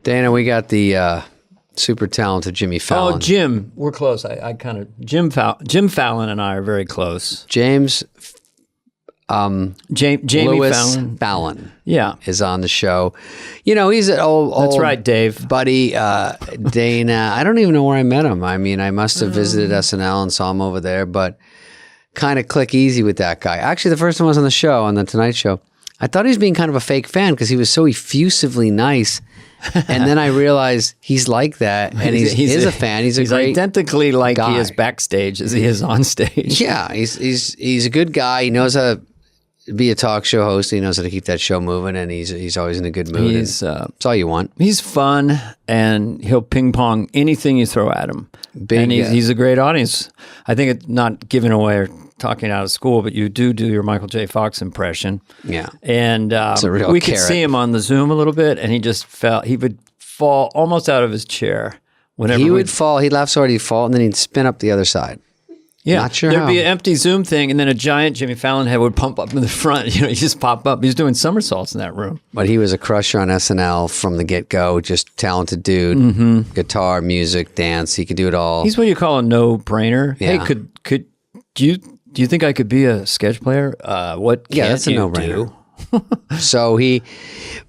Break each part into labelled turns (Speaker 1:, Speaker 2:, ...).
Speaker 1: Dana, we got the super talented Jimmy Fallon.
Speaker 2: Oh, Jim. We're close. I kind of... Jim Fallon and I are very close.
Speaker 1: Jamie Lewis
Speaker 2: Fallon.
Speaker 1: is on the show. You know, he's an old
Speaker 2: That's right, Dave.
Speaker 1: buddy. Dana, I don't even know where I met him. I mean, I must have visited SNL and saw him over there, but kind of click easy with that guy. Actually, the first time I was on the show, on the Tonight Show, I thought he was being kind of a fake fan because he was so effusively nice. And then I realized he's like that, and he's a fan. He's great
Speaker 2: identically like
Speaker 1: guy.
Speaker 2: He is backstage as he is on stage.
Speaker 1: Yeah, he's a good guy. He knows how to be a talk show host. He knows how to keep that show moving, and he's always in a good mood. It's all you want.
Speaker 2: He's fun, and he'll ping pong anything you throw at him. And he's a great audience. I think it's not giving away or talking out of school, but you do your Michael J. Fox impression.
Speaker 1: Yeah.
Speaker 2: And we could see him on the Zoom a little bit, and he would fall almost out of his chair. Whenever he would fall,
Speaker 1: he'd laugh so hard he'd fall, and then he'd spin up the other side.
Speaker 2: Yeah.
Speaker 1: Not sure
Speaker 2: There'd be an empty Zoom thing, and then a giant Jimmy Fallon head would pump up in the front. You know, he just pop up. He's doing somersaults in that room.
Speaker 1: But he was a crusher on SNL from the get-go, just talented dude. Guitar, music, dance, he could do it all.
Speaker 2: He's what you call a no-brainer. Yeah. Hey, do you think I could be a sketch player? What can't
Speaker 1: that's a
Speaker 2: you
Speaker 1: no-brainer.
Speaker 2: do?
Speaker 1: So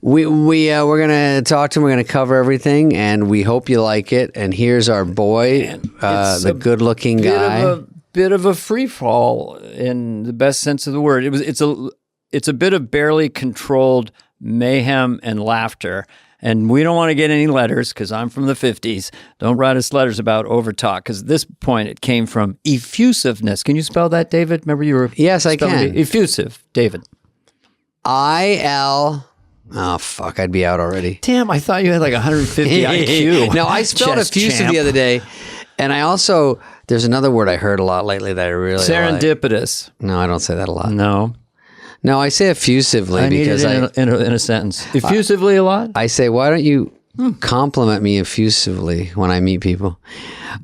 Speaker 1: we're gonna talk to him. We're gonna cover everything, and we hope you like it. And here's our boy, the good-looking guy.
Speaker 2: Bit of a free fall in the best sense of the word. It's a bit of barely controlled mayhem and laughter. And we don't want to get any letters because I'm from the 50s. Don't write us letters about overtalk because at this point it came from effusiveness. Can you spell that, David? Remember you were...
Speaker 1: Yes, I can.
Speaker 2: Effusive, David.
Speaker 1: Oh, fuck, I'd be out already.
Speaker 2: Damn, I thought you had like 150 IQ.
Speaker 1: No, I spelled effusive the other day. And I also... There's another word I heard a lot lately that I really
Speaker 2: Serendipitous.
Speaker 1: like. No, I don't say that a lot.
Speaker 2: No,
Speaker 1: I say effusively because
Speaker 2: in a sentence. Effusively a lot?
Speaker 1: I say, why don't you compliment me effusively when I meet people?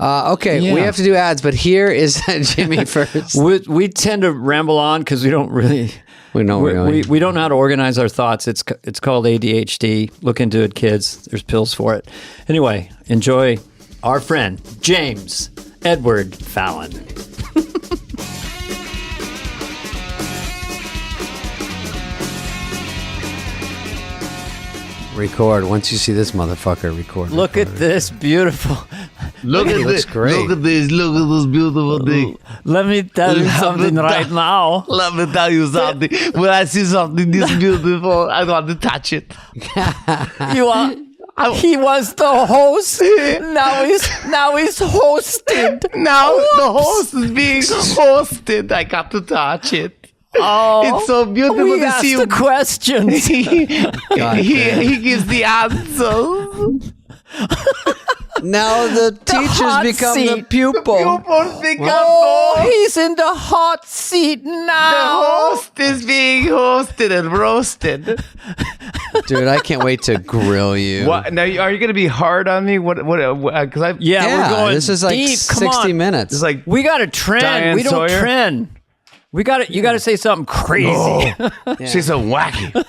Speaker 1: Okay, we have to do ads, but here is Jimmy first.
Speaker 2: We tend to ramble on because we don't really... We don't know how to organize our thoughts. It's called ADHD. Look into it, kids. There's pills for it. Anyway, enjoy our friend, James Edward Fallon.
Speaker 1: Record. Once you see this motherfucker, record.
Speaker 2: Look at this beautiful...
Speaker 3: Look at this.
Speaker 1: Great.
Speaker 3: Look at this beautiful thing.
Speaker 2: Let me tell you something right now.
Speaker 3: Let me tell you something. When I see something this beautiful, I want to touch it.
Speaker 2: He was the host. Now he's hosted.
Speaker 3: Now the host is being hosted. I got to touch it.
Speaker 2: Oh,
Speaker 3: it's so beautiful
Speaker 2: we
Speaker 3: to
Speaker 2: asked
Speaker 3: see you.
Speaker 2: The questions.
Speaker 3: he gives the answers.
Speaker 1: Now the teachers become the pupil.
Speaker 2: He's in the hot seat now.
Speaker 3: The host is being hosted and roasted.
Speaker 1: Dude, I can't wait to grill you.
Speaker 3: What? Now, are you going to be hard on me? What? Because
Speaker 2: we're going.
Speaker 1: This is like
Speaker 2: deep.
Speaker 1: 60 minutes.
Speaker 3: It's like
Speaker 2: we got to trend.
Speaker 3: Diane
Speaker 2: we don't
Speaker 3: Sawyer?
Speaker 2: trend. You got to say something crazy.
Speaker 3: Oh, she's so wacky.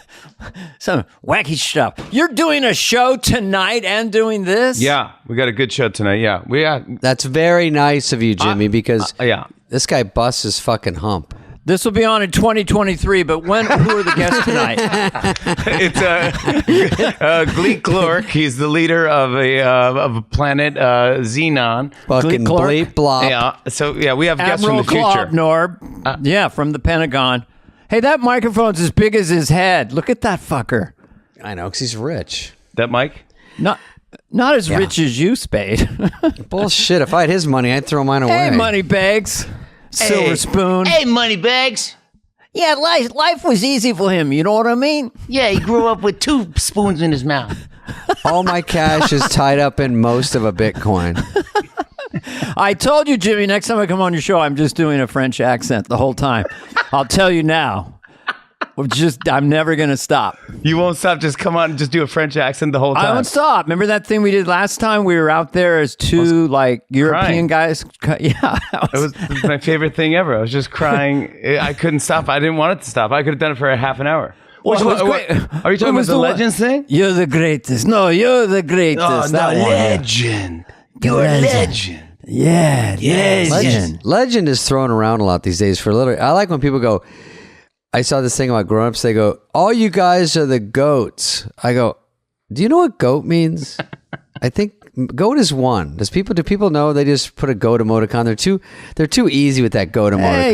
Speaker 2: Some wacky stuff. You're doing a show tonight and doing this?
Speaker 3: Yeah, we got a good show tonight. Yeah,
Speaker 1: That's very nice of you, Jimmy, because
Speaker 3: yeah,
Speaker 1: this guy busts his fucking hump.
Speaker 2: This will be on in 2023, but who are the guests tonight?
Speaker 3: It's Glee Clark. He's the leader of a planet Xenon.
Speaker 1: Fucking bleep blop.
Speaker 3: Yeah. So we have guests
Speaker 2: Admiral
Speaker 3: from the future.
Speaker 2: Norb. From the Pentagon. Hey, that microphone's as big as his head. Look at that fucker.
Speaker 1: I know, because he's rich.
Speaker 3: That mic?
Speaker 2: Not as rich as you, Spade.
Speaker 1: Bullshit. If I had his money, I'd throw mine away.
Speaker 2: Hey, money bags. Silver spoon.
Speaker 4: Hey, Moneybags.
Speaker 2: Yeah, life was easy for him. You know what I mean?
Speaker 4: Yeah, he grew up with 2 spoons in his mouth.
Speaker 1: All my cash is tied up in most of a Bitcoin.
Speaker 2: I told you, Jimmy, next time I come on your show, I'm just doing a French accent the whole time. I'll tell you now. I'm never going to stop.
Speaker 3: You won't stop. Just come on and just do a French accent the whole time.
Speaker 2: I won't stop. Remember that thing we did last time? We were out there as 2 European guys. Yeah.
Speaker 3: It was my favorite thing ever. I was just crying. I couldn't stop. I didn't want it to stop. I could have done it for a half an hour.
Speaker 2: Well, it was great.
Speaker 3: Are you talking about the Legends thing?
Speaker 2: You're the greatest. No, you're the greatest.
Speaker 3: Oh,
Speaker 2: That
Speaker 3: no,
Speaker 2: one.
Speaker 3: legend. You're a legend.
Speaker 2: Yeah, legend.
Speaker 1: Legend is thrown around a lot these days for literally. I like when people go, I saw this thing about grown-ups. They go, all you guys are the goats. I go, do you know what goat means? I think goat is one. Do people know they just put a goat emoticon? They're too easy with that goat emoticon.
Speaker 2: Hey,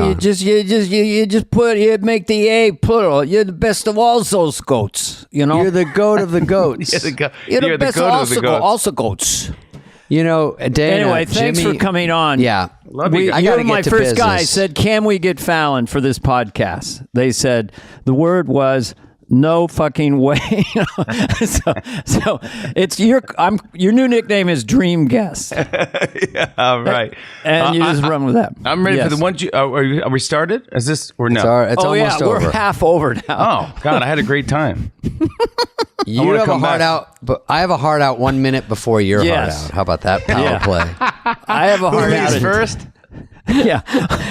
Speaker 2: you make the A plural. You're the best of all those goats. You know,
Speaker 1: You're the goat of the goats.
Speaker 2: you're the best
Speaker 3: goat of the goats.
Speaker 2: also goats.
Speaker 1: You know, Dana,
Speaker 2: Anyway, thanks
Speaker 1: Jimmy,
Speaker 2: for coming on.
Speaker 1: Yeah.
Speaker 3: Love you guys.
Speaker 1: I gotta
Speaker 2: You're my
Speaker 1: get to
Speaker 2: first guy.
Speaker 1: business.
Speaker 2: Said, can we get Fallon for this podcast? They said the word was no fucking way. so it's your new nickname is Dream Guest,
Speaker 3: Yeah, all right.
Speaker 2: and you just run with that.
Speaker 3: I'm ready
Speaker 2: Yes.
Speaker 3: for the one. Are we started? Is this or no?
Speaker 1: It's
Speaker 2: Oh yeah,
Speaker 1: almost over.
Speaker 2: we're half over now.
Speaker 3: Oh God, I had a great time.
Speaker 1: You
Speaker 3: wanna
Speaker 1: have a
Speaker 3: come
Speaker 1: heart
Speaker 3: back.
Speaker 1: out, but I have a heart out 1 minute before your
Speaker 2: Yes.
Speaker 1: heart out. How about that power
Speaker 2: Yeah.
Speaker 1: play?
Speaker 2: I have a hard out.
Speaker 3: Who's first?
Speaker 2: Yeah,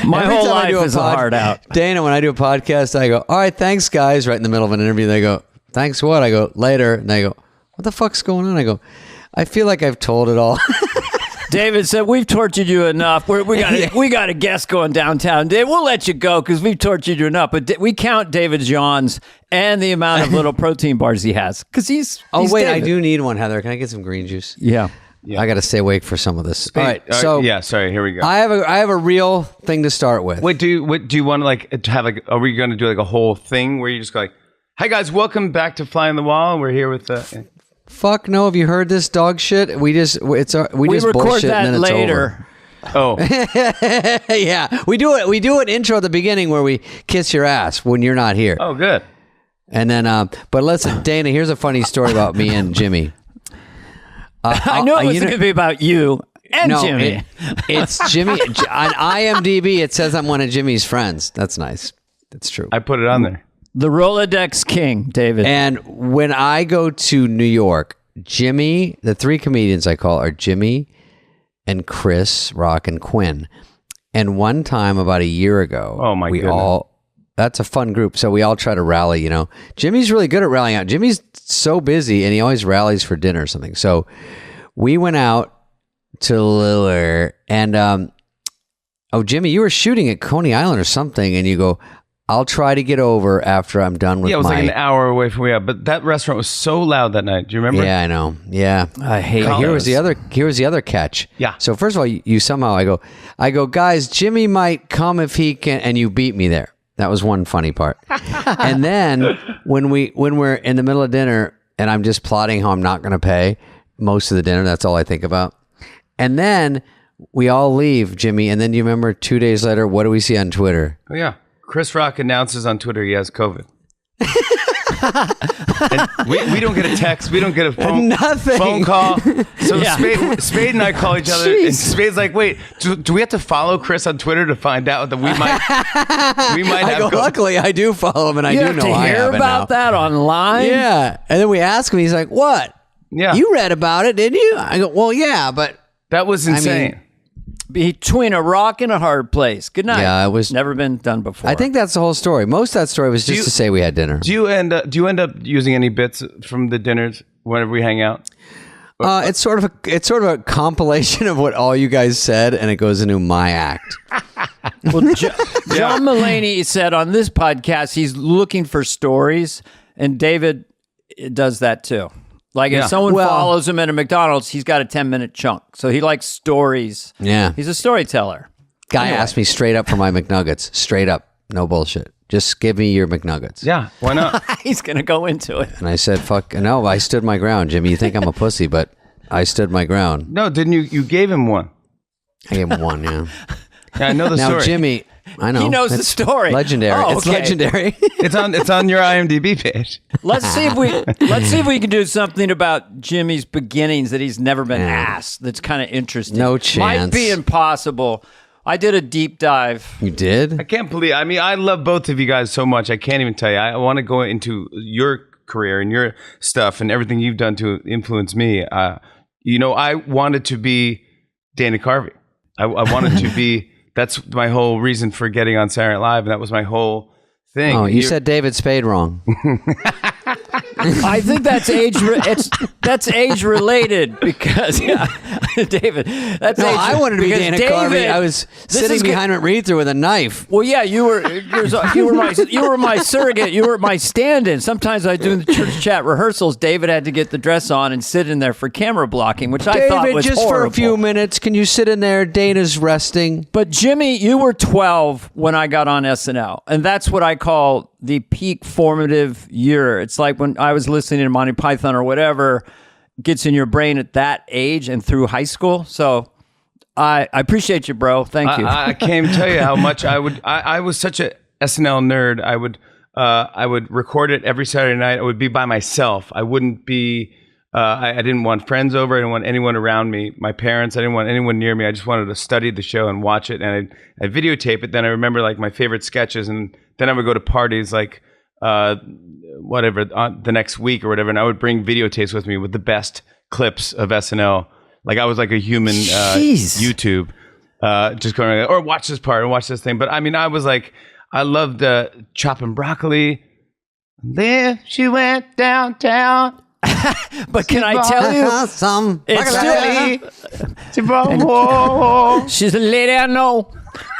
Speaker 2: my
Speaker 1: Every
Speaker 2: whole
Speaker 1: time I
Speaker 2: life
Speaker 1: do
Speaker 2: is a hard out.
Speaker 1: Dana, when I do a podcast, I go, all right, thanks, guys, right in the middle of an interview. They go, thanks what? I go, later. And they go, what the fuck's going on? I go, I feel like I've told it all.
Speaker 2: David said, we've tortured you enough. We got a guest going downtown. Dave, we'll let you go because we've tortured you enough. But we count David's yawns and the amount of little protein bars he has because he's
Speaker 1: Wait,
Speaker 2: David.
Speaker 1: I do need one, Heather. Can I get some green juice?
Speaker 2: Yeah.
Speaker 1: I got to stay awake for some of this. All right, so
Speaker 3: yeah, sorry. Here we go.
Speaker 1: I have a real thing to start with.
Speaker 3: Wait, do you want to like to have like? Are we going to do like a whole thing where you just go like, "Hi guys, welcome back to Fly on the Wall." We're here with
Speaker 1: Fuck no! Have you heard this dog shit? We just
Speaker 2: We
Speaker 1: just
Speaker 2: record
Speaker 1: bullshit and
Speaker 2: that
Speaker 1: then it's
Speaker 2: later.
Speaker 3: Oh,
Speaker 1: over. Yeah, we do it. We do an intro at the beginning where we kiss your ass when you're not here.
Speaker 3: oh, good.
Speaker 1: And then, but listen, Dana, here's a funny story about me and Jimmy.
Speaker 2: I knew it was going to be about you and Jimmy.
Speaker 1: It's Jimmy. On IMDb, it says I'm one of Jimmy's friends. That's nice. That's true.
Speaker 3: I put it on there.
Speaker 2: The Rolodex King, David.
Speaker 1: And when I go to New York, Jimmy, the three comedians I call are Jimmy and Chris Rock and Quinn. And one time about a year ago,
Speaker 3: Oh, my goodness.
Speaker 1: That's a fun group. So we all try to rally, you know. Jimmy's really good at rallying out. Jimmy's so busy and he always rallies for dinner or something. So we went out to Liller and, Jimmy, you were shooting at Coney Island or something. And you go, I'll try to get over after I'm done with
Speaker 3: Yeah, it was like an hour away from where we are. But that restaurant was so loud that night. Do you remember?
Speaker 1: Yeah, I know. Yeah.
Speaker 2: I hate
Speaker 1: But here was
Speaker 2: those.
Speaker 1: the other catch.
Speaker 3: Yeah.
Speaker 1: So first of all, you somehow I go, guys, Jimmy might come if he can, and you beat me there. That was one funny part. And then when we're in the middle of dinner and I'm just plotting how I'm not going to pay most of the dinner, that's all I think about. And then we all leave, Jimmy. And then you remember 2 days later, what do we see on Twitter?
Speaker 3: Oh, yeah. Chris Rock announces on Twitter he has COVID. And we don't get a text. We don't get a phone call. So
Speaker 2: Yeah.
Speaker 3: Spade and I call each other. And Spade's like, wait, do we have to follow Chris on Twitter to find out that we might
Speaker 1: I
Speaker 3: have
Speaker 1: go,
Speaker 3: COVID?
Speaker 1: luckily I do follow him and I
Speaker 2: You
Speaker 1: do
Speaker 2: have
Speaker 1: know
Speaker 2: to
Speaker 1: I
Speaker 2: hear
Speaker 1: have it
Speaker 2: about
Speaker 1: now.
Speaker 2: that online?
Speaker 1: Yeah. And then we ask him, he's like, what?
Speaker 3: Yeah.
Speaker 1: You read about it, didn't you? I go, well, yeah, but
Speaker 3: That was insane.
Speaker 2: Between a rock and a hard place. Good night.
Speaker 1: Yeah, it was-
Speaker 2: Never been done before.
Speaker 1: I think that's the whole story. Most of that story was just to say we had dinner.
Speaker 3: Do you end up using any bits from the dinners whenever we hang out?
Speaker 1: It's sort of a compilation of what all you guys said, and it goes into my act.
Speaker 2: Well, John Mulaney said on this podcast he's looking for stories, and David does that too. Like if someone follows him at a McDonald's, he's got a 10-minute chunk. So he likes stories.
Speaker 1: Yeah.
Speaker 2: He's a storyteller.
Speaker 1: Guy asked me straight up for my McNuggets. Straight up. No bullshit. Just give me your McNuggets.
Speaker 3: Yeah, why not?
Speaker 2: He's going to go into it.
Speaker 1: And I said, fuck, no, I stood my ground, Jimmy. You think I'm a pussy, but I stood my ground.
Speaker 3: No, didn't you? You gave him one.
Speaker 1: I gave him one, yeah.
Speaker 3: Yeah, I know the
Speaker 1: Now,
Speaker 3: story.
Speaker 1: Jimmy, I know.
Speaker 2: He knows the
Speaker 1: It's
Speaker 2: story.
Speaker 1: Legendary.
Speaker 2: Oh,
Speaker 1: It's
Speaker 2: okay.
Speaker 1: legendary.
Speaker 3: It's on your IMDb page.
Speaker 2: Let's see if we can do something about Jimmy's beginnings that he's never been asked. That's kind of interesting.
Speaker 1: No
Speaker 2: Might
Speaker 1: chance.
Speaker 2: be impossible. I did a deep dive.
Speaker 1: You did?
Speaker 3: I can't believe. I mean, I love both of you guys so much. I can't even tell you. I want to go into your career and your stuff and everything you've done to influence me. I wanted to be Dana Carvey. I wanted to be. That's my whole reason for getting on Saturday Night Live, and that was my whole thing.
Speaker 1: Oh, you said David Spade wrong.
Speaker 2: I think that's that's age related because David. That's
Speaker 1: No,
Speaker 2: age,
Speaker 1: I wanted to be
Speaker 2: because
Speaker 1: Dana
Speaker 2: David,
Speaker 1: Carvey. I was sitting behind a read through with a knife.
Speaker 2: Well, yeah, you were my surrogate. You were my stand-in. Sometimes I do the church chat rehearsals. David had to get the dress on and sit in there for camera blocking, which I thought was
Speaker 1: just
Speaker 2: horrible.
Speaker 1: for a few minutes, can you sit in there? Dana's resting.
Speaker 2: But Jimmy, you were 12 when I got on SNL, and that's what I call the peak formative year. It's like when I was listening to Monty Python or whatever gets in your brain at that age and through high school. So I appreciate you, bro. Thank you.
Speaker 3: I can't even tell you how much I would. I was such a SNL nerd. I would record it every Saturday night. I would be by myself. I wouldn't be. I didn't want friends over. I didn't want anyone around me. My parents. I didn't want anyone near me. I just wanted to study the show and watch it. And I'd videotape it. Then I remember like my favorite sketches, and then I would go to parties like whatever the next week or whatever, and I would bring videotapes with me with the best clips of SNL. Like I was like a human YouTube, just going or watch this part or watch this thing. But I mean, I was like, I loved chopping broccoli. Then she went downtown.
Speaker 2: But can I tell you,
Speaker 1: some
Speaker 2: it's still, she's a lady I know.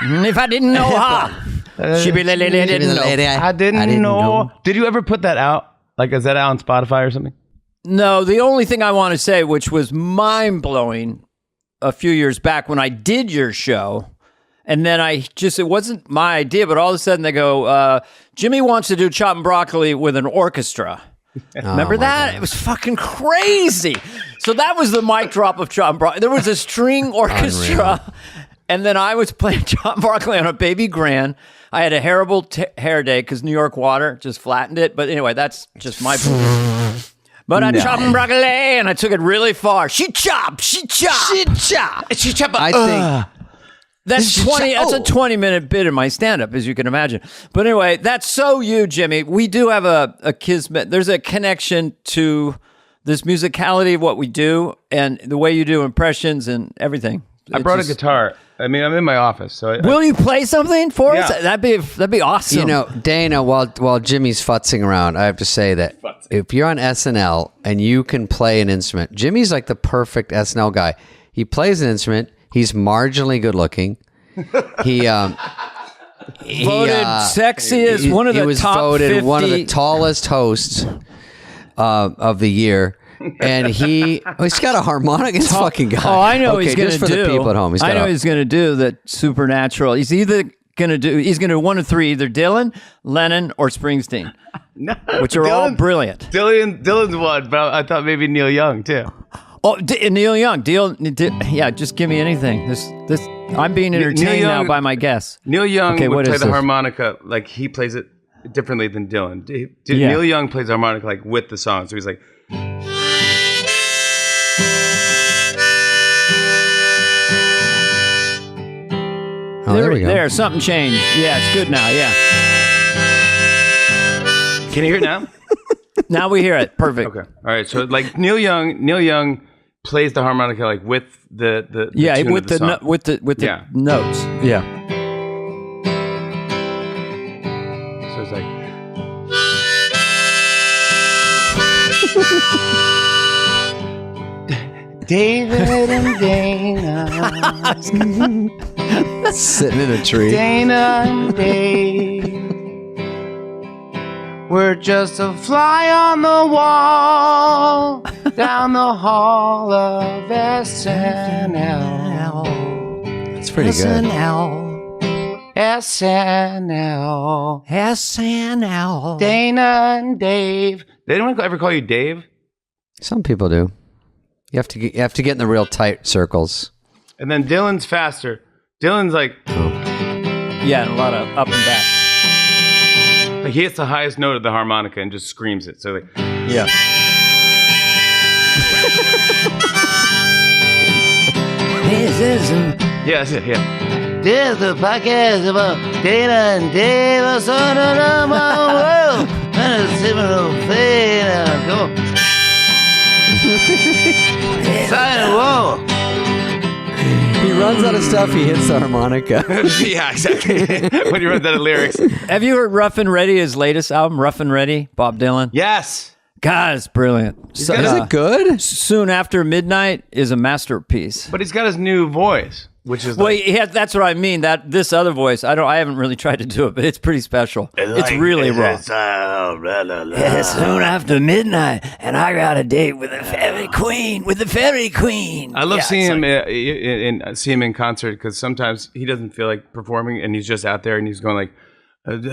Speaker 2: If I didn't know her, she'd be the lady I didn't know.
Speaker 3: I didn't know. Did you ever put that out? Like, is that out on Spotify or something?
Speaker 2: No, the only thing I want to say, which was mind-blowing a few years back when I did your show, and then it wasn't my idea, but all of a sudden they go, Jimmy wants to do chopping broccoli with an orchestra. Remember that? God. It was fucking crazy. So that was the mic drop of chopping broccoli. There was a string orchestra, and then I was playing chopping broccoli on a baby grand. I had a terrible hair day because New York water just flattened it. But anyway, that's just my belief. But I chopped broccoli, and I took it really far. She chopped.
Speaker 1: I think
Speaker 2: that's 20. That's a 20-minute bit in my stand-up, as you can imagine. But anyway, that's so you, Jimmy. We do have a kismet. There's a connection to this musicality of what we do and the way you do impressions and everything.
Speaker 3: I brought a guitar. I mean, I'm in my office. So
Speaker 2: will you play something for us? That'd be awesome.
Speaker 1: You know, Dana, while Jimmy's futzing around, I have to say that if you're on SNL and you can play an instrument, Jimmy's like the perfect SNL guy. He plays an instrument. He's marginally good looking. He voted
Speaker 2: sexiest, one of the top 50. He was voted
Speaker 1: one of the tallest hosts of the year. And he's got a harmonica. This fucking guy.
Speaker 2: Oh, I know he's going to do.
Speaker 1: Just for the people at home.
Speaker 2: I know he's going to do that supernatural. He's going to do one of three, either Dylan, Lennon, or Springsteen, which are all brilliant.
Speaker 3: Dylan's one, but I thought maybe Neil Young too.
Speaker 2: Oh, Neil Young. Yeah, just give me anything. This I'm being entertained now by my guess.
Speaker 3: Neil Young would play the harmonica like he plays it differently than Dylan. Neil Young plays the harmonica like with the song, so he's like.
Speaker 1: Oh, there we go.
Speaker 2: There, something changed. Yeah, it's good now. Yeah.
Speaker 3: Can you hear it now?
Speaker 2: Now we hear it. Perfect.
Speaker 3: Okay. All right. So like Neil Young plays the harmonica like with the tune
Speaker 2: with
Speaker 3: of the song.
Speaker 2: with the notes. Yeah.
Speaker 3: So it's like David and Dana
Speaker 1: sitting in a tree.
Speaker 3: Dana and Dave. We're just a fly on the wall down the hall of SNL.
Speaker 1: That's pretty good.
Speaker 3: SNL. Dana and Dave. Did anyone ever call you Dave?
Speaker 1: Some people do. You have to get in the real tight circles.
Speaker 3: And then Dylan's faster. Dylan's like,
Speaker 2: yeah, a lot of up and back.
Speaker 3: Like he hits the highest note of the harmonica and just screams it. So like,
Speaker 2: yeah.
Speaker 3: Yes, yeah.
Speaker 4: There's the podcast about Dana and Dave, a son of the world, and a similar thing. Go. Silent wall.
Speaker 2: He
Speaker 1: runs out of stuff, he hits the harmonica.
Speaker 3: Yeah, exactly. When he runs out of lyrics.
Speaker 2: Have you heard Rough and Ready, his latest album, Rough and Ready, Bob Dylan?
Speaker 3: Yes.
Speaker 2: God, it's brilliant. So,
Speaker 1: Is it good?
Speaker 2: Soon After Midnight is a masterpiece.
Speaker 3: But he's got his new voice, which is
Speaker 2: Well,
Speaker 3: like,
Speaker 2: that's what I mean. That this other voice, I haven't really tried to do it, but it's pretty special. It's really raw. It's soon after midnight, and I got a date with the fairy queen.
Speaker 3: I love seeing him see him in concert because sometimes he doesn't feel like performing and he's just out there and he's going like, and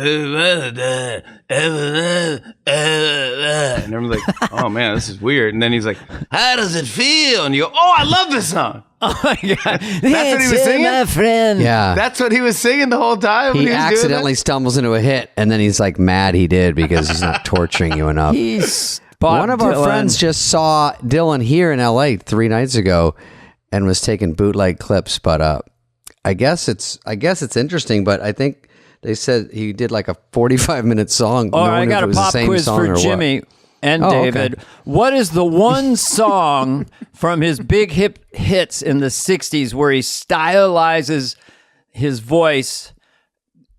Speaker 3: everyone's like, oh man, this is weird. And then he's like, how does it feel? And you go, oh, I love this song.
Speaker 2: Oh my God.
Speaker 3: That's what he was singing?
Speaker 2: My friend.
Speaker 1: Yeah.
Speaker 3: That's what he was singing the whole time. When
Speaker 1: He
Speaker 3: he was
Speaker 1: accidentally stumbles into a hit, and then he's like mad he did because he's not torturing you enough.
Speaker 2: He's Bob
Speaker 1: One of our
Speaker 2: Dylan.
Speaker 1: friends just saw Dylan here in LA 3 nights ago and was taking bootleg clips, but I guess it's interesting, but I think they said he did like a 45-minute song.
Speaker 2: Oh,
Speaker 1: No one
Speaker 2: I
Speaker 1: knew
Speaker 2: got
Speaker 1: if it
Speaker 2: a
Speaker 1: was the
Speaker 2: pop
Speaker 1: same
Speaker 2: quiz
Speaker 1: song
Speaker 2: for
Speaker 1: or what.
Speaker 2: Jimmy and
Speaker 1: Oh,
Speaker 2: David.
Speaker 1: okay.
Speaker 2: What is the one song from his big hits in the 60s where he stylizes his voice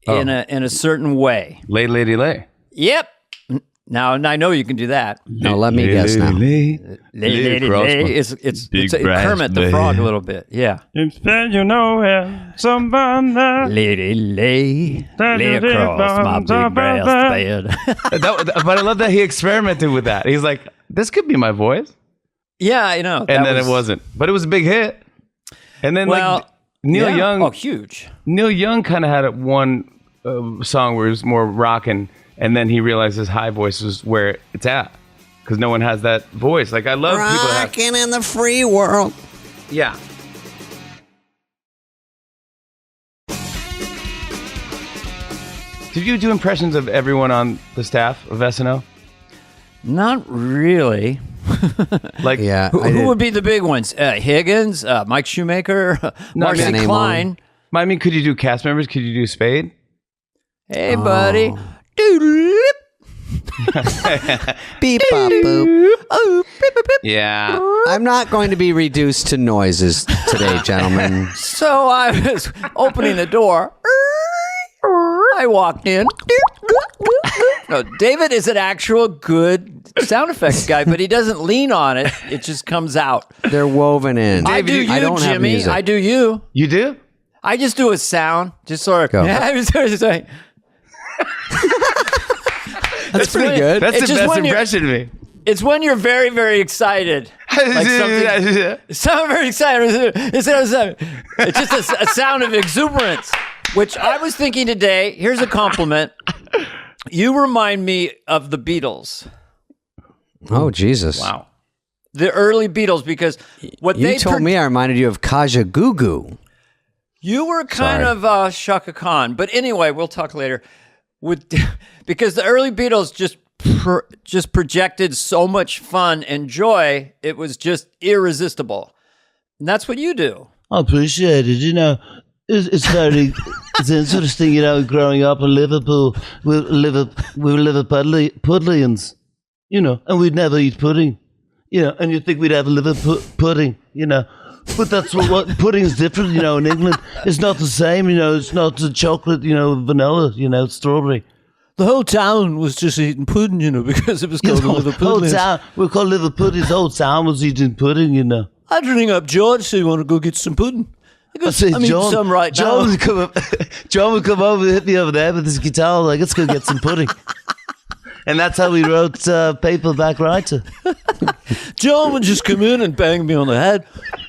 Speaker 2: in a certain way?
Speaker 3: Lay, lady, lay.
Speaker 2: Yep. Now, I know you can do that.
Speaker 1: No, let me guess now.
Speaker 2: Lay. It's Kermit the Frog a little bit. Yeah.
Speaker 3: You know somebody.
Speaker 2: Lady lay across my big brass bed.
Speaker 3: But I love that he experimented with that. He's like, this could be my voice.
Speaker 2: Yeah, I know.
Speaker 3: And then it wasn't. But it was a big hit. And then like Neil Young.
Speaker 2: Oh, huge.
Speaker 3: Neil Young kind of had one song where it was more rockin'. And then he realized his high voice was where it's at. Because no one has that voice. Like, I love people that have...
Speaker 1: Rockin' in the free world.
Speaker 3: Yeah. Did you do impressions of everyone on the staff of SNL?
Speaker 2: Not really.
Speaker 3: Like,
Speaker 1: Yeah.
Speaker 2: Who would be the big ones? Higgins, Mike Shoemaker, Marcy
Speaker 1: Can't name
Speaker 2: Klein.
Speaker 3: I mean, could you do cast members? Could you do Spade?
Speaker 2: Hey, buddy.
Speaker 1: Beep, bop, boop.
Speaker 2: Oh, beep, beep, beep.
Speaker 3: Yeah.
Speaker 1: I'm not going to be reduced to noises today, gentlemen.
Speaker 2: So I was opening the door. I walked in. No, David is an actual good sound effects guy, but he doesn't lean on it. It just comes out.
Speaker 1: They're woven in.
Speaker 2: I do you,
Speaker 1: I don't have
Speaker 2: Jimmy.
Speaker 1: music.
Speaker 2: I do you.
Speaker 3: You do?
Speaker 2: I just do a sound. Just sort of.
Speaker 1: Go.
Speaker 2: That's
Speaker 1: pretty good.
Speaker 3: That's
Speaker 2: It's
Speaker 3: the
Speaker 2: just
Speaker 3: best
Speaker 2: when you're-
Speaker 3: impression of me.
Speaker 2: It's when you're very, very excited. Like something very excited. It's just a sound of exuberance, which I was thinking today. Here's a compliment. You remind me of the Beatles.
Speaker 1: Oh, Jesus.
Speaker 3: Wow.
Speaker 2: The early Beatles, because what
Speaker 1: You
Speaker 2: they
Speaker 1: told me I reminded you of Kaja Gugu.
Speaker 2: You were kind of Shaka Khan, but anyway, we'll talk later. Because the early Beatles just projected so much fun and joy, it was just irresistible. And that's what you do.
Speaker 4: I appreciate it. You know, it's very, it's interesting. You know, growing up in Liverpool, we were Liverpudlians. You know, and we'd never eat pudding. You know, and you'd think we'd have a liver pudding. You know. But that's what pudding's different, you know, in England. It's not the same, you know, it's not the chocolate, you know, vanilla, you know, strawberry.
Speaker 2: The whole town was just eating pudding, you know, because it was
Speaker 4: You
Speaker 2: called
Speaker 4: know, whole
Speaker 2: Liverpool.
Speaker 4: town, we're called Liverpudlians, the whole town was eating pudding, you know.
Speaker 2: I'd ring up George, say you want to go get some pudding.
Speaker 4: I said,
Speaker 2: I'm eating some right now.
Speaker 4: John would come over and hit me over there with his guitar, like, let's go get some pudding. And that's how we wrote Paperback Writer.
Speaker 2: John would just come in and bang me on the head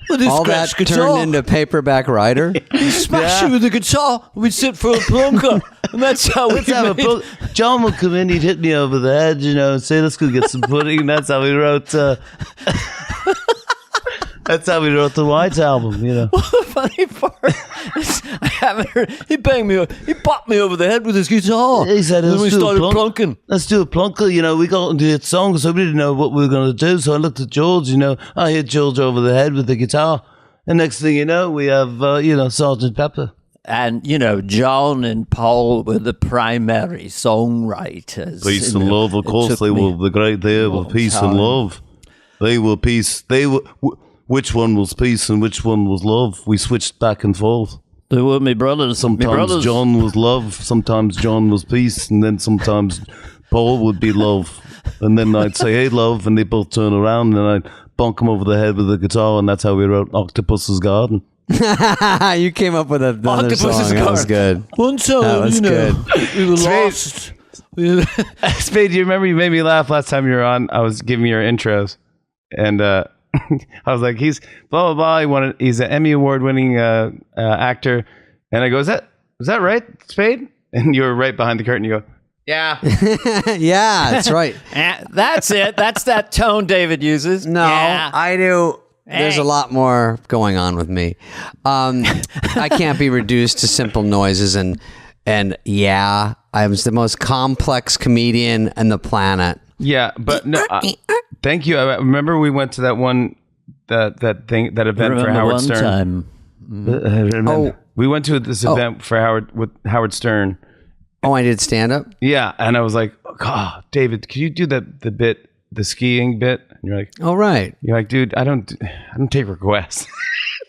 Speaker 2: with his
Speaker 1: All that
Speaker 2: scratch guitar.
Speaker 1: turned into Paperback Writer.
Speaker 2: He'd smash you with the guitar. We'd sit for a plunker. And that's how we made...
Speaker 4: John would come in, he'd hit me over the head, you know, and say, let's go get some pudding. And that's how we wrote... That's how we wrote the White Album, you know.
Speaker 2: The funny part is I haven't heard. He banged me. He popped me over the head with his guitar.
Speaker 4: He said,
Speaker 2: and then we started plunking.
Speaker 4: Let's do a plunker. You know, we got into a song, so we didn't know what we were going to do. So I looked at George, you know. I hit George over the head with the guitar. And next thing you know, we have, you know, Sgt. Pepper.
Speaker 2: And, you know, John and Paul were the primary songwriters.
Speaker 5: Peace
Speaker 2: You
Speaker 5: and
Speaker 2: know,
Speaker 5: love, of
Speaker 2: it
Speaker 5: course,
Speaker 2: took
Speaker 5: they
Speaker 2: me
Speaker 5: were the great day
Speaker 2: a
Speaker 5: of
Speaker 2: long
Speaker 5: peace
Speaker 2: time.
Speaker 5: and love. They were peace.
Speaker 4: which one was peace and which one was love. We switched back and forth.
Speaker 2: They were my brothers.
Speaker 4: Sometimes John was love, sometimes John was peace, and then sometimes Paul would be love. And then I'd say, hey, love, and they both turn around, and I'd bonk him over the head with the guitar, and that's how we wrote Octopus's Garden.
Speaker 1: You came up with another song. That was good.
Speaker 4: One time,
Speaker 1: That was good.
Speaker 4: we were lost.
Speaker 3: Spade, you remember you made me laugh last time you were on? I was giving your intros, and I was like, he's blah blah blah. He's an Emmy award winning actor, and I go, is that right, Spade? And you were right behind the curtain. You go, yeah,
Speaker 1: Yeah, that's right.
Speaker 2: That's it. That's that tone David uses.
Speaker 1: No,
Speaker 2: Yeah.
Speaker 1: I do. There's a lot more going on with me. I can't be reduced to simple noises and yeah, I'm the most complex comedian on the planet.
Speaker 3: yeah, but no. Thank you. I remember we went to that one that event for Howard Stern. We went to this event for Howard Stern.
Speaker 1: Oh, I did stand up?
Speaker 3: Yeah, and I was like, oh, David, could you do the skiing bit? And you're
Speaker 1: Right.
Speaker 3: like, dude, I don't take requests.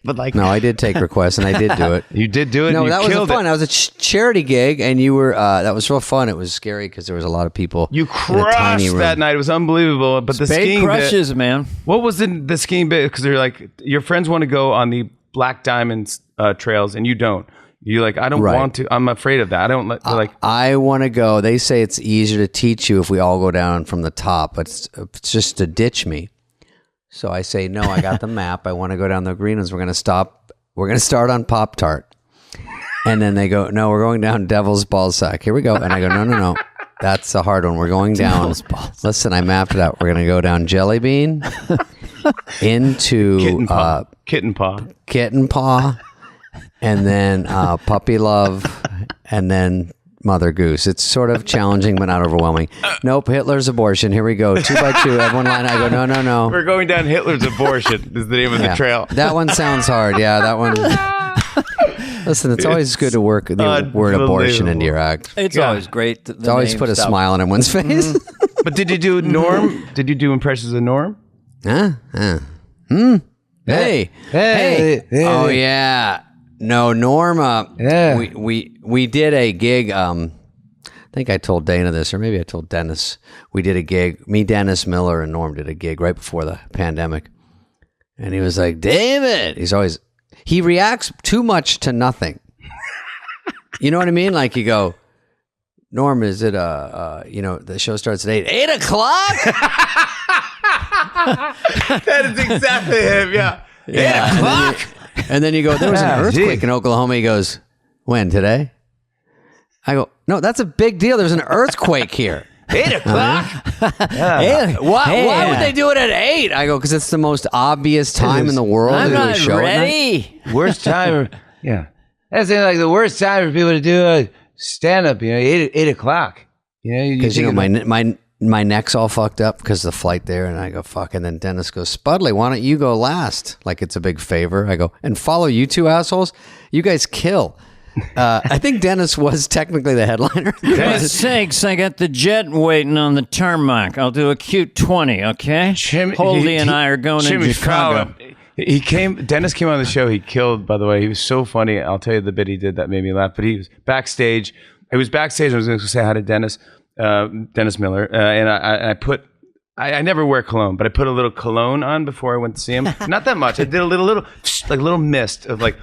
Speaker 3: But like,
Speaker 1: No, I did take requests and I did do it.
Speaker 3: you did do it.
Speaker 1: No,
Speaker 3: and you
Speaker 1: that was
Speaker 3: killed
Speaker 1: fun.
Speaker 3: it.
Speaker 1: That was a charity gig, and you were. That was real fun. It was scary because there was a lot of people.
Speaker 3: You
Speaker 1: in a tiny
Speaker 3: crushed
Speaker 1: room.
Speaker 3: that night. It was unbelievable. But the
Speaker 2: Spade
Speaker 3: skiing
Speaker 2: crushes,
Speaker 3: bit,
Speaker 2: man.
Speaker 3: what was the skiing bit? Because they're like, your friends want to go on the Black Diamonds trails, and you don't. You're like, I don't
Speaker 1: Right.
Speaker 3: want to. I'm afraid of that. I don't. They're like,
Speaker 1: I want to go. They say it's easier to teach you if we all go down from the top, but it's just to ditch me. So I say, no, I got the map. I want to go down the green ones. We're going to stop. We're going to start on Pop-Tart. And then they go, no, we're going down Devil's Ballsack. Here we go. And I go, no. That's a hard one. We're going down. Listen, I mapped it out. We're going to go down Jelly Bean into
Speaker 3: kitten paw.
Speaker 1: Kitten Paw, and then Puppy Love, and then Mother Goose. It's sort of challenging, but not overwhelming. Nope, Hitler's abortion. Here we go. 2x2. Everyone line. I go, no.
Speaker 3: We're going down Hitler's abortion. Is the name of the trail.
Speaker 1: That one sounds hard. Yeah, that one. Listen, it's always good to work the word abortion into your act.
Speaker 2: It's always great.
Speaker 1: It's always put a smile on everyone's face.
Speaker 3: But did you do Norm? Did you do impressions of Norm?
Speaker 1: Hey. Oh yeah. No, Norma.
Speaker 3: Yeah.
Speaker 1: We did a gig. I think I told Dana this, or maybe I told Dennis. We did a gig. Me, Dennis Miller, and Norm did a gig right before the pandemic. And he was like, David. He reacts too much to nothing. You know what I mean? Like you go, Norm, is it the show starts at 8 o'clock?
Speaker 3: That is exactly him. Yeah. 8 o'clock.
Speaker 1: And then you go, there was an earthquake in Oklahoma. He goes, when, today? I go, no, that's a big deal. There's an earthquake here.
Speaker 3: 8 o'clock.
Speaker 1: Why would they do it at 8? I go, because it's the most obvious time in the world
Speaker 2: I'm
Speaker 1: to do a
Speaker 2: not
Speaker 1: show at night.
Speaker 2: ready.
Speaker 5: Worst time. Yeah. That's like the worst time for people to do stand up, 8 o'clock.
Speaker 1: Because my neck's all fucked up because of the flight there, and I go, fuck. And then Dennis goes, Spudley, why don't you go last? Like it's a big favor. I go, and follow you two assholes. You guys kill. I think Dennis was technically the headliner.
Speaker 2: For sakes, I got the jet waiting on the tarmac. I'll do a cute 20, okay? Holdy and I are going to Chicago.
Speaker 3: Dennis came on the show. He killed, by the way. He was so funny. I'll tell you the bit he did that made me laugh. But he was backstage. I was going to say hi to Dennis Miller. And I never wear cologne, but I put a little cologne on before I went to see him. Not that much. I did a little mist of like,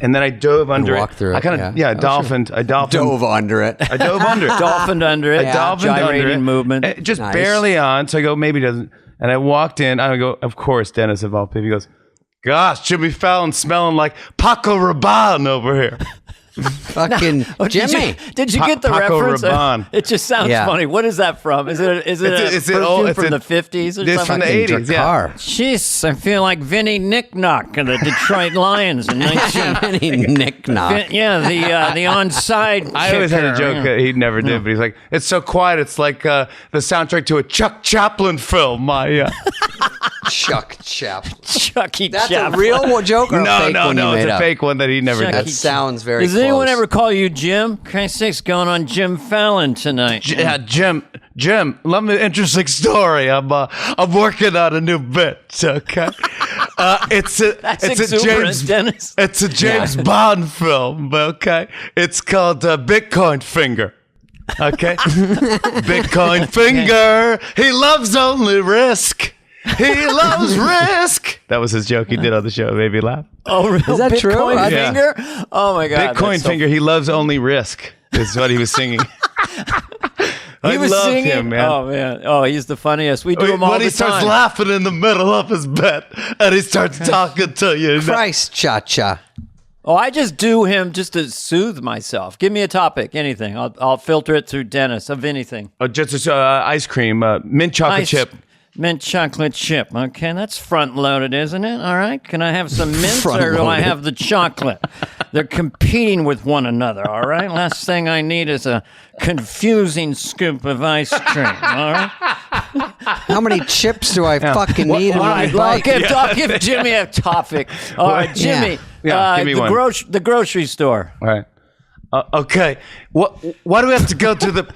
Speaker 3: and then I dove under it.
Speaker 1: Walked through it.
Speaker 3: I kind of, dolphined. I
Speaker 1: Dove under it.
Speaker 3: I dove under it.
Speaker 2: Dolphined under it.
Speaker 3: I dolphined under
Speaker 2: Gyrating
Speaker 3: it.
Speaker 2: movement.
Speaker 3: Just
Speaker 1: Nice.
Speaker 3: barely on. So I go, maybe it doesn't. And I walked in. I go, of course, Dennis of all people. He goes, gosh, Jimmy Fallon smelling like Paco Rabanne over here.
Speaker 1: Fucking Jimmy.
Speaker 2: Did you get the
Speaker 3: Paco
Speaker 2: reference?
Speaker 3: Rabanne.
Speaker 2: It just sounds
Speaker 1: Yeah.
Speaker 2: funny. What is that from? Is it a perfume from the 50s or
Speaker 3: It's
Speaker 2: something?
Speaker 3: from the 80s, yeah.
Speaker 1: Car.
Speaker 2: Jeez, I feel like Vinny Knick-Knock of the Detroit Lions in 19...
Speaker 1: Any knick-knock.
Speaker 2: Yeah, the onside
Speaker 3: I always had a
Speaker 2: kicker,
Speaker 3: joke
Speaker 2: yeah.
Speaker 3: that he never did, but he's like, it's so quiet. It's like the soundtrack to a Chuck Chaplin film.
Speaker 1: Chuck Chaplin.
Speaker 2: Chucky
Speaker 1: That's
Speaker 2: Chaplin.
Speaker 1: a real joke or a fake one you
Speaker 3: it's
Speaker 1: made
Speaker 3: a
Speaker 1: up?
Speaker 3: fake one that he never
Speaker 2: Chucky
Speaker 3: did.
Speaker 1: That sounds very
Speaker 2: Does
Speaker 1: close.
Speaker 2: anyone ever call you Jim? Christ's sake's going on Jim Fallon tonight.
Speaker 3: Yeah, Jim, let me interesting story. I'm working on a new bit. Okay, It's a
Speaker 2: exuberant, Dennis.
Speaker 3: It's a James Bond film. Okay, it's called Bitcoin Finger. Okay, Bitcoin Finger. He loves only risk. He loves risk. That was his joke he did on the show. It made me laugh.
Speaker 2: Oh, really?
Speaker 1: Is that
Speaker 2: Bitcoin
Speaker 1: true?
Speaker 3: Yeah.
Speaker 2: Finger? Oh my God.
Speaker 3: Bitcoin Finger. He loves only risk. Is what he was singing. I
Speaker 2: was
Speaker 3: love
Speaker 2: singing.
Speaker 3: him, man.
Speaker 2: Oh man. Oh, he's the funniest. We do him all
Speaker 3: When
Speaker 2: the
Speaker 3: he starts
Speaker 2: time.
Speaker 3: laughing in the middle of his bed and he starts talking to you.
Speaker 1: Christ, cha-cha.
Speaker 2: Oh, I just do him just to soothe myself. Give me a topic, anything. I'll filter it through Dennis of anything.
Speaker 3: Just ice cream, mint chocolate
Speaker 2: Ice-
Speaker 3: chip.
Speaker 2: Mint chocolate chip. Okay, that's front loaded, isn't it? All right. Can I have some mint or do I
Speaker 1: Front-loaded.
Speaker 2: have the chocolate? They're competing with one another. All right. Last thing I need is a confusing scoop of ice cream. All right.
Speaker 1: How many chips do I fucking need in
Speaker 2: All
Speaker 1: one
Speaker 2: right. Well,
Speaker 1: bite?
Speaker 2: I'll give Jimmy a topic. All right, Jimmy.
Speaker 3: Yeah, give me one.
Speaker 2: The grocery store.
Speaker 3: All right. Okay. Why do we have to go to the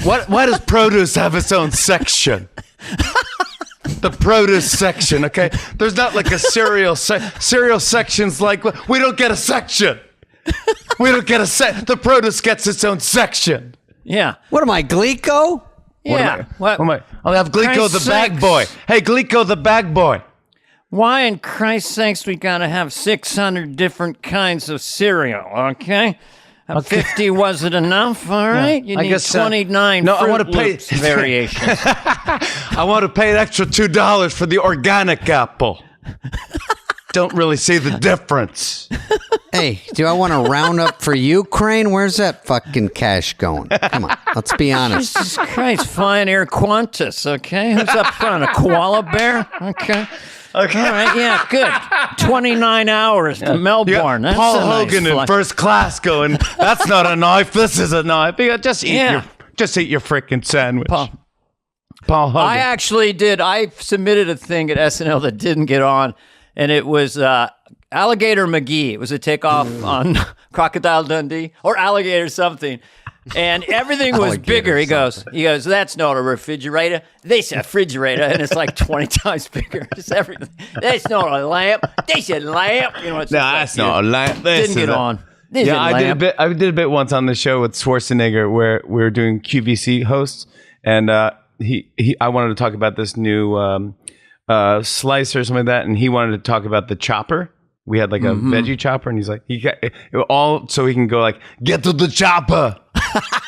Speaker 3: why does produce have its own section? The produce section, okay? There's not like a cereal section's like we don't get a section. We don't get the produce gets its own section.
Speaker 2: Yeah.
Speaker 1: What am I, Glico?
Speaker 2: Yeah.
Speaker 3: What am I? I'll have Glico
Speaker 2: Christ's
Speaker 3: the bag
Speaker 2: sakes.
Speaker 3: boy. Hey, Glico the bag boy.
Speaker 2: Why in Christ's sakes we gotta have 600 different kinds of cereal, okay? 50 wasn't enough, all right? You
Speaker 3: I
Speaker 2: need
Speaker 3: guess,
Speaker 2: 29
Speaker 3: no, I
Speaker 2: Fruit
Speaker 3: wanna pay-
Speaker 2: Loops variations.
Speaker 3: I want to pay an extra $2 for the organic apple. Don't really see the difference.
Speaker 1: Hey, do I want to round up for Ukraine? Where's that fucking cash going? Come on, let's be honest.
Speaker 2: Jesus Christ, fine air Qantas, okay? Who's up front, a koala bear? Okay.
Speaker 3: Okay.
Speaker 2: All right, yeah, good. 29 hours to Melbourne. That's
Speaker 3: Paul
Speaker 2: a nice
Speaker 3: Hogan in
Speaker 2: flight.
Speaker 3: first class going, that's not a knife, this is a knife. Just eat
Speaker 2: Yeah.
Speaker 3: your freaking sandwich.
Speaker 2: Paul
Speaker 3: Hogan.
Speaker 2: I actually did. I submitted a thing at SNL that didn't get on, and it was Alligator McGee. It was a takeoff on Crocodile Dundee or Alligator something. And everything was
Speaker 1: Alligator
Speaker 2: bigger. He goes, that's not a refrigerator. This a refrigerator, and it's like 20 times bigger. Just everything. That's not a lamp. This a lamp. You know, it's
Speaker 3: No,
Speaker 2: just
Speaker 3: that's
Speaker 2: like,
Speaker 3: not a lamp. This
Speaker 2: Didn't
Speaker 3: is
Speaker 2: get
Speaker 3: a-
Speaker 2: on. This
Speaker 3: Yeah,
Speaker 2: is a
Speaker 3: I
Speaker 2: lamp.
Speaker 3: did a bit once on the show with Schwarzenegger where we were doing QVC hosts, and I wanted to talk about this new slicer or something like that, and he wanted to talk about the chopper. We had like a veggie chopper, and he's like, all so he can go like, get to the chopper.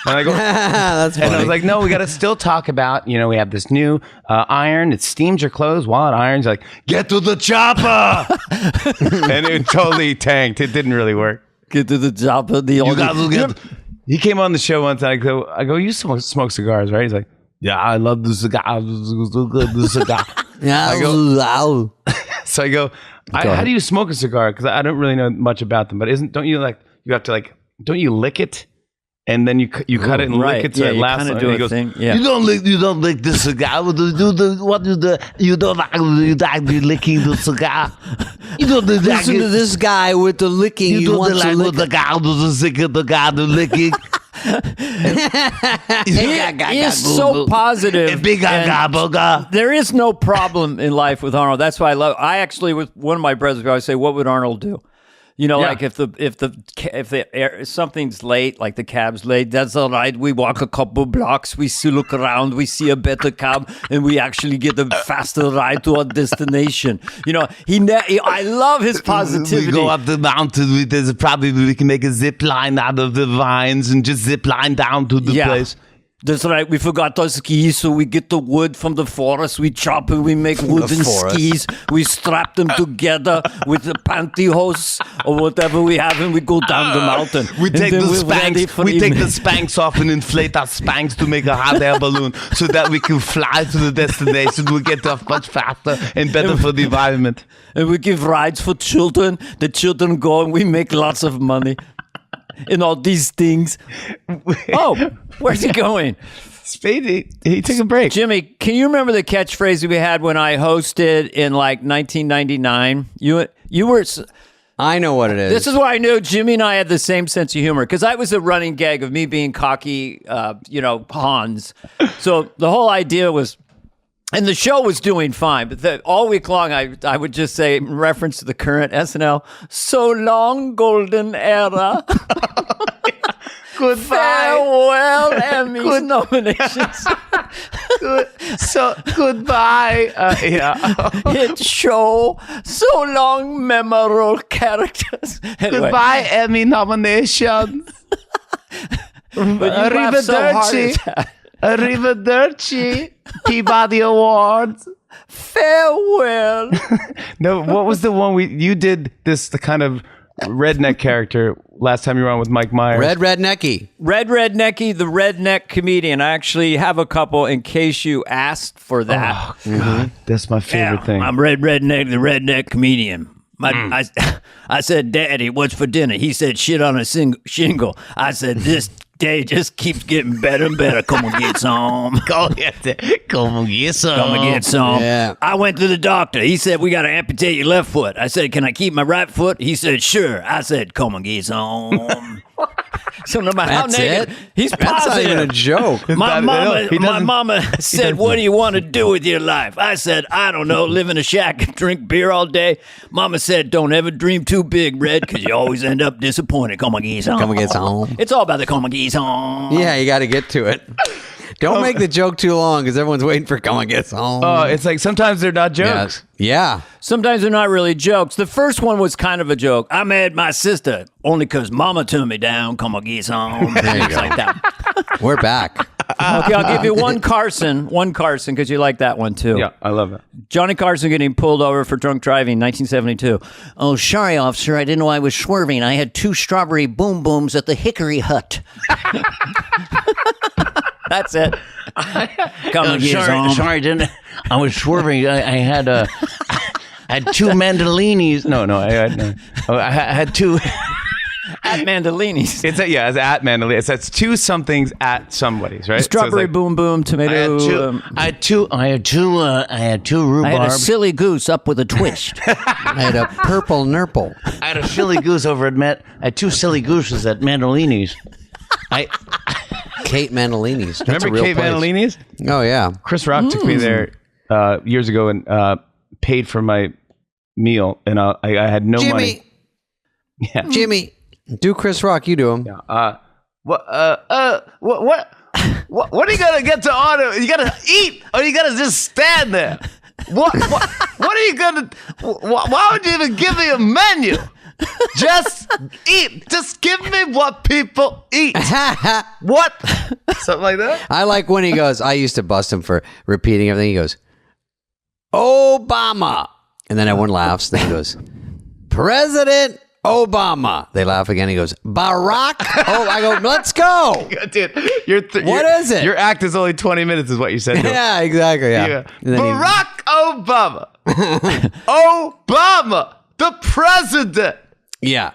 Speaker 3: And I go,
Speaker 1: That's
Speaker 3: and I
Speaker 1: funny.
Speaker 3: was like, no, we got to still talk about, we have this new iron. It steams your clothes while it irons. Like, get to the chopper. And it totally tanked. It didn't really work.
Speaker 2: Get to the top of the
Speaker 3: You got to get. He came on the show once, and I go, you smoke cigars, right? He's like, yeah, I love the cigar. The cigar.
Speaker 1: Ow.
Speaker 3: So I go, how do you smoke a cigar? Because I don't really know much about them. But don't you lick it? And then you cut it and
Speaker 2: right.
Speaker 3: lick it so
Speaker 2: Yeah,
Speaker 3: it
Speaker 2: you
Speaker 3: lasts.
Speaker 2: kind of
Speaker 3: And
Speaker 2: do
Speaker 3: he
Speaker 2: a
Speaker 3: goes,
Speaker 2: thing. Yeah.
Speaker 4: You don't lick the cigar. You don't actually licking the cigar. You don't do that.
Speaker 1: Listen to this guy with the licking.
Speaker 4: You
Speaker 1: He
Speaker 4: don't
Speaker 1: wants
Speaker 4: like
Speaker 1: to
Speaker 4: what
Speaker 1: lick.
Speaker 4: the guy does the guy do licking.
Speaker 2: He is so positive.
Speaker 4: Big
Speaker 2: and
Speaker 4: gaga.
Speaker 2: there is no problem in life with Arnold. That's why I actually, with one of my brothers, I would say, what would Arnold do? Like if something's late, like the cab's late, that's all right. We walk a couple blocks, we see, look around, we see a better cab, and we actually get a faster ride to our destination. I love his positivity.
Speaker 4: We go up the mountain. There's probably we can make a zip line out of the vines and just zip line down to the place.
Speaker 2: That's right. We forgot our skis, so we get the wood from the forest. We chop and we make wooden skis. We strap them together with the pantyhose or whatever we have, and we go down the mountain.
Speaker 4: We
Speaker 2: And
Speaker 4: take
Speaker 2: then
Speaker 4: the
Speaker 2: we're ready
Speaker 4: Spanx.
Speaker 2: for
Speaker 4: We take
Speaker 2: evening.
Speaker 4: the Spanx off and inflate our Spanx to make a hot air balloon, so that we can fly to the destination. We get off much faster and better for the environment.
Speaker 2: And we give rides for children. The children go, and we make lots of money. And all these things. Oh, where's he going?
Speaker 3: Spade, he took a break.
Speaker 2: Jimmy, can you remember the catchphrase we had when I hosted in like 1999? You were.
Speaker 1: I know what it is.
Speaker 2: This is why I knew Jimmy and I had the same sense of humor, because I was a running gag of me being cocky, Hans. So the whole idea was And the show was doing fine, but all week long, I would just say, in reference to the current SNL, so long, golden era.
Speaker 5: Goodbye.
Speaker 2: Farewell, Emmys nominations.
Speaker 5: Goodbye.
Speaker 2: Hit show, so long, memorable characters. Anyway,
Speaker 5: Goodbye, Emmy nominations.
Speaker 2: but you laughed so hard at that.
Speaker 5: Arrivederci. Peabody Awards.
Speaker 2: Farewell.
Speaker 3: No, what was the one you did the kind of redneck character last time you were on with Mike Myers?
Speaker 1: Rednecky.
Speaker 2: Red Rednecky, the redneck comedian. I actually have a couple in case you asked for that.
Speaker 3: Oh, God. That's my favorite thing.
Speaker 2: I'm Red Redneck, the redneck comedian. I said, Daddy, what's for dinner? He said, shit on a shingle. I said, this day just keeps getting better and better. Come and get some.
Speaker 5: Come and get some.
Speaker 2: Come and get some.
Speaker 1: Yeah.
Speaker 2: I went to the doctor. He said, we got to amputate your left foot. I said, can I keep my right foot? He said, sure. I said, come and get some. So no matter how
Speaker 1: That's
Speaker 2: negative,
Speaker 1: it?
Speaker 2: he's
Speaker 1: That's not
Speaker 2: positive.
Speaker 1: even a joke.
Speaker 2: My
Speaker 3: He doesn't-
Speaker 2: mama said, what do you want to do with your life? I said, I don't know, live in a shack and drink beer all day. Mama said, don't ever dream too big, Red, because you always end up disappointed. Come on, geese home.
Speaker 1: Come and get some.
Speaker 2: It's all about the come on, geese home.
Speaker 1: Yeah, you got to get to it. Don't make the joke too long because everyone's waiting for come and get home.
Speaker 3: Oh, it's like sometimes they're not jokes.
Speaker 1: Yeah.
Speaker 2: Sometimes they're not really jokes. The first one was kind of a joke. I mad my sister only because mama turned me down. Come on, geese home.
Speaker 1: There you
Speaker 2: Things
Speaker 1: go.
Speaker 2: like that.
Speaker 1: We're back.
Speaker 2: Okay, I'll give you one Carson, because you like that one too.
Speaker 3: Yeah, I love it.
Speaker 2: Johnny Carson getting pulled over for drunk driving, 1972. Oh, sorry, officer. I didn't know I was swerving. I had 2 strawberry boom booms at the Hickory Hut. That's it. Come and get home.
Speaker 4: Sorry, didn't I was swerving. I had I had 2 mandolinis. No, I had 2.
Speaker 2: At Mandolinis.
Speaker 3: It's at Mandalay. That's 2 somethings at somebody's, right?
Speaker 2: Strawberry boom boom, tomato.
Speaker 4: I had two rhubarb.
Speaker 2: I had a silly goose up with a twist.
Speaker 1: I had a purple nurple.
Speaker 4: I had a silly goose over at I had 2 silly gooses at Mandolini's.
Speaker 1: Kate Mandolini's. That's
Speaker 3: Remember
Speaker 1: a real
Speaker 3: Kate
Speaker 1: place.
Speaker 3: Mandolini's?
Speaker 1: Oh, yeah.
Speaker 3: Chris Rock took me there years ago and paid for my meal, and I had no money. Yeah.
Speaker 1: Jimmy. Do Chris Rock. You do him.
Speaker 5: What are you gonna get to order? You gotta eat, or you gotta just stand there. What are you gonna? Why would you even give me a menu? Just eat. Just give me what people eat. What? Something like that.
Speaker 1: I like when he goes, I used to bust him for repeating everything. He goes, Obama. And then everyone laughs. Then he goes, President Obama. They laugh again. He goes, Barack. Oh, I go, let's go.
Speaker 3: Dude,
Speaker 1: What is it?
Speaker 3: Your act is only 20 minutes is what you said.
Speaker 1: Yeah, exactly. Yeah. And then
Speaker 5: Barack Obama. Obama, the president.
Speaker 1: yeah.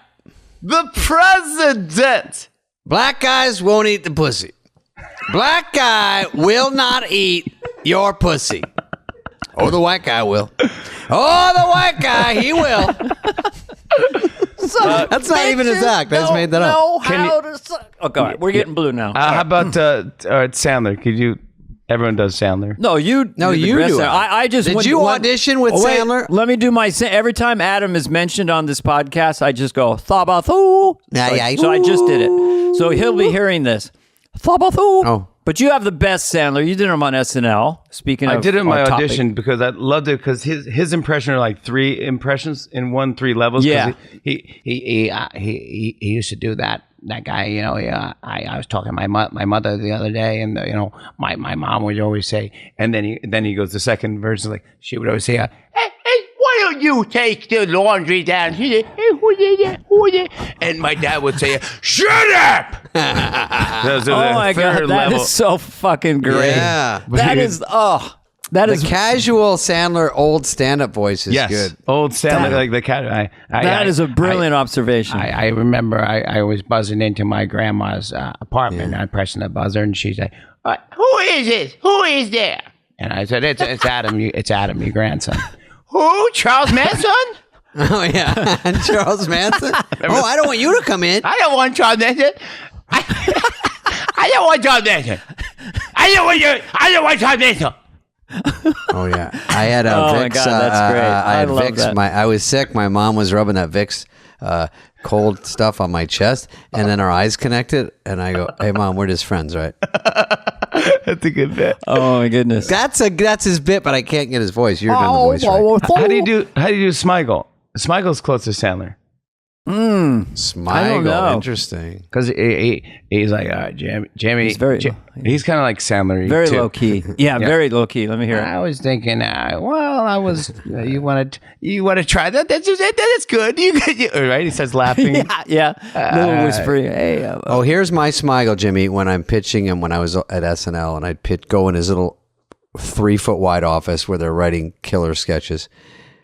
Speaker 5: The president.
Speaker 1: Black guys won't eat the pussy. Black guy will not eat your pussy. Oh, the white guy will. Oh, the white guy, he will. That's not even his act. I just made that up.
Speaker 2: Oh, God. We're getting blue now.
Speaker 3: How about Sandler? Could you? Everyone does Sandler.
Speaker 2: No, you.
Speaker 1: No,
Speaker 2: you're the
Speaker 1: you
Speaker 2: best
Speaker 1: do it.
Speaker 2: Sandler. I just
Speaker 1: Did
Speaker 2: went-
Speaker 1: you
Speaker 2: went-
Speaker 1: audition with
Speaker 2: wait,
Speaker 1: Sandler?
Speaker 2: Let me do my. Every time Adam is mentioned on this podcast, I just go Thabathu. So I just did it. So he'll be hearing this. Thabathu.
Speaker 1: Oh.
Speaker 2: But you have the best Sandler. You did him on SNL. Speaking of,
Speaker 3: I did it in my
Speaker 2: our topic.
Speaker 3: audition because I loved it because his impression are like 3 impressions in 3 levels. 'cause
Speaker 2: Yeah.
Speaker 4: He used to do that guy, you know. I was talking to my mother the other day, and you know, my mom would always say,
Speaker 3: and then he goes the second version, like
Speaker 4: she would always say, hey, why don't you take the laundry down? She said, hey, who did that? And my dad would say, shut up.
Speaker 3: those
Speaker 2: Oh
Speaker 3: are
Speaker 2: my
Speaker 3: the
Speaker 2: God,
Speaker 3: third
Speaker 2: that
Speaker 3: level.
Speaker 2: is so fucking great.
Speaker 1: Yeah.
Speaker 2: That is that
Speaker 1: The
Speaker 2: is
Speaker 1: casual Sandler old stand-up voice is
Speaker 3: Yes,
Speaker 1: good.
Speaker 3: old Sandler, like the cat.
Speaker 2: that is a brilliant observation.
Speaker 4: I remember I was buzzing into my grandma's apartment.
Speaker 1: Yeah.
Speaker 4: I pressing the buzzer, and she said, who is this? Who is there? And I said, it's Adam. It's Adam, your grandson. Who? Charles Manson?
Speaker 1: Oh, yeah. And Charles Manson? Oh, I don't want you to come in.
Speaker 4: I don't want Charles Manson. I don't want Charles Manson. I don't want Charles Manson.
Speaker 1: Oh yeah, I had a
Speaker 2: Oh,
Speaker 1: Vicks.
Speaker 2: my God, that's great.
Speaker 1: I had
Speaker 2: I love
Speaker 1: Vicks.
Speaker 2: that.
Speaker 1: I was sick. My mom was rubbing that Vicks cold stuff on my chest, and then our eyes connected, and I go, "Hey, Mom, we're just friends, right?"
Speaker 3: That's a good bit.
Speaker 2: Oh my goodness.
Speaker 1: That's his bit, but I can't get his voice. You're doing the voice right.
Speaker 3: How do you do Smigel? Smigel's close to Sandler.
Speaker 1: Smigel,
Speaker 2: know.
Speaker 1: interesting.
Speaker 3: Because he's like, Jamie.
Speaker 2: He's very-
Speaker 3: He's kind of like Sandler.
Speaker 2: Very
Speaker 3: too.
Speaker 2: low key. Yeah, very low key. Let me hear it.
Speaker 3: I was thinking, you want to try that? That's good. Right? He starts laughing.
Speaker 2: Yeah. Little whispery. Hey.
Speaker 1: Oh, here's my Smigel, Jimmy. When I'm pitching him, when I was at SNL, and I'd go in his little 3-foot wide office where they're writing killer sketches.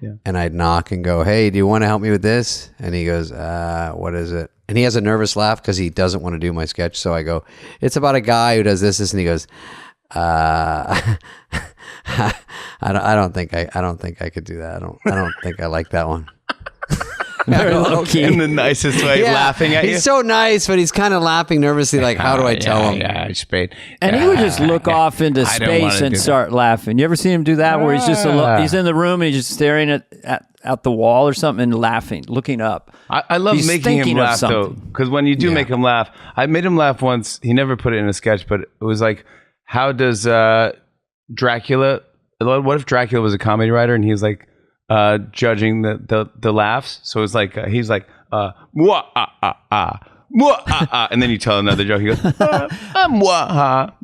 Speaker 1: Yeah. And I'd knock and go, "Hey, do you want to help me with this?" And he goes, "What is it?" And he has a nervous laugh because he doesn't want to do my sketch. So I go, "It's about a guy who does this," and he goes, I don't think I could do that. I don't think I like that one.
Speaker 2: Very low key.
Speaker 3: In the nicest way, laughing at you.
Speaker 1: He's so nice, but he's kind of laughing nervously, like, how do I tell him?
Speaker 3: Yeah, Spade.
Speaker 2: And he would just look off into
Speaker 3: I don't wanna
Speaker 2: space
Speaker 3: do
Speaker 2: and
Speaker 3: that.
Speaker 2: start laughing. You ever see him do that? Where he's just he's in the room and he's just staring at the wall or something and laughing, looking up.
Speaker 3: I love
Speaker 2: He's
Speaker 3: making him
Speaker 2: thinking of
Speaker 3: laugh though,
Speaker 2: something.
Speaker 3: because when you do make him laugh, I made him laugh once. He never put it in a sketch, but it was like, how does Dracula? What if Dracula was a comedy writer and he's like judging the laughs? So it's like he's like mwah ah ah ah mwah ah ah, and then you tell another joke. He goes mwah ha.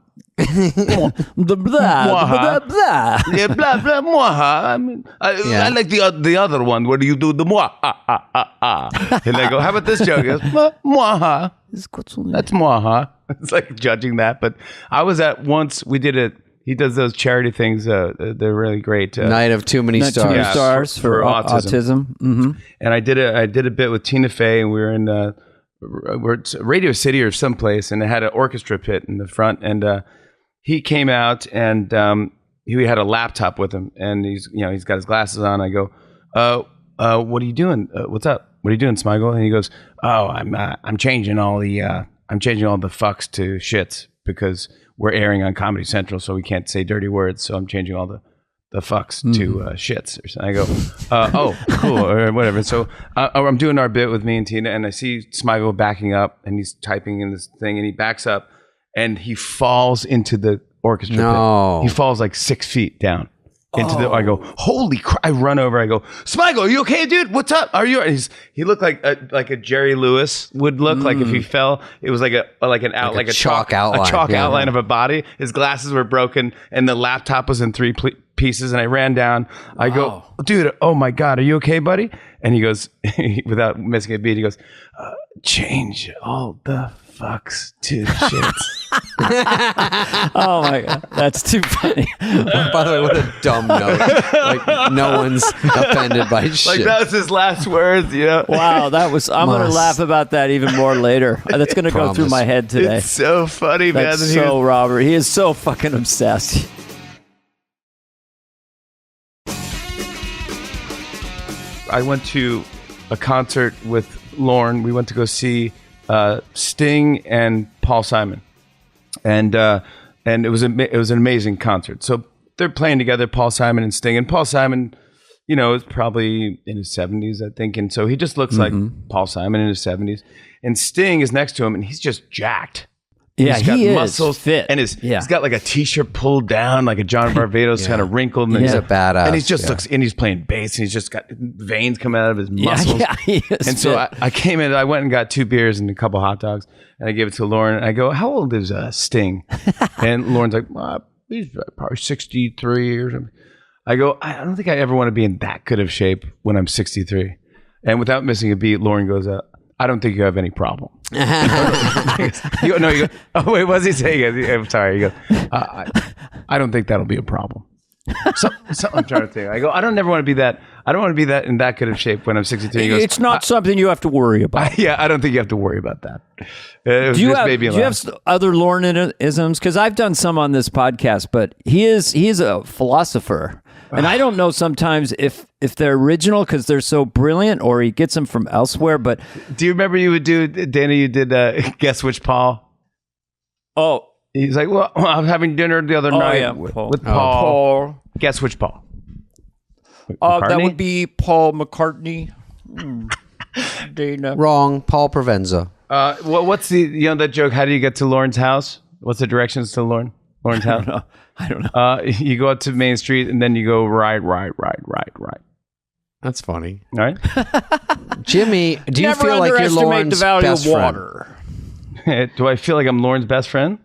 Speaker 2: Blah, blah, blah.
Speaker 3: Yeah, blah blah mwaha. I mean, I like the other one where you do the mwah ah ah ah ah. And I go, how about this joke? He goes mwaha. That's mwaha. It's like judging that. But I was at once. We did it. He does those charity things. They're really great.
Speaker 1: Night of Too Many
Speaker 2: Not
Speaker 1: Stars.
Speaker 2: too many
Speaker 3: Yeah,
Speaker 2: stars
Speaker 3: for
Speaker 2: for autism. Mm-hmm.
Speaker 3: And I did a bit with Tina Fey, and we were in we're at Radio City or someplace, and it had an orchestra pit in the front, and he came out, and he had a laptop with him, and he's got his glasses on. I go, what are you doing? What's up? What are you doing, Smigel? And he goes, I'm changing all the fucks to shits because we're airing on Comedy Central, so we can't say dirty words. So I'm changing all the fucks to shits. Or something. I go, oh, cool, or whatever. So I'm doing our bit with me and Tina, and I see Smigel backing up, and he's typing in this thing, and he backs up, and he falls into the orchestra
Speaker 1: No.
Speaker 3: pit. He falls like 6 feet down. Into the, I go, holy crap! I run over. I go, Smigel, are you okay, dude? What's up? Are you? And he looked like a Jerry Lewis would look like if he fell. It was like a chalk outline of a body. His glasses were broken, and the laptop was in three pieces. And I ran down. I go, dude, oh my god, are you okay, buddy? And he goes, without missing a beat, he goes, change all the fucks to shits.
Speaker 2: Oh my god, that's too funny.
Speaker 1: By the way, what a dumb note. Like, no one's offended by shit.
Speaker 3: Like, that was his last words, you know?
Speaker 2: Wow, that was. I'm going to laugh about that even more later. That's going to go through my head today.
Speaker 3: It's so funny, man.
Speaker 2: That's so Robert. He is so fucking obsessed.
Speaker 3: I went to a concert with Lauren. We went to go see Sting and Paul Simon, and it was an amazing concert. So they're playing together, Paul Simon and Sting, and Paul Simon, is probably in his 70s, I think, and so he just looks like Paul Simon in his 70s, and Sting is next to him, and he's just jacked.
Speaker 2: Yeah,
Speaker 3: he's got
Speaker 2: he
Speaker 3: muscles,
Speaker 2: is fit.
Speaker 3: and he's got like a t-shirt pulled down, like a John Barbados kind of wrinkled. And
Speaker 1: He's a badass.
Speaker 3: and he just looks, and he's playing bass, and he's just got veins coming out of his muscles.
Speaker 2: Yeah, he is
Speaker 3: and so
Speaker 2: fit.
Speaker 3: I came in, I went and got 2 beers and a couple hot dogs, and I gave it to Lauren. And I go, "How old is Sting?" And Lauren's like, "He's probably 63 or something." I go, "I don't think I ever want to be in that good of shape when I'm 63." And without missing a beat, Lauren goes, "I don't think you have any problem." You go, oh wait, what's he saying? I'm sorry. You go, I don't think that'll be a problem. So I'm trying to think. I go, I don't want to be that. I don't want to be that in that good of shape when I'm 63. He goes,
Speaker 2: It's not something you have to worry about.
Speaker 3: I don't think you have to worry about that.
Speaker 2: Do you have other Laurenisms? Because I've done some on this podcast, but he's a philosopher. And I don't know sometimes if they're original because they're so brilliant, or he gets them from elsewhere. But
Speaker 3: do you remember you would do, Dana? You did Guess Which Paul?
Speaker 2: oh
Speaker 3: He's like, well, I was having dinner the other night with Paul.
Speaker 2: Paul.
Speaker 3: Guess which Paul?
Speaker 2: That
Speaker 3: McCartney?
Speaker 2: would be Paul McCartney. Dana.
Speaker 1: Wrong. Paul Provenza.
Speaker 3: What's the that joke? How do you get to Lauren's house? What's the directions to Lauren's house?
Speaker 2: I don't know.
Speaker 3: You go up to Main Street and then you go right.
Speaker 1: That's funny.
Speaker 3: All right.
Speaker 1: Jimmy, do you
Speaker 2: Never
Speaker 1: feel like you're
Speaker 2: underestimate
Speaker 1: Lauren's
Speaker 2: the value
Speaker 1: best
Speaker 2: of
Speaker 1: friend?
Speaker 2: water.
Speaker 3: Do I feel like I'm Lauren's best friend?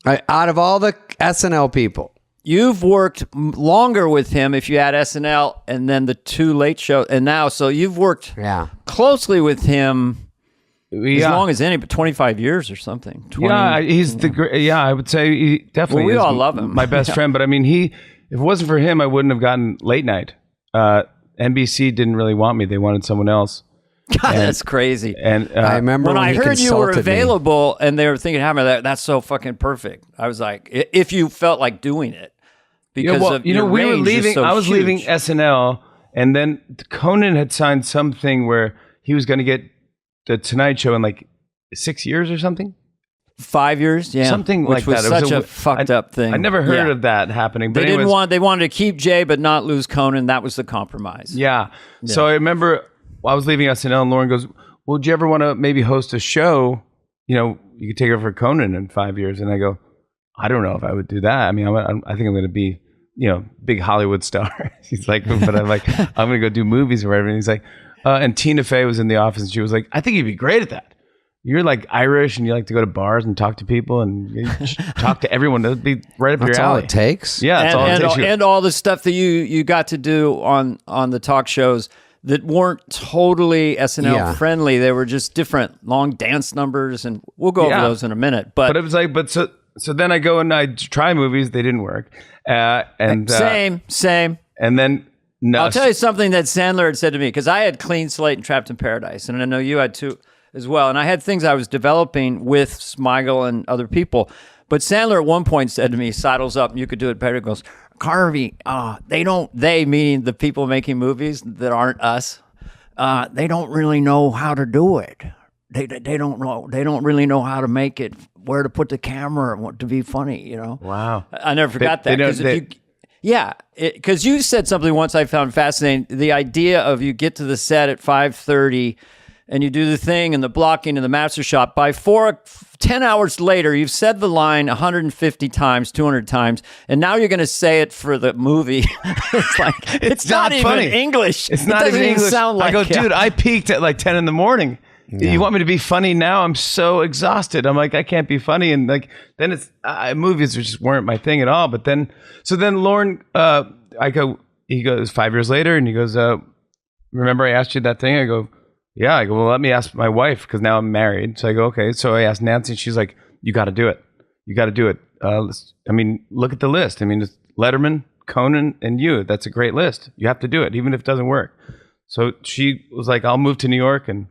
Speaker 1: Out of all the SNL people,
Speaker 2: You've worked longer with him if you add SNL and then the 2 late shows, and now, so you've worked closely with him as long as any, but 25 years or something. 20,
Speaker 3: yeah, he's the great. Yeah, I would say he definitely.
Speaker 2: Well, we
Speaker 3: is
Speaker 2: all love him.
Speaker 3: My best friend, but I mean, if it wasn't for him, I wouldn't have gotten late night. NBC didn't really want me; they wanted someone else.
Speaker 2: God, that's crazy.
Speaker 3: And
Speaker 1: I remember
Speaker 2: when I
Speaker 1: he
Speaker 2: heard you were
Speaker 1: consulted me.
Speaker 2: available and they were thinking, Hammer, that's so fucking perfect. I was like, if you felt like doing it, because of your
Speaker 3: we were
Speaker 2: range is
Speaker 3: leaving.
Speaker 2: so
Speaker 3: I was
Speaker 2: huge.
Speaker 3: leaving SNL, and then Conan had signed something where he was going to get the Tonight Show in like 6 years or something.
Speaker 2: 5 years, yeah,
Speaker 3: Something
Speaker 2: which
Speaker 3: like
Speaker 2: was
Speaker 3: that. It was
Speaker 2: such a fucked up thing.
Speaker 3: I never heard of that happening. But
Speaker 2: They
Speaker 3: anyways,
Speaker 2: They wanted to keep Jay but not lose Conan. That was the compromise.
Speaker 3: Yeah. So I remember I was leaving SNL, and Lauren goes, "Well, would you ever want to maybe host a show? You could take over for Conan in 5 years." And I go, "I don't know if I would do that. I mean, I think I'm going to be, big Hollywood star." He's like, "But I'm like, I'm going to go do movies or whatever." And he's like, and Tina Fey was in the office, and she was like, "I think you'd be great at that. You're like Irish, and you like to go to bars and talk to people and you talk to everyone. That'd be right up
Speaker 1: That's
Speaker 3: your
Speaker 1: all
Speaker 3: alley."
Speaker 1: it takes.
Speaker 3: Yeah, that's all it takes.
Speaker 2: And all the stuff that you got to do on the talk shows that weren't totally SNL friendly. They were just different, long dance numbers, and we'll go over those in a minute. But
Speaker 3: it was like, so then I go and I try movies. They didn't work.
Speaker 2: Same.
Speaker 3: And then
Speaker 2: I'll tell you something that Sandler had said to me, because I had Clean Slate and Trapped in Paradise, and I know you had too as well. And I had things I was developing with Smigel and other people. But Sandler at one point said to me, sidles up, and you could do it better, goes, "Carvey, they meaning the people making movies that aren't us, they don't really know how to do it. They don't really know how to make it, where to put the camera, and what to be funny,
Speaker 3: Wow.
Speaker 2: I never forgot that. Because you said something once I found fascinating. The idea of you get to the set at 5:30 and you do the thing and the blocking and the master shot. By 10 hours later, you've said the line 150 times, 200 times, and now you're going to say it for the movie. It's like, it's not even
Speaker 3: funny.
Speaker 2: English.
Speaker 3: It's not even English.
Speaker 2: Sound like
Speaker 3: I go, dude, I peaked at like 10 in the morning. Yeah. You want me to be funny now? I'm so exhausted. I'm like, I can't be funny. And like, then it's movies just weren't my thing at all. But then Lauren, he goes 5 years later and he goes, remember I asked you that thing? I go, yeah. I go, well, let me ask my wife because now I'm married. So I go, okay. So I asked Nancy and she's like, you got to do it. You got to do it. Look at the list. It's Letterman, Conan, and you. That's a great list. You have to do it, even if it doesn't work. So she was like, I'll move to New York. And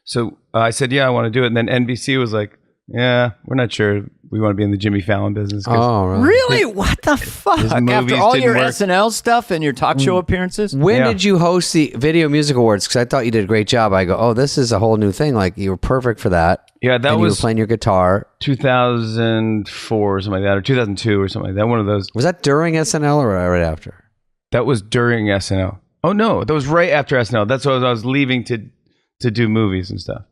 Speaker 3: so I said, yeah, I want to do it. And then NBC was like, yeah, we're not sure we want to be in the Jimmy Fallon business.
Speaker 1: Oh,
Speaker 2: really? What the fuck? After all your SNL stuff and your talk show appearances?
Speaker 1: When did you host the Video Music Awards? Because I thought you did a great job. I go, oh, this is a whole new thing. Like, you were perfect for that.
Speaker 3: Yeah, that
Speaker 1: and
Speaker 3: was...
Speaker 1: you were playing your guitar.
Speaker 3: 2004 or something like that, or 2002 or something like that. One of those.
Speaker 1: Was that during SNL or right after?
Speaker 3: That was during SNL. Oh, no. That was right after SNL. That's what I was leaving to do movies and stuff.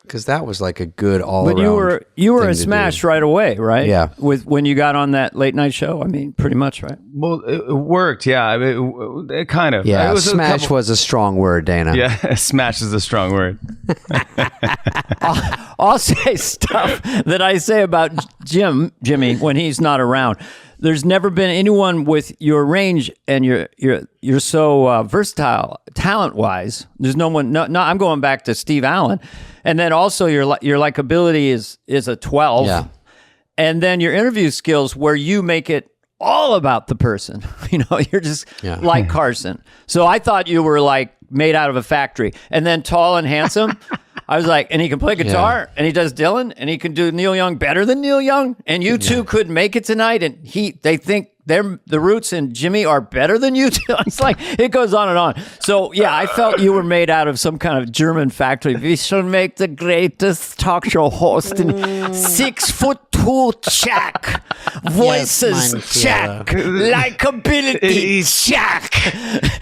Speaker 1: Because that was like a good all-around.
Speaker 2: But you were a smash right away, right?
Speaker 1: Yeah.
Speaker 2: When you got on that late night show, pretty much, right?
Speaker 3: Well, it worked, yeah. It kind of.
Speaker 1: Yeah, smash was a strong word, Dana.
Speaker 3: Yeah, smash is a strong word.
Speaker 2: I'll say stuff that I say about Jimmy, when he's not around. There's never been anyone with your range and you're so versatile, talent-wise. There's no one. No, I'm going back to Steve Allen, and then also your likability is a 12.
Speaker 1: Yeah.
Speaker 2: And then your interview skills, where you make it all about the person. You're just like Carson. So I thought you were like made out of a factory, and then tall and handsome. I was like, and he can play guitar, and he does Dylan, and he can do Neil Young better than Neil Young, and you two could make it tonight, and they think the Roots and Jimmy are better than you two. It's like, it goes on and on. So yeah, I felt you were made out of some kind of German factory. We shall make the greatest talk show host in 6'2" Pool check. Voices
Speaker 1: mein
Speaker 2: check. Likability check.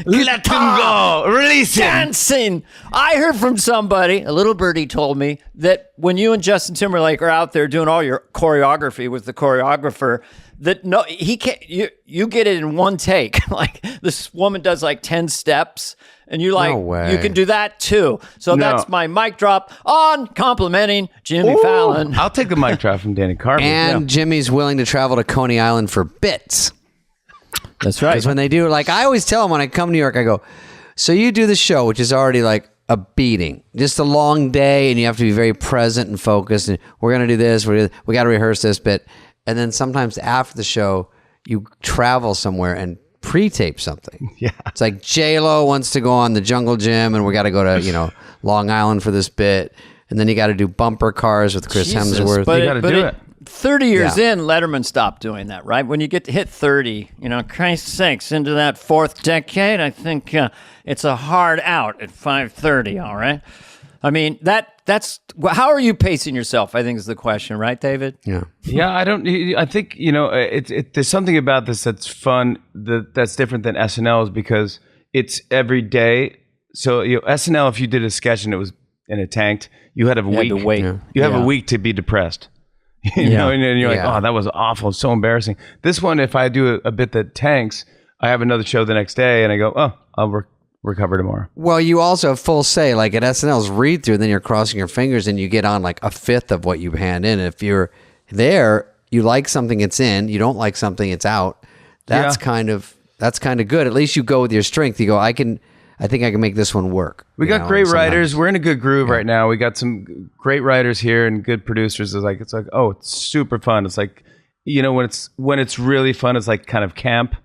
Speaker 3: Let him go. Release him.
Speaker 2: Dancing. I heard from somebody, a little birdie told me, that when you and Justin Timberlake are out there doing all your choreography with the choreographer, that no, he can't. You get it in one take. Like this woman does like 10 steps, and you're like,
Speaker 1: No way.
Speaker 2: you can do that too. So
Speaker 3: No.
Speaker 2: that's my mic drop on complimenting Jimmy Fallon.
Speaker 3: I'll take the mic drop from Danny Carvey.
Speaker 1: And Jimmy's willing to travel to Coney Island for bits.
Speaker 2: That's right.
Speaker 1: Because when they do, like I always tell them when I come to New York, I go, so you do the show, which is already like a beating, just a long day, and you have to be very present and focused. And we're gonna do this. We got to rehearse this bit, and then sometimes after the show, you travel somewhere and pre-tape something.
Speaker 3: Yeah.
Speaker 1: It's like J-Lo wants to go on the Jungle Gym, and we got to go to Long Island for this bit, and then you got to do bumper cars with Chris
Speaker 2: Jesus,
Speaker 1: Hemsworth.
Speaker 3: You gotta do it.
Speaker 2: 30 years
Speaker 1: Yeah.
Speaker 2: in, Letterman stopped doing that, right? When you get to hit 30, Christ's sakes, into that fourth decade, I think it's a hard out at 5:30, all right? I mean, that's how are you pacing yourself, I think is the question, right, David?
Speaker 1: Yeah.
Speaker 3: Yeah, I think there's something about this that's fun that's different than SNL is because it's every day. So SNL, if you did a sketch and it tanked, you had a week.
Speaker 2: to wait.
Speaker 1: Yeah.
Speaker 3: You have
Speaker 2: Yeah.
Speaker 3: a week to be depressed. And you're like,
Speaker 1: Yeah.
Speaker 3: oh, that was awful, so embarrassing. This one, if I do a bit that tanks, I have another show the next day, and I go, oh, I'll recover tomorrow.
Speaker 1: Well, you also have full say, like at SNL's read through, then you're crossing your fingers and you get on like a fifth of what you hand in. If you're there, you like something, it's in. You don't like something, it's out. That's kind of good. At least you go with your strength. You go, I think I can make this one work.
Speaker 3: We got great writers. We're in a good groove right now. We got some great writers here and good producers. It's like, oh, it's super fun. It's like, when it's really fun, it's like kind of camp,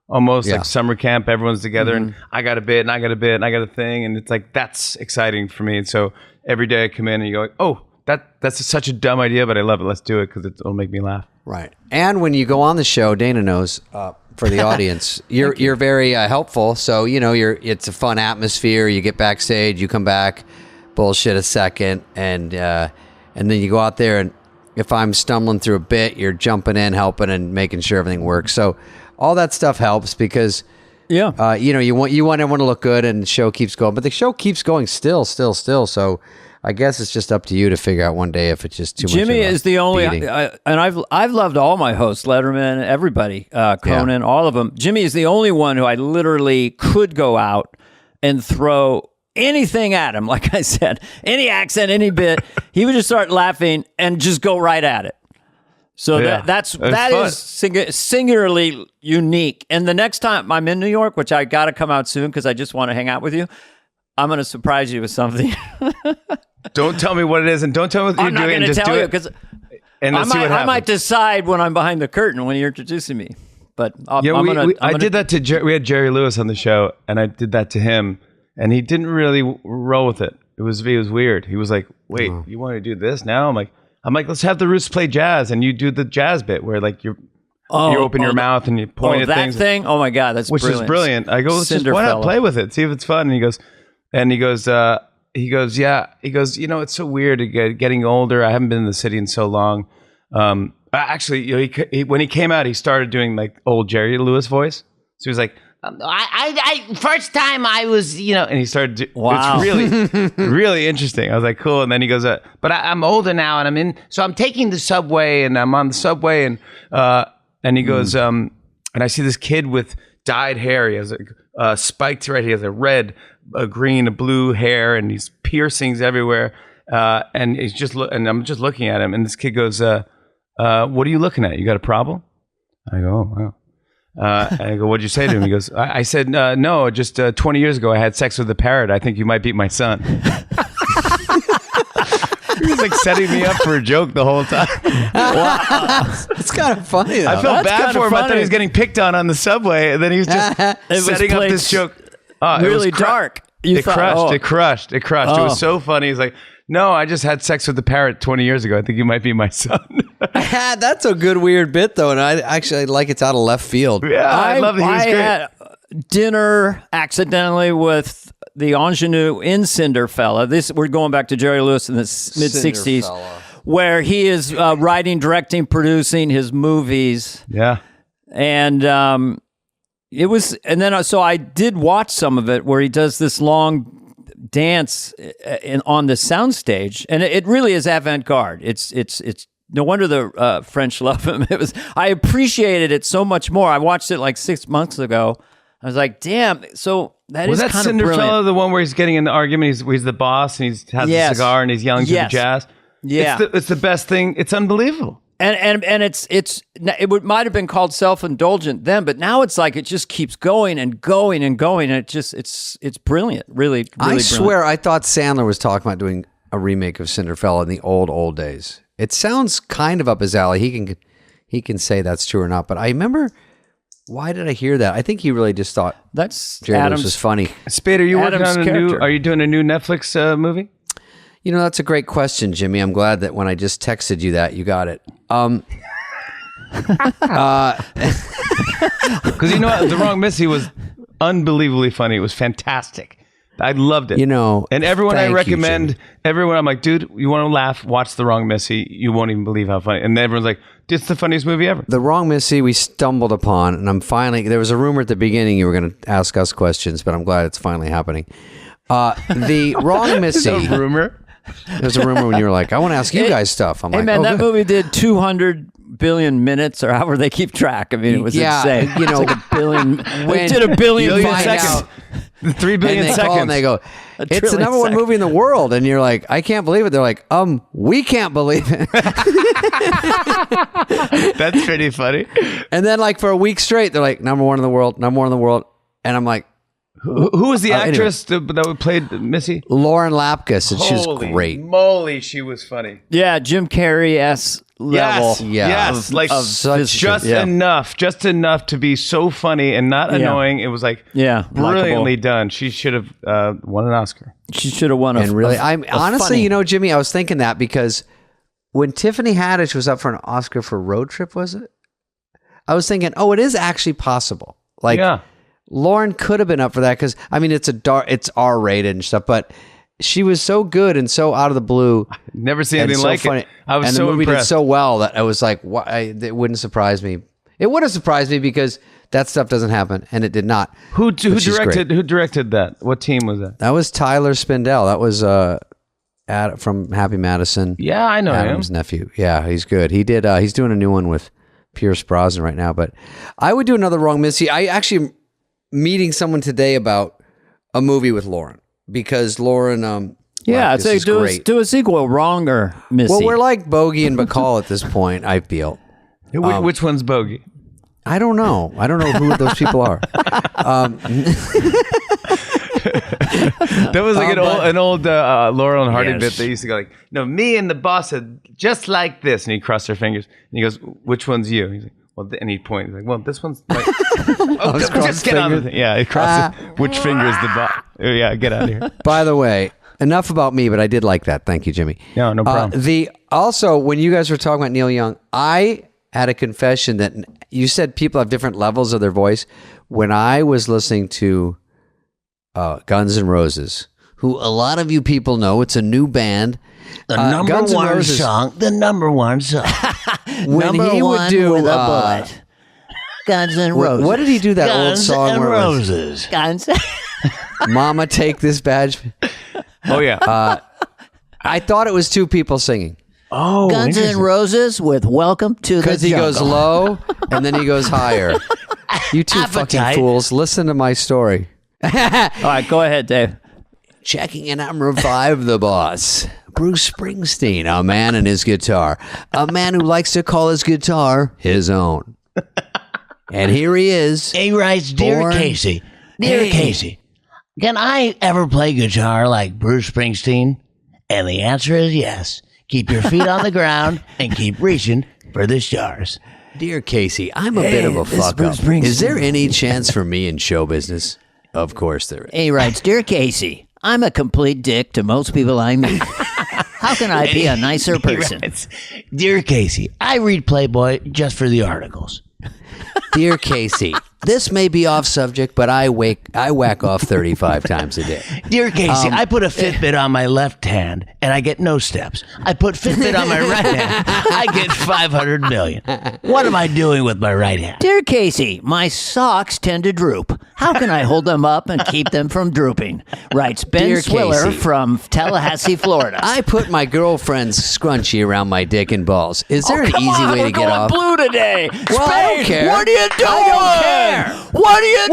Speaker 3: almost like summer camp. Everyone's together and I got a bit and I got a bit and I got a thing. And it's like, that's exciting for me. And so every day I come in and you go like, oh, that's such a dumb idea, but I love it. Let's do it because it'll make me laugh.
Speaker 1: Right. And when you go on the show, Dana knows, for the audience, you're very helpful. So, it's a fun atmosphere. You get backstage, you come back, bullshit a second, and then you go out there, and if I'm stumbling through a bit, you're jumping in, helping, and making sure everything works. So all that stuff helps because you want everyone to look good, and the show keeps going. But the show keeps going still. So I guess it's just up to you to figure out one day if it's just too much.
Speaker 2: Jimmy is the only,
Speaker 1: beating.
Speaker 2: and I've loved all my hosts, Letterman, everybody, Conan, all of them. Jimmy is the only one who I literally could go out and throw anything at him. Like I said, any accent, any bit, he would just start laughing and just go right at it. So that is singularly unique. And the next time I'm in New York, which I got to come out soon because I just want to hang out with you, I'm going to surprise you with something.
Speaker 3: Don't tell me what it is and don't tell me what
Speaker 2: I'm
Speaker 3: you're
Speaker 2: not
Speaker 3: doing.
Speaker 2: going to
Speaker 3: Just
Speaker 2: tell
Speaker 3: do
Speaker 2: you
Speaker 3: it.
Speaker 2: because
Speaker 3: And let's see what happens.
Speaker 2: I might decide when I'm behind the curtain when you're introducing me. But
Speaker 3: I did that to we had Jerry Lewis on the show, and I did that to him, and he didn't really roll with it. It was weird. He was like, "Wait, you want to do this now?" I'm like, "Let's have the Roots play jazz, and you do the jazz bit where like you open your mouth and you point at
Speaker 2: that
Speaker 3: things."
Speaker 2: thing? Oh my God,
Speaker 3: which is brilliant. I go, let's just why not play with it, see if it's fun. And he goes, yeah. He goes, it's so weird getting older. I haven't been in the city in so long. Actually, he when he came out, he started doing like old Jerry Lewis voice. So he was like,
Speaker 5: I first time I was,
Speaker 3: and he started.
Speaker 2: Wow.
Speaker 3: It's really, really interesting. I was like, cool. And then he goes, but I'm older now, and I'm taking the subway, and I'm on the subway, and he goes, and I see this kid with dyed hair. He has a spiked right. He has a red, a green, a blue hair, and he's piercings everywhere. And he's and I'm just looking at him, and this kid goes, "What are you looking at? You got a problem?" I go, "Oh, wow." And I go, "What'd you say to him?" He goes, "I said no. Just 20 years ago, I had sex with a parrot. I think you might beat my son." He was like setting me up for a joke the whole time.
Speaker 1: It's kind of funny, though.
Speaker 3: I felt
Speaker 2: That's
Speaker 3: bad
Speaker 2: kinda
Speaker 3: for him. I thought
Speaker 2: funny.
Speaker 3: he was getting picked on the subway, and then he was just
Speaker 2: was
Speaker 3: setting up
Speaker 2: played
Speaker 3: this joke. It
Speaker 2: really
Speaker 3: was
Speaker 2: dark.
Speaker 3: It crushed. It crushed. It
Speaker 2: Oh.
Speaker 3: was so funny. He's like, "No, I just had sex with the parrot 20 years ago. I think you might be my son."
Speaker 1: That's a good weird bit, though, and I like it's out of left field.
Speaker 3: Yeah, I love that. He was
Speaker 2: I
Speaker 3: great.
Speaker 2: had dinner accidentally with the ingenue in Cinderfella. We're going back to Jerry Lewis in the mid '60s. where he is writing, directing, producing his movies.
Speaker 3: Yeah.
Speaker 2: And it was, and then so I did watch some of it where he does this long dance on the soundstage, and it really is avant-garde. It's no wonder the French love him. I appreciated it so much more. I watched it like 6 months ago. I was like, damn. So that
Speaker 3: Was
Speaker 2: is
Speaker 3: that
Speaker 2: kind of
Speaker 3: Cinderella
Speaker 2: brilliant.
Speaker 3: the one where he's getting in the argument? He's the boss and he has
Speaker 2: Yes.
Speaker 3: a cigar and he's yelling to the
Speaker 2: Yes.
Speaker 3: jazz.
Speaker 2: Yeah.
Speaker 3: It's the best thing. It's unbelievable.
Speaker 2: And might have been called self-indulgent then, but now it's like it just keeps going and going and going, and it's brilliant, really.
Speaker 1: I swear, I thought Sandler was talking about doing a remake of Cinderella in the old days. It sounds kind of up his alley. He can say that's true or not, but I remember. Why did I hear that? I think he really just thought
Speaker 2: That's
Speaker 1: Jerry Lewis
Speaker 2: Adam's
Speaker 1: was funny.
Speaker 3: Spade, are you working
Speaker 2: Adam's
Speaker 3: on
Speaker 2: character.
Speaker 3: Are you doing a new Netflix movie?
Speaker 1: You know, that's a great question, Jimmy. I'm glad that when I just texted you that, you got it.
Speaker 3: Because you know what? The Wrong Missy was unbelievably funny. It was fantastic. I loved it.
Speaker 1: You know,
Speaker 3: and everyone I
Speaker 1: thank you,
Speaker 3: recommend,
Speaker 1: Jimmy.
Speaker 3: everyone I'm like, dude, you want to laugh? Watch The Wrong Missy. You won't even believe how funny. And then everyone's like, it's the funniest movie ever.
Speaker 1: The Wrong Missy we stumbled upon, and I'm finally, there was a rumor at the beginning you were going to ask us questions, but I'm glad it's finally happening. The Wrong Missy.
Speaker 3: A rumor.
Speaker 1: There's a rumor when you were like, I want to ask you guys stuff. I'm
Speaker 2: Hey
Speaker 1: like,
Speaker 2: man,
Speaker 1: oh,
Speaker 2: that
Speaker 1: good.
Speaker 2: movie did 200 billion minutes, or however they keep track. I mean, it was insane.
Speaker 1: You know,
Speaker 2: It's like a billion.
Speaker 1: when
Speaker 2: It did a billion
Speaker 1: you
Speaker 2: find
Speaker 1: seconds.
Speaker 2: out.
Speaker 3: 3 billion
Speaker 1: And they
Speaker 3: seconds.
Speaker 1: call and they go, it's the
Speaker 2: trillion
Speaker 1: number one
Speaker 2: seconds.
Speaker 1: movie in the world. And you're like, I can't believe it. They're like, we can't believe it.
Speaker 3: That's pretty funny.
Speaker 1: And then like for a week straight, they're like, number one in the world. And I'm like,
Speaker 3: Who was the
Speaker 1: anyway.
Speaker 3: actress that played Missy?
Speaker 1: Lauren Lapkus, and she was
Speaker 3: Holy
Speaker 1: great.
Speaker 3: moly, she was funny.
Speaker 2: Yeah, Jim Carrey-esque level.
Speaker 3: Yes, like
Speaker 1: such
Speaker 3: just
Speaker 2: yeah.
Speaker 3: enough to be so funny and not annoying. It was like brilliantly done. She should have won an Oscar.
Speaker 2: She should have won a.
Speaker 1: And really,
Speaker 2: a-
Speaker 1: I'm
Speaker 2: a
Speaker 1: honestly,
Speaker 2: funny-
Speaker 1: you know, Jimmy, I was thinking that because when Tiffany Haddish was up for an Oscar for Road Trip, was it? I was thinking, it is actually possible. Like,
Speaker 3: Yeah.
Speaker 1: Lauren could have been up for that because I mean, it's R-rated and stuff, but she was so good and so out of the blue.
Speaker 3: Never seen
Speaker 1: and
Speaker 3: anything
Speaker 1: so
Speaker 3: like
Speaker 1: funny.
Speaker 3: it. I was
Speaker 1: and
Speaker 3: so
Speaker 1: the movie
Speaker 3: impressed.
Speaker 1: did so well that I was like, it wouldn't surprise me. It would have surprised me because that stuff doesn't happen, and it did not.
Speaker 3: Who
Speaker 1: But she's
Speaker 3: directed?
Speaker 1: great.
Speaker 3: Who directed that? What team was that?
Speaker 1: That was Tyler Spindell. That was from Happy Madison.
Speaker 3: Yeah, I know
Speaker 1: Adam's
Speaker 3: him.
Speaker 1: nephew. Yeah, he's good. He did. He's doing a new one with Pierce Brosnan right now. But I would do another Wrong Missy. I actually am meeting someone today about a movie with Lauren because Lauren.
Speaker 2: Yeah, I'd
Speaker 1: Lapkus
Speaker 2: say
Speaker 1: is great.
Speaker 2: do a sequel, Wrong or Missy.
Speaker 1: Well, we're like Bogey and Bacall at this point. I feel.
Speaker 3: Which one's Bogey?
Speaker 1: I don't know who those people are.
Speaker 3: That was like an old Laurel and Hardy
Speaker 2: Yes.
Speaker 3: bit. They used to go like, "No, me and the boss said just like this," and he crossed their fingers and he goes, "Which one's you?" He's like, "Well," and he points. He's like, "Well, this one's." Like, just get on with it. Yeah, he crosses. Which finger is the boss? Yeah, get out of here.
Speaker 1: By the way, enough about me, but I did like that. Thank you, Jimmy.
Speaker 3: No, no problem.
Speaker 1: Also, when you guys were talking about Neil Young, I had a confession that you said people have different levels of their voice. When I was listening to Guns N' Roses, who a lot of you people know, it's a new band.
Speaker 4: The
Speaker 1: Guns N' Roses,
Speaker 4: The number one song.
Speaker 1: when he would do
Speaker 4: with a bullet. Guns N' Roses.
Speaker 1: what did he do that old
Speaker 4: Guns
Speaker 1: song
Speaker 4: N'
Speaker 1: where it was,
Speaker 4: Roses.
Speaker 2: Guns.
Speaker 1: Mama take this badge?
Speaker 3: Oh yeah.
Speaker 1: I thought it was two people singing.
Speaker 3: Oh,
Speaker 4: Guns N' Roses with Welcome to the
Speaker 1: Because he
Speaker 4: Jungle.
Speaker 1: goes low and then he goes higher. You two fucking
Speaker 4: Appetite.
Speaker 1: fools. Listen to my story.
Speaker 2: All right, go ahead, Dave.
Speaker 1: Checking in at number 5, the boss. Bruce Springsteen, a man and his guitar. A man who likes to call his guitar his own. And here he is.
Speaker 4: He writes, Dear
Speaker 1: Born-
Speaker 4: Casey, Dear
Speaker 1: Hey.
Speaker 4: Casey, can I ever play guitar like Bruce Springsteen? And the answer is yes. Keep your feet on the ground and keep reaching for the stars.
Speaker 1: Dear Casey, I'm a bit of a
Speaker 4: this is
Speaker 1: fuck up.
Speaker 4: Bruce Springsteen.
Speaker 1: Is there any chance for me in show business? Of course there is.
Speaker 6: He writes, Dear Casey, I'm a complete dick to most people I meet. How can I be a nicer person?
Speaker 4: Writes, Dear Casey, I read Playboy just for the articles.
Speaker 1: Dear Casey, This may be off subject, but I whack off 35 times a day.
Speaker 5: Dear Casey, I put a Fitbit on my left hand and I get no steps. I put Fitbit on my right hand. I get 500 million. What am I doing with my right hand?
Speaker 6: Dear Casey, my socks tend to droop. How can I hold them up and keep them from drooping? Writes Ben
Speaker 1: Dear
Speaker 6: Swiller
Speaker 1: Casey.
Speaker 6: from Tallahassee, Florida.
Speaker 1: I put my girlfriend's scrunchie around my dick and balls. Is there an
Speaker 6: Come
Speaker 1: easy
Speaker 6: on,
Speaker 1: way
Speaker 6: we're
Speaker 1: to get
Speaker 6: going
Speaker 1: off?
Speaker 6: blue today.
Speaker 1: Well, I don't
Speaker 6: Spade,
Speaker 1: care.
Speaker 6: what are you doing?
Speaker 1: I don't care.
Speaker 6: What are you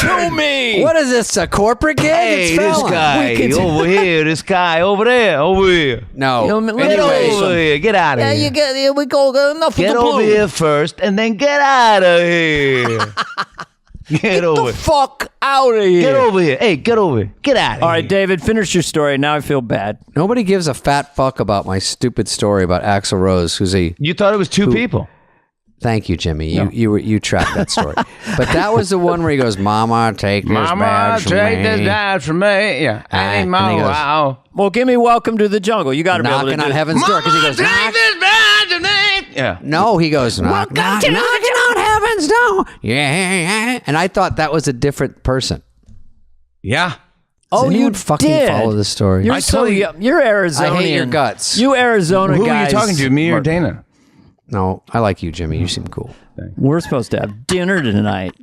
Speaker 6: doing to me?
Speaker 1: What is this, a corporate gig?
Speaker 5: Hey,
Speaker 1: It's
Speaker 5: this
Speaker 1: Fallon.
Speaker 5: guy over here, this guy over there, over here.
Speaker 1: No.
Speaker 6: You know, let
Speaker 5: Get
Speaker 6: me tell you
Speaker 5: over
Speaker 6: something.
Speaker 5: here. Get out of
Speaker 6: Yeah,
Speaker 5: here.
Speaker 6: you get here. We go enough
Speaker 5: Get
Speaker 6: with the
Speaker 5: over
Speaker 6: blue.
Speaker 5: here first and then get out of here. Get over
Speaker 6: The
Speaker 5: here.
Speaker 6: fuck out of here.
Speaker 5: Get over here. Hey, get over here. Get out of
Speaker 2: All
Speaker 5: here.
Speaker 2: right, David, finish your story. Now I feel bad.
Speaker 1: Nobody gives a fat fuck about my stupid story about Axl Rose, who's a...
Speaker 5: You thought it was two people.
Speaker 1: Thank you, Jimmy. You tracked that story. But that was the one where he goes, Mama, take this
Speaker 5: Mama,
Speaker 1: badge from
Speaker 5: take
Speaker 1: me.
Speaker 5: this badge from me. Yeah.
Speaker 1: And he
Speaker 5: Anymore.
Speaker 1: goes,
Speaker 5: Wow.
Speaker 2: Well, give me Welcome to the Jungle. You got to be able to
Speaker 1: knocking
Speaker 2: do
Speaker 1: on
Speaker 2: it.
Speaker 1: heaven's door because he goes,
Speaker 5: take
Speaker 1: knock.
Speaker 5: this badge from me. Yeah.
Speaker 1: No, he goes, knocking on heaven's door. Yeah. And I thought that was a different person.
Speaker 5: Yeah.
Speaker 2: Oh,
Speaker 1: Does
Speaker 2: you
Speaker 1: anyone fucking
Speaker 2: did.
Speaker 1: follow this story?
Speaker 2: You're
Speaker 5: I
Speaker 2: so
Speaker 5: told you-
Speaker 2: young. You're Arizonian.
Speaker 1: I hate your guts.
Speaker 2: You Arizona
Speaker 5: Who are
Speaker 2: guys.
Speaker 5: you talking to, me or Dana?
Speaker 1: No, I like you, Jimmy. You seem cool.
Speaker 2: We're supposed to have dinner tonight.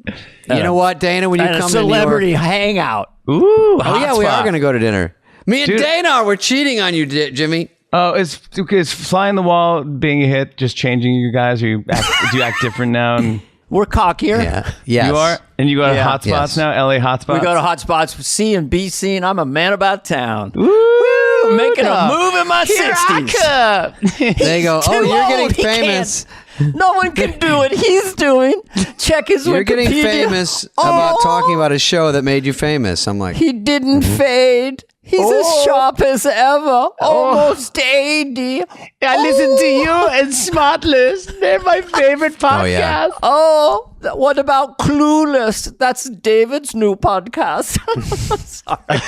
Speaker 1: You know what, Dana? When you
Speaker 2: At a
Speaker 1: come to New York,
Speaker 2: celebrity hangout.
Speaker 5: Ooh.
Speaker 1: oh yeah, we are going to go to dinner. Me and
Speaker 5: Dude.
Speaker 1: Dana, we're cheating on you, Jimmy.
Speaker 3: Oh, is fly on the wall being a hit just changing you guys? Or do you act different now? And
Speaker 2: We're cockier.
Speaker 1: Yeah. Yes.
Speaker 3: you are, and you go to
Speaker 2: Yeah.
Speaker 3: hotspots
Speaker 1: Yes.
Speaker 3: now. LA hotspots.
Speaker 2: We go to hot spots, C and B scene. I'm a man about town.
Speaker 3: Woo,
Speaker 2: Making a move in my 60s.
Speaker 1: They go,
Speaker 2: Too
Speaker 1: oh, you're
Speaker 2: old,
Speaker 1: getting
Speaker 2: he can't.
Speaker 1: famous.
Speaker 2: No one can do what he's doing. Check his
Speaker 1: You're
Speaker 2: Wikipedia.
Speaker 1: getting famous about talking about a show that made you famous. I'm like,
Speaker 2: He didn't fade. He's as sharp as ever. Almost 80.
Speaker 5: I listen to you and Smartless. They're my favorite podcast.
Speaker 1: oh yeah.
Speaker 2: Oh, what about Clueless? That's David's new podcast. Sorry.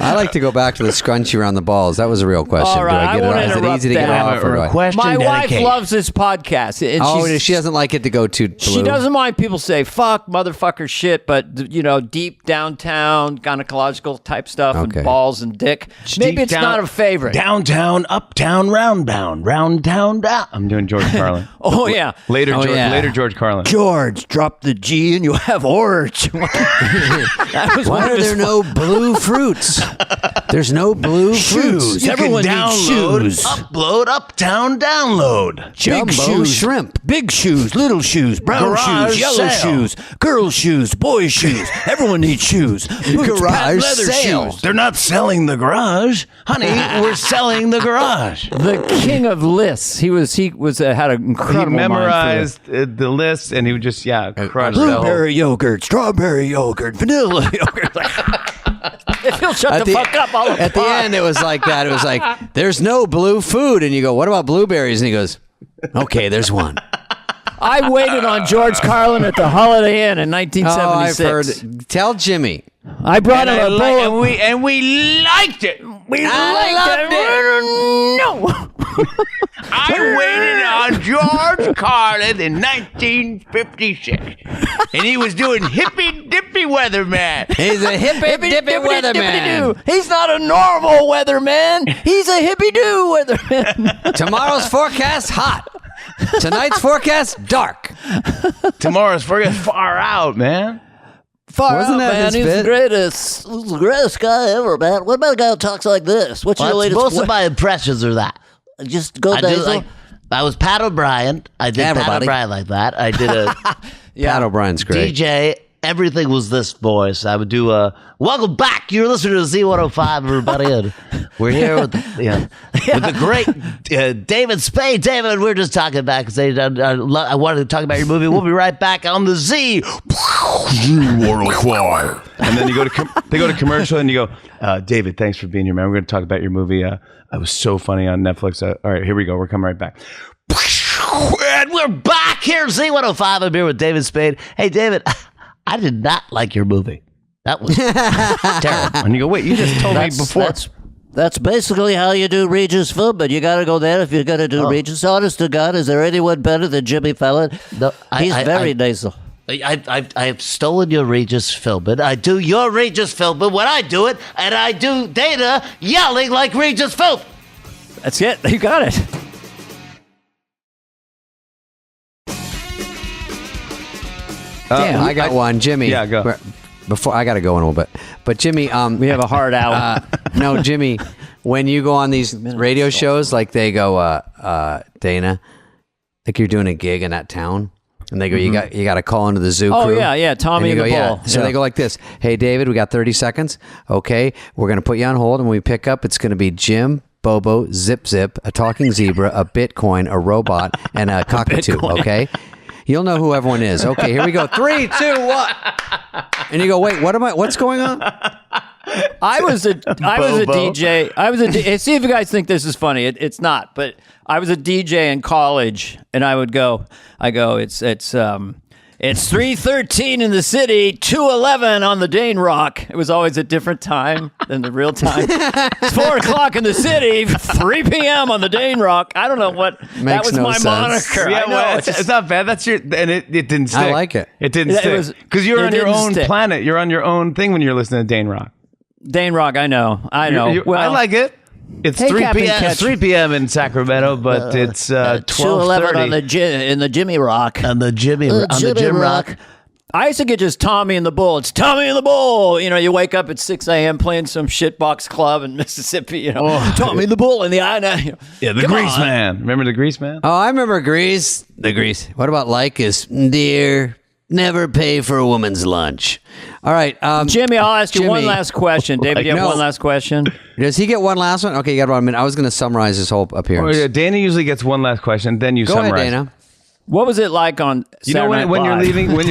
Speaker 1: I like to go back to the scrunchie around the balls. That was a real question.
Speaker 2: All right,
Speaker 1: Do I get
Speaker 2: I
Speaker 1: it
Speaker 2: won't
Speaker 1: off? Is it
Speaker 2: interrupt
Speaker 1: easy to get
Speaker 2: that.
Speaker 1: off? Or do I?
Speaker 5: Question
Speaker 2: My wife
Speaker 5: dedication.
Speaker 2: loves this podcast. And
Speaker 1: Oh,
Speaker 2: she's-
Speaker 1: she doesn't like it to go too blue.
Speaker 2: She doesn't mind people say fuck, motherfucker, shit, but you know, deep downtown gynecological type stuff
Speaker 1: Okay.
Speaker 2: and balls and dick. Maybe
Speaker 5: Deep
Speaker 2: it's
Speaker 5: down-
Speaker 2: not a favorite.
Speaker 5: Downtown, uptown, roundbound, roundtown, down.
Speaker 3: I'm doing George Carlin.
Speaker 2: Oh yeah.
Speaker 3: Later,
Speaker 1: Oh,
Speaker 3: George,
Speaker 1: yeah.
Speaker 3: later George Carlin.
Speaker 2: George, drop the G and you have orange. That was one
Speaker 1: Why
Speaker 2: of
Speaker 1: are
Speaker 2: his
Speaker 1: there no blue fruits? There's no blue fruits.
Speaker 5: You
Speaker 2: Everyone
Speaker 5: can
Speaker 2: needs
Speaker 5: download,
Speaker 2: shoes.
Speaker 5: upload, uptown, download.
Speaker 1: Jumbo
Speaker 2: shoes.
Speaker 1: shrimp.
Speaker 2: Big shoes, little shoes, brown
Speaker 5: Garage
Speaker 2: shoes, yellow
Speaker 5: sale.
Speaker 2: shoes, girls' shoes, boys' shoes. Everyone needs shoes. Boots,
Speaker 1: Garage
Speaker 2: patent leather
Speaker 1: sale.
Speaker 2: shoes.
Speaker 5: They're not selling the garage, honey. We're selling the garage.
Speaker 2: The king of lists. He was had an incredible
Speaker 3: He
Speaker 2: mind for
Speaker 3: memorized the list, and he would just crush the whole.
Speaker 2: blueberry yogurt, strawberry yogurt, vanilla yogurt. If he'll shut the fuck up, I'll
Speaker 1: At the end, it was like that. It was like, there's no blue food. And you go, what about blueberries? And he goes, okay, there's one.
Speaker 2: I waited on George Carlin at the Holiday Inn in
Speaker 1: Oh, I've
Speaker 2: 1976.
Speaker 1: heard. Tell Jimmy.
Speaker 2: I brought him a bowl.
Speaker 5: And we liked it.
Speaker 2: We
Speaker 1: loved
Speaker 2: No.
Speaker 5: I waited on George Carlin in 1956, and he was doing hippy dippy weatherman.
Speaker 1: He's a hippy dippy weatherman.
Speaker 2: He's not a normal weatherman. He's a hippy doo weatherman.
Speaker 1: Tomorrow's forecast, hot. Tonight's forecast, dark.
Speaker 5: Tomorrow's forecast far out, man.
Speaker 2: Far
Speaker 1: Wasn't
Speaker 2: out,
Speaker 1: that
Speaker 2: man.
Speaker 1: his
Speaker 2: He's
Speaker 1: bit?
Speaker 2: the greatest. He's the greatest guy ever, man. What about a guy who talks like this? What's your latest?
Speaker 5: Most of my impressions are that.
Speaker 6: Just go
Speaker 5: I do
Speaker 6: Diesel.
Speaker 5: like. I was Pat O'Brien. I did Pat
Speaker 1: Everybody.
Speaker 5: O'Brien like that. I did a
Speaker 1: Pat O'Brien's great.
Speaker 5: DJ. Everything was this voice. I would do a welcome back. You're listening to Z105, everybody. And we're here with the great David Spade. David, we're just talking back and saying I wanted to talk about your movie. We'll be right back on the Z. Z105.
Speaker 3: And then you go to they go to commercial, and you go, David, thanks for being here, man. We're going to talk about your movie. I was so funny on Netflix. All right, here we go. We're coming right back.
Speaker 5: And we're back here, Z105. I'm here with David Spade. Hey, David, I did not like your movie. That was terrible.
Speaker 3: And you go, wait, you just told me before.
Speaker 2: That's
Speaker 6: That's basically how you do Regis Philbin. You got to go there if you're going to do Regis. Honest to God, is there anyone better than Jimmy Fallon?
Speaker 4: No,
Speaker 6: He's very nasal.
Speaker 4: I've stolen your Regis Philbin. I do your Regis Philbin when I do it, and I do Dana yelling like Regis Philbin.
Speaker 2: That's it. You got it.
Speaker 1: Damn, I got one, Jimmy.
Speaker 3: Yeah, go.
Speaker 1: Before I got to go in a little bit, but Jimmy,
Speaker 2: We have a hard hour.
Speaker 1: no, Jimmy, when you go on these radio shows, like they go, Dana, like you're doing a gig in that town, and they go, you got to call into the zoo
Speaker 2: Oh,
Speaker 1: crew.
Speaker 2: yeah, Tommy
Speaker 1: and
Speaker 2: and
Speaker 1: you
Speaker 2: the
Speaker 1: go,
Speaker 2: Bull.
Speaker 1: So
Speaker 2: Yeah.
Speaker 1: they go like this: Hey, David, we got 30 seconds. Okay, we're gonna put you on hold, and when we pick up, it's gonna be Jim, Bobo, Zip, a talking zebra, a Bitcoin, a robot, and a cockatoo. Okay. You'll know who everyone is. Okay, here we go. 3, 2, 1. And you go, wait, what's going on?
Speaker 2: I was a DJ. See if you guys think this is funny. It's not, but I was a DJ in college, and I go, it's 3:13 in the city, 2:11 on the Dane Rock. It was always a different time than the real time. It's 4 o'clock in the city, 3 p.m. on the Dane Rock. I don't know what that
Speaker 1: Makes
Speaker 2: was
Speaker 1: no
Speaker 2: my
Speaker 1: sense.
Speaker 2: moniker.
Speaker 3: Yeah,
Speaker 2: I know.
Speaker 3: well,
Speaker 2: It's
Speaker 3: it's not bad. That's your, and it didn't stick.
Speaker 1: I like it.
Speaker 3: It didn't
Speaker 2: It
Speaker 3: stick
Speaker 2: was-
Speaker 3: because you're
Speaker 2: it
Speaker 3: on your
Speaker 2: didn't
Speaker 3: own
Speaker 2: stick.
Speaker 3: planet. You're on your own thing when you're listening to Dane Rock.
Speaker 2: Dane Rock. I know.
Speaker 3: I like it. It's
Speaker 2: Hey,
Speaker 3: 3
Speaker 2: Captain
Speaker 3: p.m.
Speaker 2: Catch.
Speaker 3: 3 p.m. in Sacramento, but it's
Speaker 6: 2:11 on
Speaker 3: 12:30.
Speaker 6: in the Jimmy Rock.
Speaker 4: On the Jimmy, on the
Speaker 6: Jimmy
Speaker 4: Jim
Speaker 6: Rock.
Speaker 4: Rock.
Speaker 2: I used to get just Tommy and the Bull. It's Tommy and the Bull. You know, you wake up at 6 a.m. playing some shitbox club in Mississippi. You know, Tommy and the Bull in the eye. You know,
Speaker 3: Yeah, the
Speaker 2: come
Speaker 3: Grease
Speaker 2: on.
Speaker 3: Man. Remember the Grease Man?
Speaker 1: Oh, I remember Grease. The Grease. What about like is, dear, never pay for a woman's lunch. All right.
Speaker 2: Jimmy, I'll ask you one
Speaker 1: Jimmy.
Speaker 2: last question. David, you have
Speaker 1: No.
Speaker 2: one last question?
Speaker 1: Does he get one last one? Okay, you got about a minute. I was going to summarize his whole
Speaker 3: Oh,
Speaker 1: appearance.
Speaker 3: yeah, Dana usually gets one last question, then you
Speaker 1: Go
Speaker 3: summarize.
Speaker 1: ahead, Dana.
Speaker 2: What was it like on
Speaker 3: You know
Speaker 2: Saturday
Speaker 3: when
Speaker 2: Night
Speaker 3: you're
Speaker 2: Live?
Speaker 3: leaving when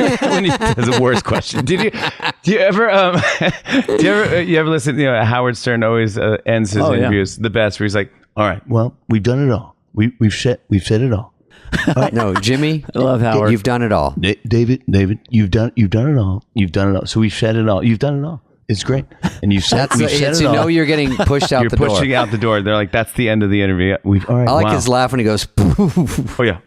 Speaker 3: you that's the worst question. Do you ever you ever listen? You know, Howard Stern always ends his
Speaker 2: Oh, yeah.
Speaker 3: interviews the best, where he's like, "All right, well, we've done it all. We've said it all.
Speaker 1: No, Jimmy.
Speaker 2: I love Howard.
Speaker 1: You've done it all.
Speaker 4: David, you've done it all. You've done it all. So we've said it all. You've done it all. It's great. And you said
Speaker 1: That's
Speaker 4: we've said
Speaker 1: it's,
Speaker 4: it
Speaker 1: you
Speaker 4: all.
Speaker 1: know you're getting pushed out
Speaker 3: You're
Speaker 1: the
Speaker 3: pushing
Speaker 1: door.
Speaker 3: out the door." They're like, "That's the end of the interview." We've
Speaker 4: all right.
Speaker 1: I like
Speaker 3: Wow.
Speaker 1: his laugh when he goes,
Speaker 3: Oh yeah.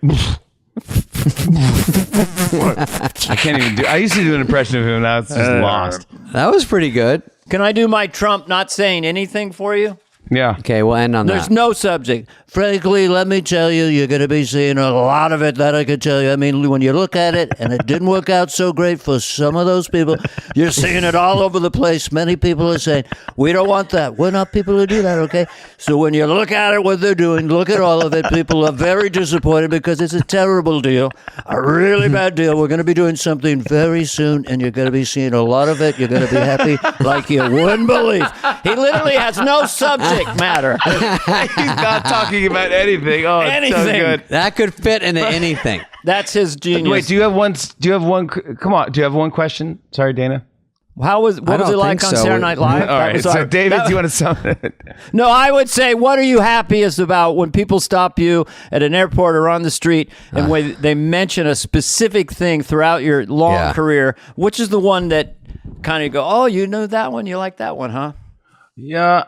Speaker 3: I can't even do. I used to do an impression of him. Now it's just lost.
Speaker 1: that was pretty good.
Speaker 2: Can I do my Trump not saying anything for you?
Speaker 3: Yeah.
Speaker 1: Okay, we'll end on
Speaker 2: There's
Speaker 1: that.
Speaker 2: no subject.
Speaker 6: Frankly, let me tell you, you're going to be seeing a lot of it, that I can tell you. I mean, when you look at it, and it didn't work out so great for some of those people, you're seeing it all over the place. Many people are saying, we don't want that. We're not people who do that, okay? So when you look at it, what they're doing, look at all of it. People are very disappointed because it's a terrible deal, a really bad deal. We're going to be doing something very soon, and you're going to be seeing a lot of it. You're going to be happy like you wouldn't believe. He literally has no subject matter.
Speaker 3: He's not talking about anything. Oh, it's so
Speaker 2: Anything.
Speaker 3: good.
Speaker 1: That could fit into anything.
Speaker 2: That's his genius.
Speaker 3: Wait, do you have one? Come on. Do you have one question? Sorry, Dana.
Speaker 2: What was
Speaker 1: don't
Speaker 2: it like
Speaker 1: think
Speaker 2: on
Speaker 1: so.
Speaker 2: Saturday Night Live?
Speaker 3: All
Speaker 2: That
Speaker 3: right.
Speaker 2: was
Speaker 3: So,
Speaker 2: our-
Speaker 3: David,
Speaker 2: that-
Speaker 3: do you want to sum it?
Speaker 2: No, I would say, what are you happiest about when people stop you at an airport or on the street and when they mention a specific thing throughout your long
Speaker 1: Yeah.
Speaker 2: career? Which is the one that kind of go, oh, you know that one? You like that one, huh?
Speaker 3: Yeah.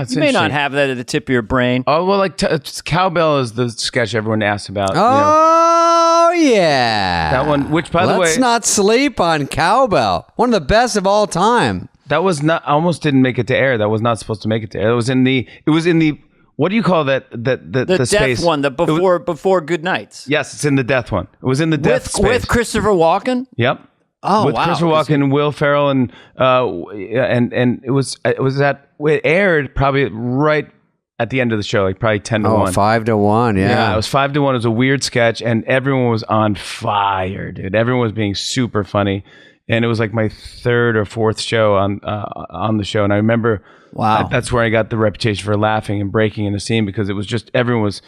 Speaker 2: You may not have that at the tip of your brain.
Speaker 3: Oh well, like cowbell is the sketch everyone asks about. you know.
Speaker 1: Oh, yeah.
Speaker 3: That one, which by the way,
Speaker 1: Let's not sleep on Cowbell. One of the best of all time.
Speaker 3: that was not. I almost didn't make it to air. That was not supposed to make it to air. It was in the. What do you call that? The
Speaker 2: The
Speaker 3: space
Speaker 2: death one, the before Good Nights.
Speaker 3: Yes, it's in the death one. It was in the death space.
Speaker 2: With Christopher Walken?
Speaker 3: Yep.
Speaker 2: Oh,
Speaker 3: with
Speaker 2: wow.
Speaker 3: Christopher Walken, Will Ferrell, and it aired probably right at the end of the show, like probably 10 to 1.
Speaker 1: 5-1. Yeah.
Speaker 3: Yeah, it was 5 to 1. It was a weird sketch, and everyone was on fire, dude. Everyone was being super funny, and it was like my third or fourth show on the show. And I remember,
Speaker 2: Wow.
Speaker 3: that's where I got the reputation for laughing and breaking in the scene, because it was just everyone was.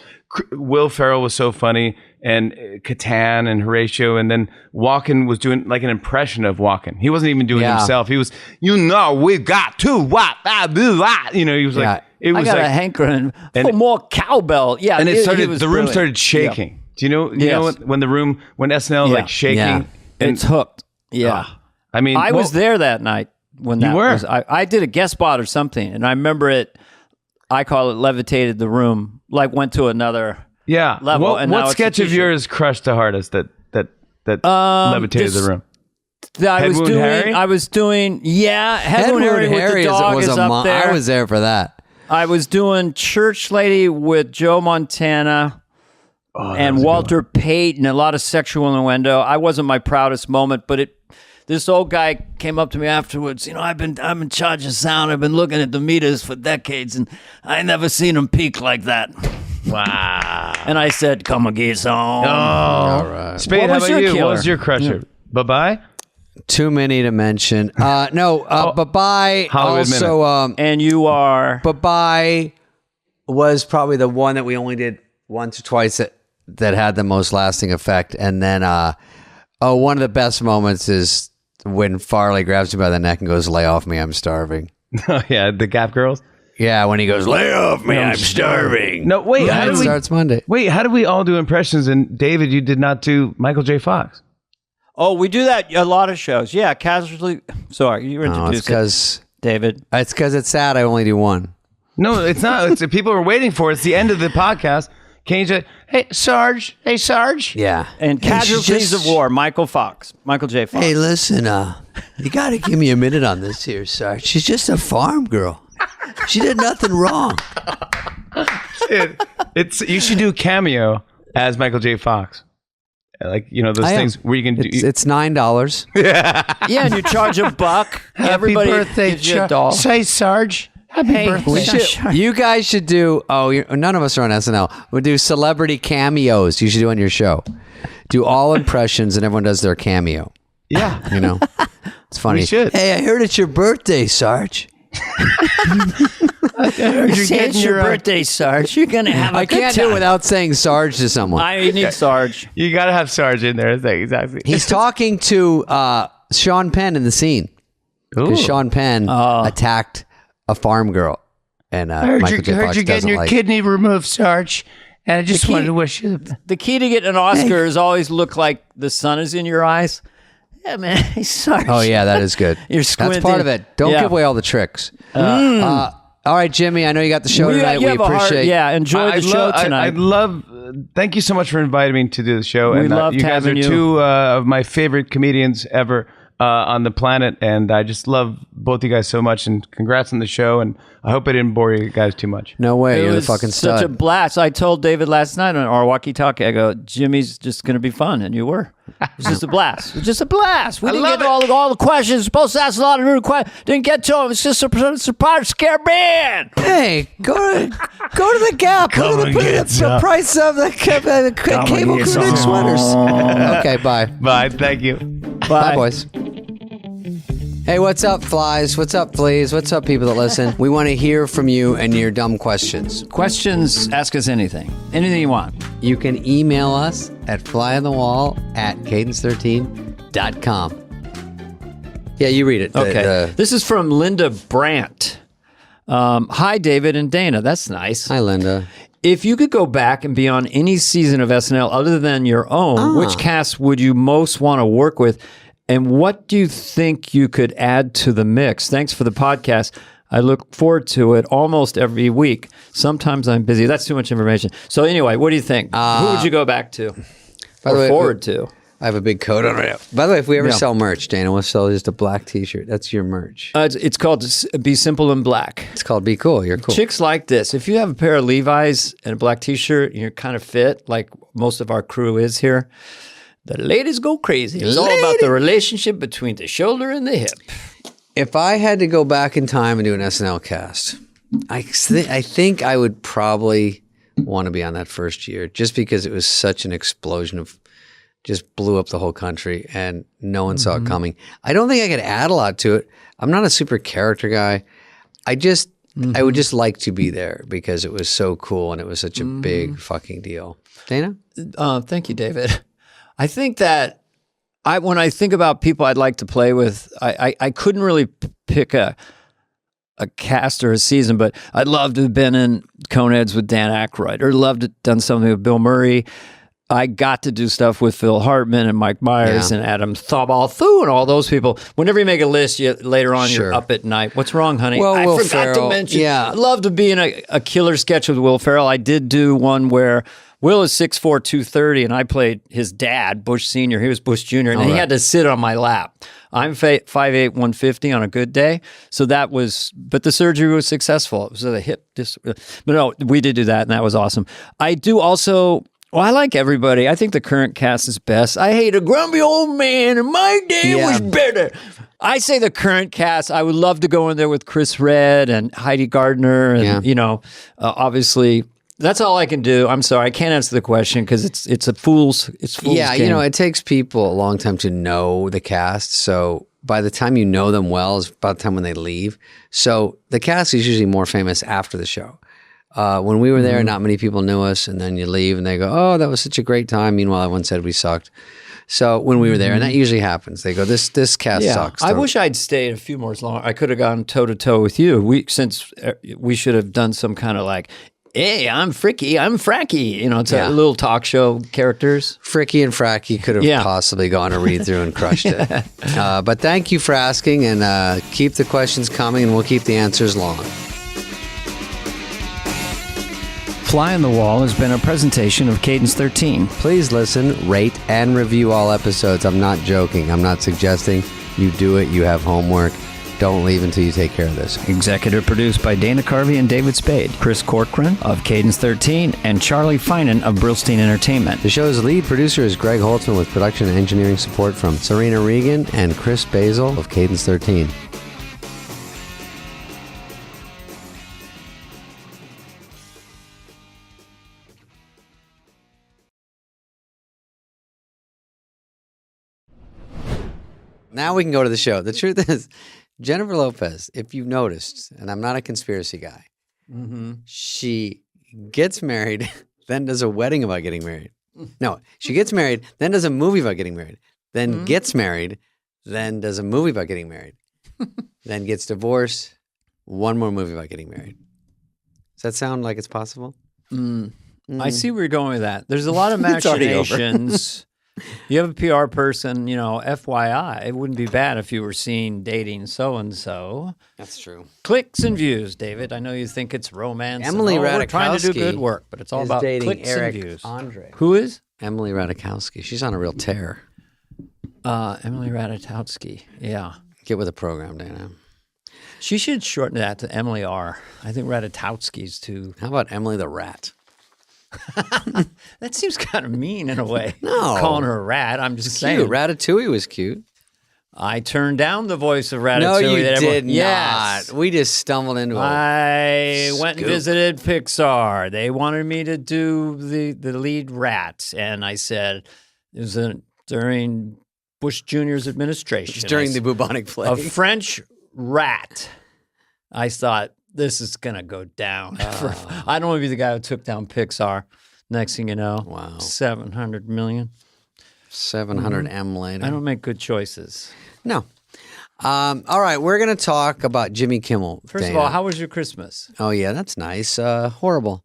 Speaker 3: Will Ferrell was so funny, and Catan and Horatio, and then Walken was doing like an impression of Walken. He wasn't even doing it
Speaker 1: Yeah.
Speaker 3: himself. He was, we got to what I do. He was
Speaker 1: Yeah.
Speaker 3: like, it
Speaker 2: I
Speaker 3: was
Speaker 2: got
Speaker 3: like
Speaker 2: a hankering for
Speaker 3: and-
Speaker 2: more cowbell. Yeah,
Speaker 3: and it
Speaker 2: he
Speaker 3: started.
Speaker 2: was
Speaker 3: The room
Speaker 2: brilliant.
Speaker 3: started shaking.
Speaker 2: Yep.
Speaker 3: Do you know? You
Speaker 2: Yes.
Speaker 3: know when SNL is
Speaker 2: Yeah.
Speaker 3: like shaking.
Speaker 1: Yeah.
Speaker 3: And
Speaker 2: It's hooked. Yeah.
Speaker 3: I mean,
Speaker 2: I was there that night when that
Speaker 3: were?
Speaker 2: was. I did a guest spot or something, and I remember it I call it levitated the room, like went to another
Speaker 3: Yeah.
Speaker 2: level.
Speaker 3: What,
Speaker 2: and now
Speaker 3: what
Speaker 2: it's a
Speaker 3: sketch of
Speaker 2: t-shirt.
Speaker 3: yours crushed the hardest that levitated the
Speaker 2: this-
Speaker 3: room?
Speaker 2: I was
Speaker 3: Head Wound
Speaker 2: doing.
Speaker 3: Harry?
Speaker 2: I was doing. Yeah, Head Wound Harry with the dog is up there.
Speaker 1: I was there for that.
Speaker 2: I was doing Church Lady with Joe Montana and Walter Payton. A lot of sexual innuendo. I wasn't my proudest moment, but this old guy came up to me afterwards. I'm in charge of sound. I've been looking at the meters for decades, and I never seen them peak like that.
Speaker 3: Wow.
Speaker 2: And I said, "Come and get some."
Speaker 1: All right.
Speaker 3: Spade,
Speaker 2: What
Speaker 3: how
Speaker 2: was
Speaker 3: about
Speaker 2: your
Speaker 3: you?
Speaker 2: killer?
Speaker 3: What was your crusher? Bye-bye?
Speaker 1: Too many to mention. Bye-bye.
Speaker 3: Hollywood
Speaker 1: Also,
Speaker 2: And you are.
Speaker 1: Bye-bye was probably the one that we only did once or twice that had the most lasting effect. And then one of the best moments is when Farley grabs me by the neck and goes, "Lay off me, I'm starving."
Speaker 3: Oh, yeah, the Gap Girls?
Speaker 1: Yeah, when he goes, "Lay off me, I'm starving."
Speaker 3: No, wait. How
Speaker 1: It
Speaker 3: did we,
Speaker 1: starts Monday.
Speaker 3: wait, how did we all do impressions? And David, you did not do Michael J. Fox.
Speaker 2: Oh, we do that a lot of shows. Yeah, casually. Sorry, you were
Speaker 1: No, it's
Speaker 2: introduced
Speaker 1: because
Speaker 2: David.
Speaker 1: it's sad I only do one.
Speaker 3: No, it's not. It's people are waiting for it. It's the end of the podcast. Can you just, hey, Sarge? Hey, Sarge?
Speaker 1: Yeah.
Speaker 2: And Casualties of War, Michael J. Fox.
Speaker 1: Hey, listen, you got to give me a minute on this here, Sarge. She's just a farm girl. She did nothing wrong.
Speaker 3: You should do cameo as Michael J. Fox. Like, those
Speaker 1: I am.
Speaker 3: things where you can do.
Speaker 1: It's $9.
Speaker 2: Yeah, and you charge $1. Everybody gives you a doll.
Speaker 3: Say, Sarge. Happy birthday.
Speaker 1: You guys should do. None of us are on SNL. We'll do celebrity cameos. You should do on your show. Do all impressions, and everyone does their cameo.
Speaker 3: Yeah.
Speaker 1: It's funny.
Speaker 3: We should.
Speaker 1: Hey, I heard it's your birthday, Sarge.
Speaker 2: It's your birthday, Sarge. You're gonna have a
Speaker 1: I
Speaker 2: good
Speaker 1: can't
Speaker 2: time.
Speaker 1: do it without saying Sarge to someone.
Speaker 2: I need Sarge.
Speaker 3: You got to have Sarge in there. Exactly.
Speaker 1: He's talking to Sean Penn in the scene because Sean Penn attacked a farm girl, and Michael J. Fox doesn't like.
Speaker 5: kidney removed, Sarge. And I just wanted to wish you
Speaker 2: The key to getting an Oscar is always look like the sun is in your eyes. Yeah, man. Hey, Sarge.
Speaker 1: Oh yeah, that is good.
Speaker 2: You're
Speaker 1: That's
Speaker 2: squinting.
Speaker 1: part of it. Don't
Speaker 2: Yeah.
Speaker 1: give away all the tricks. All right, Jimmy. I know you got the show tonight.
Speaker 2: You
Speaker 1: We
Speaker 2: have a heart.
Speaker 1: appreciate.
Speaker 2: Yeah, enjoy the show tonight.
Speaker 3: I love. Thank you so much for inviting me to do the show.
Speaker 2: We
Speaker 3: and
Speaker 2: loved
Speaker 3: you guys are
Speaker 2: having you.
Speaker 3: two of my favorite comedians ever on the planet, and I just love both you guys so much. And congrats on the show. And I hope I didn't bore you guys too much.
Speaker 1: No way.
Speaker 2: It
Speaker 1: You're the
Speaker 2: was
Speaker 1: fucking
Speaker 2: such a
Speaker 1: stud.
Speaker 2: blast. I told David last night on our walkie-talkie, I go, Jimmy's just going to be fun, and you were. It was just a blast. It was just a blast. We didn't get to all the questions. Supposed to ask a lot of new questions. Didn't get to them. It's just a part scare man.
Speaker 1: Hey, go to the Gap. Look at the price of the cable crew neck sweaters. Okay, bye.
Speaker 3: Bye. Thank you.
Speaker 1: Bye, boys. Hey, what's up, flies? What's up, fleas? What's up, people that listen? We want to hear from you and your dumb questions.
Speaker 2: Questions, ask us anything. Anything you want.
Speaker 1: You can email us at flyonthewall@cadence13.com. Yeah, you read it.
Speaker 2: Okay. This is from Linda Brandt. Hi, David and Dana. That's nice.
Speaker 1: Hi, Linda.
Speaker 2: If you could go back and be on any season of SNL other than your own, which cast would you most want to work with? And what do you think you could add to the mix? Thanks for the podcast. I look forward to it almost every week. Sometimes I'm busy. That's too much information. So anyway, what do you think? Who would you go back to?
Speaker 1: By the way,
Speaker 2: forward to?
Speaker 1: I have a big coat on right now. By the way, if we ever
Speaker 2: Yeah.
Speaker 1: sell merch, Dana, we'll sell just a black T-shirt. That's your merch.
Speaker 2: It's called Be Simple and Black.
Speaker 1: It's called Be Cool. You're cool.
Speaker 2: Chicks like this. If you have a pair of Levi's and a black T-shirt, and you're kind of fit, like most of our crew is here, the ladies go crazy. It's all about the relationship between the shoulder and the hip.
Speaker 1: If I had to go back in time and do an SNL cast, I think I would probably want to be on that first year just because it was such an explosion of just blew up the whole country and no one saw it coming. I don't think I could add a lot to it. I'm not a super character guy. I would just like to be there because it was so cool and it was such a big fucking deal. Dana?
Speaker 2: Thank you, David. I think that when I think about people I'd like to play with, I couldn't really pick a cast or a season, but I'd love to have been in Coneheads with Dan Aykroyd, or loved to have done something with Bill Murray. I got to do stuff with Phil Hartman and Mike Myers and Adam Thobalthou and all those people. Whenever you make a list, later on you're up at night. What's wrong, honey?
Speaker 1: Well,
Speaker 2: I
Speaker 1: Will
Speaker 2: forgot
Speaker 1: Ferrell,
Speaker 2: to mention.
Speaker 1: yeah.
Speaker 2: I'd love to be in a killer sketch with Will Ferrell. I did do one where Will is 6'4", 230, and I played his dad, Bush Sr. He was Bush Jr., and he had to sit on my lap. I'm 5'8", 150 on a good day. So that was, but the surgery was successful. It was a hip, but no, we did do that, and that was awesome. I do also, well, I like everybody. I think the current cast is best. I hate a grumpy old man, and my day was better. I say the current cast. I would love to go in there with Chris Redd and Heidi Gardner, and obviously. That's all I can do. I'm sorry, I can't answer the question because it's fool's game.
Speaker 1: It takes people a long time to know the cast. So by the time you know them well is about the time when they leave. So the cast is usually more famous after the show. When we were there, not many people knew us, and then you leave and they go, "Oh, that was such a great time." Meanwhile, everyone said we sucked. So when we were there, and that usually happens, they go, "This cast sucks."
Speaker 2: I wish I'd stayed a few more long. I could have gone toe to toe with you. Since we should have done some kind of like. Hey, I'm Fricky, I'm Fracky. It's a little talk show characters.
Speaker 1: Fricky and Fracky could have possibly gone a read through and crushed it. But thank you for asking, and keep the questions coming, and we'll keep the answers long.
Speaker 2: Fly on the Wall has been a presentation of Cadence 13.
Speaker 1: Please listen, rate, and review all episodes. I'm not joking. I'm not suggesting you do it. You have homework. Don't leave until you take care of this.
Speaker 2: Executive produced by Dana Carvey and David Spade, Chris Corcoran of Cadence 13, and Charlie Finan of Brillstein Entertainment.
Speaker 1: The show's lead producer is Greg Holtzman with production and engineering support from Serena Regan and Chris Basil of Cadence 13. Now we can go to the show. The truth is, Jennifer Lopez, if you've noticed, and I'm not a conspiracy guy, she gets married, then does a wedding about getting married. No, she gets married, then does a movie about getting married, then gets married, then does a movie about getting married, then gets divorced, one more movie about getting married. Does that sound like it's possible?
Speaker 2: I see where you're going with that. There's a lot of machinations. You have a PR person, FYI, it wouldn't be bad if you were seen dating so-and-so.
Speaker 1: That's true.
Speaker 2: Clicks and views, David. I know you think it's romance.
Speaker 1: Emily Ratajkowski
Speaker 2: we're trying to do good work, but it's all about clicks
Speaker 1: Eric
Speaker 2: and views.
Speaker 1: Andre.
Speaker 2: Who is?
Speaker 1: Emily Ratajkowski. She's on a real tear.
Speaker 2: Emily Ratajkowski. Yeah.
Speaker 1: Get with the program, Dana.
Speaker 2: She should shorten that to Emily R. I think Ratajkowski's too.
Speaker 1: How about Emily the Rat?
Speaker 2: That seems kind of mean in a way.
Speaker 1: No.
Speaker 2: Calling her a rat. I'm just saying.
Speaker 1: Cute. Ratatouille was cute.
Speaker 2: I turned down the voice of Ratatouille.
Speaker 1: No, you did not.
Speaker 2: Yes.
Speaker 1: We just stumbled into it.
Speaker 2: I went and visited Pixar. They wanted me to do the lead rat. And I said, it was during Bush Jr.'s administration.
Speaker 1: It's during the bubonic plague.
Speaker 2: A French rat. I thought, this is going to go down. I don't want to be the guy who took down Pixar. Next thing you know,
Speaker 1: wow,
Speaker 2: 700 million.
Speaker 1: 700 M later.
Speaker 2: I don't make good choices.
Speaker 1: No. All right, we're going to talk about Jimmy Kimmel.
Speaker 2: First of all, how was your Christmas?
Speaker 1: Oh, yeah, that's nice. Horrible.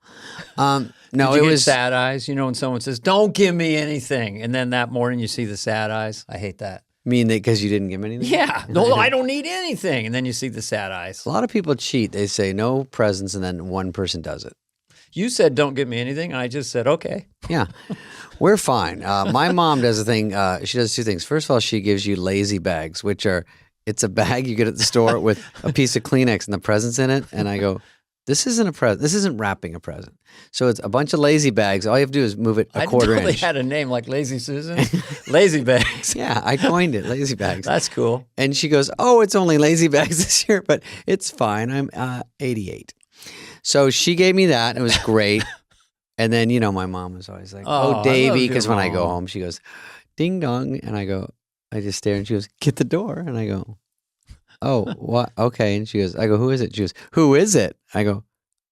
Speaker 1: No,
Speaker 2: Did
Speaker 1: it
Speaker 2: you
Speaker 1: was
Speaker 2: get sad eyes. When someone says, don't give me anything. And then that morning you see the sad eyes. I hate that.
Speaker 1: Mean that because you didn't give me anything?
Speaker 2: Yeah. No, I don't need anything. And then you see the sad eyes.
Speaker 1: A lot of people cheat. They say no presents, and then one person does it.
Speaker 2: You said, don't give me anything. And I just said, okay.
Speaker 1: Yeah. We're fine. My mom does a thing. She does two things. First of all, she gives you lazy bags, which are, it's a bag you get at the store with a piece of Kleenex and the presents in it. And I go, this isn't a present. This isn't wrapping a present. So it's a bunch of lazy bags. All you have to do is move it a quarter
Speaker 2: I didn't know
Speaker 1: inch.
Speaker 2: they had a name like Lazy Susan. Lazy bags.
Speaker 1: Yeah, I coined it, lazy bags.
Speaker 2: That's cool.
Speaker 1: And she goes, oh, it's only lazy bags this year, but it's fine. I'm 88. So she gave me that. It was great. And then, my mom was always like, oh Davey, because when I go home, she goes, ding dong. And I just stare and she goes, get the door. And I go, oh, what? Okay. And she goes, I go, who is it? She goes, who is it? I go,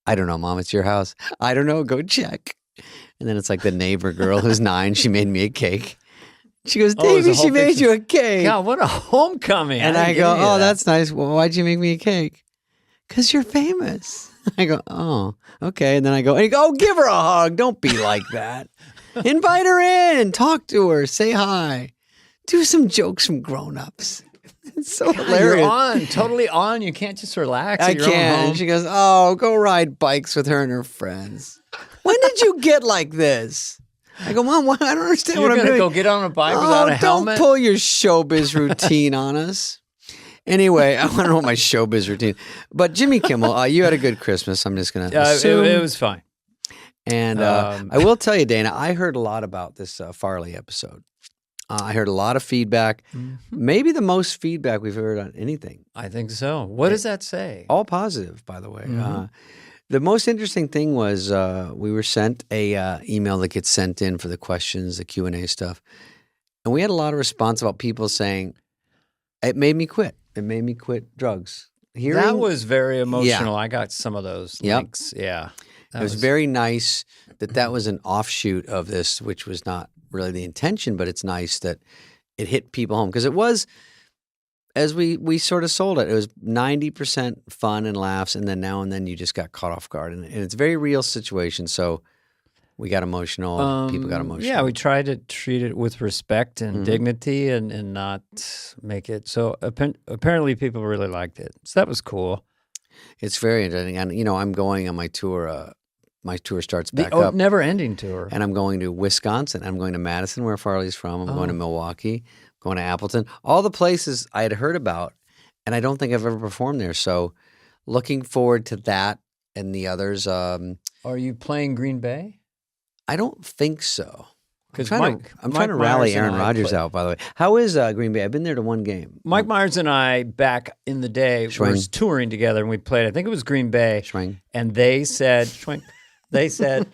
Speaker 1: I don't know, Mom. It's your house. I don't know. Go check. And then it's like the neighbor girl who's 9. She made me a cake. She goes, Davey, she made you a cake.
Speaker 2: God, what a homecoming.
Speaker 1: And I go, oh, that's nice. Well, why'd you make me a cake? Because you're famous. I go, oh, okay. And then I go, oh, give her a hug. Don't be like that. Invite her in. Talk to her. Say hi. Do some jokes from grown-ups. It's so hilarious.
Speaker 2: You're on, totally on. You can't just relax.
Speaker 1: I
Speaker 2: at your own
Speaker 1: can't.
Speaker 2: home.
Speaker 1: And she goes, oh, go ride bikes with her and her friends. When did you get like this? I go, Mom, I don't understand
Speaker 2: You're
Speaker 1: what I'm
Speaker 2: gonna
Speaker 1: doing.
Speaker 2: go get on a bike without a helmet?
Speaker 1: Don't pull your showbiz routine on us. Anyway, I don't know what my showbiz routine. But Jimmy Kimmel, you had a good Christmas. I'm just going to assume.
Speaker 2: It was fine.
Speaker 1: And I will tell you, Dana, I heard a lot about this Farley episode. I heard a lot of feedback. Maybe the most feedback we've heard on anything.
Speaker 2: I think so. What does that say?
Speaker 1: All positive, by the way. The most interesting thing was we were sent a email that gets sent in for the questions, the Q&A stuff. And we had a lot of response about people saying, it made me quit. It made me quit drugs.
Speaker 2: That was very emotional. I got some of those links. Yeah.
Speaker 1: It was very nice that was an offshoot of this, which was not really the intention, but it's nice that it hit people home. Because it was, as we sort of sold it, it was 90% fun and laughs, and then now and then you just got caught off guard. And it's a very real situation, so we got emotional. People got emotional.
Speaker 2: Yeah, we tried to treat it with respect and dignity and not make it. So apparently people really liked it. So that was cool.
Speaker 1: It's very interesting. And, I'm going on my tour. My tour starts back up.
Speaker 2: Never-ending tour.
Speaker 1: And I'm going to Wisconsin. I'm going to Madison, where Farley's from. I'm going to Milwaukee. I'm going to Appleton. All the places I had heard about, and I don't think I've ever performed there. So looking forward to that and the others.
Speaker 2: Are you playing Green Bay?
Speaker 1: I don't think so.
Speaker 2: Because
Speaker 1: I'm trying to rally Aaron Rodgers out, by the way. How is Green Bay? I've been there to one game.
Speaker 2: Mike Myers and I, back in the day, were touring together, and we played, I think it was Green Bay.
Speaker 1: Schwing.
Speaker 2: And they said, they said,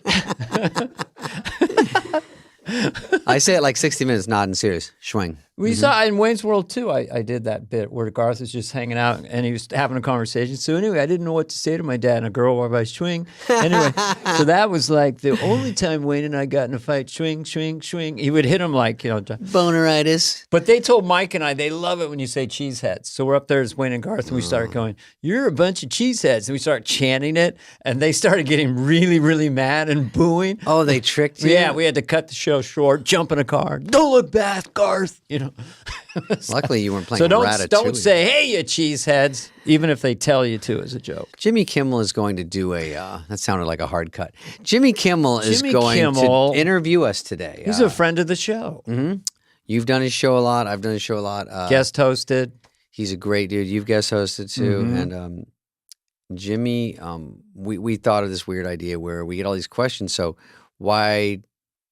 Speaker 1: I say it like 60 Minutes, not in serious. Schwing.
Speaker 2: We saw in Wayne's World too. I did that bit where Garth was just hanging out and he was having a conversation. So anyway, I didn't know what to say to my dad, and a girl walked by, swing. Anyway, so that was like the only time Wayne and I got in a fight. Swing, swing, swing. He would hit him like,
Speaker 1: Boneritis.
Speaker 2: But they told Mike and I they love it when you say cheeseheads. So we're up there as Wayne and Garth, and we started going, "You're a bunch of cheeseheads," and we started chanting it, and they started getting really, really mad and booing.
Speaker 1: Oh, they tricked you?
Speaker 2: Yeah, we had to cut the show short, jump in a car. Don't look back, Garth.
Speaker 1: Luckily, you weren't playing
Speaker 2: so
Speaker 1: Ratatouille.
Speaker 2: don't say, "Hey, you cheeseheads," even if they tell you to as a joke.
Speaker 1: Jimmy Kimmel is going to do that sounded like a hard cut. Jimmy Kimmel is going to interview us today.
Speaker 2: He's a friend of the show.
Speaker 1: You've done his show a lot. I've done his show a lot.
Speaker 2: Guest hosted.
Speaker 1: He's a great dude. You've guest hosted too. And Jimmy, we thought of this weird idea where we get all these questions. So why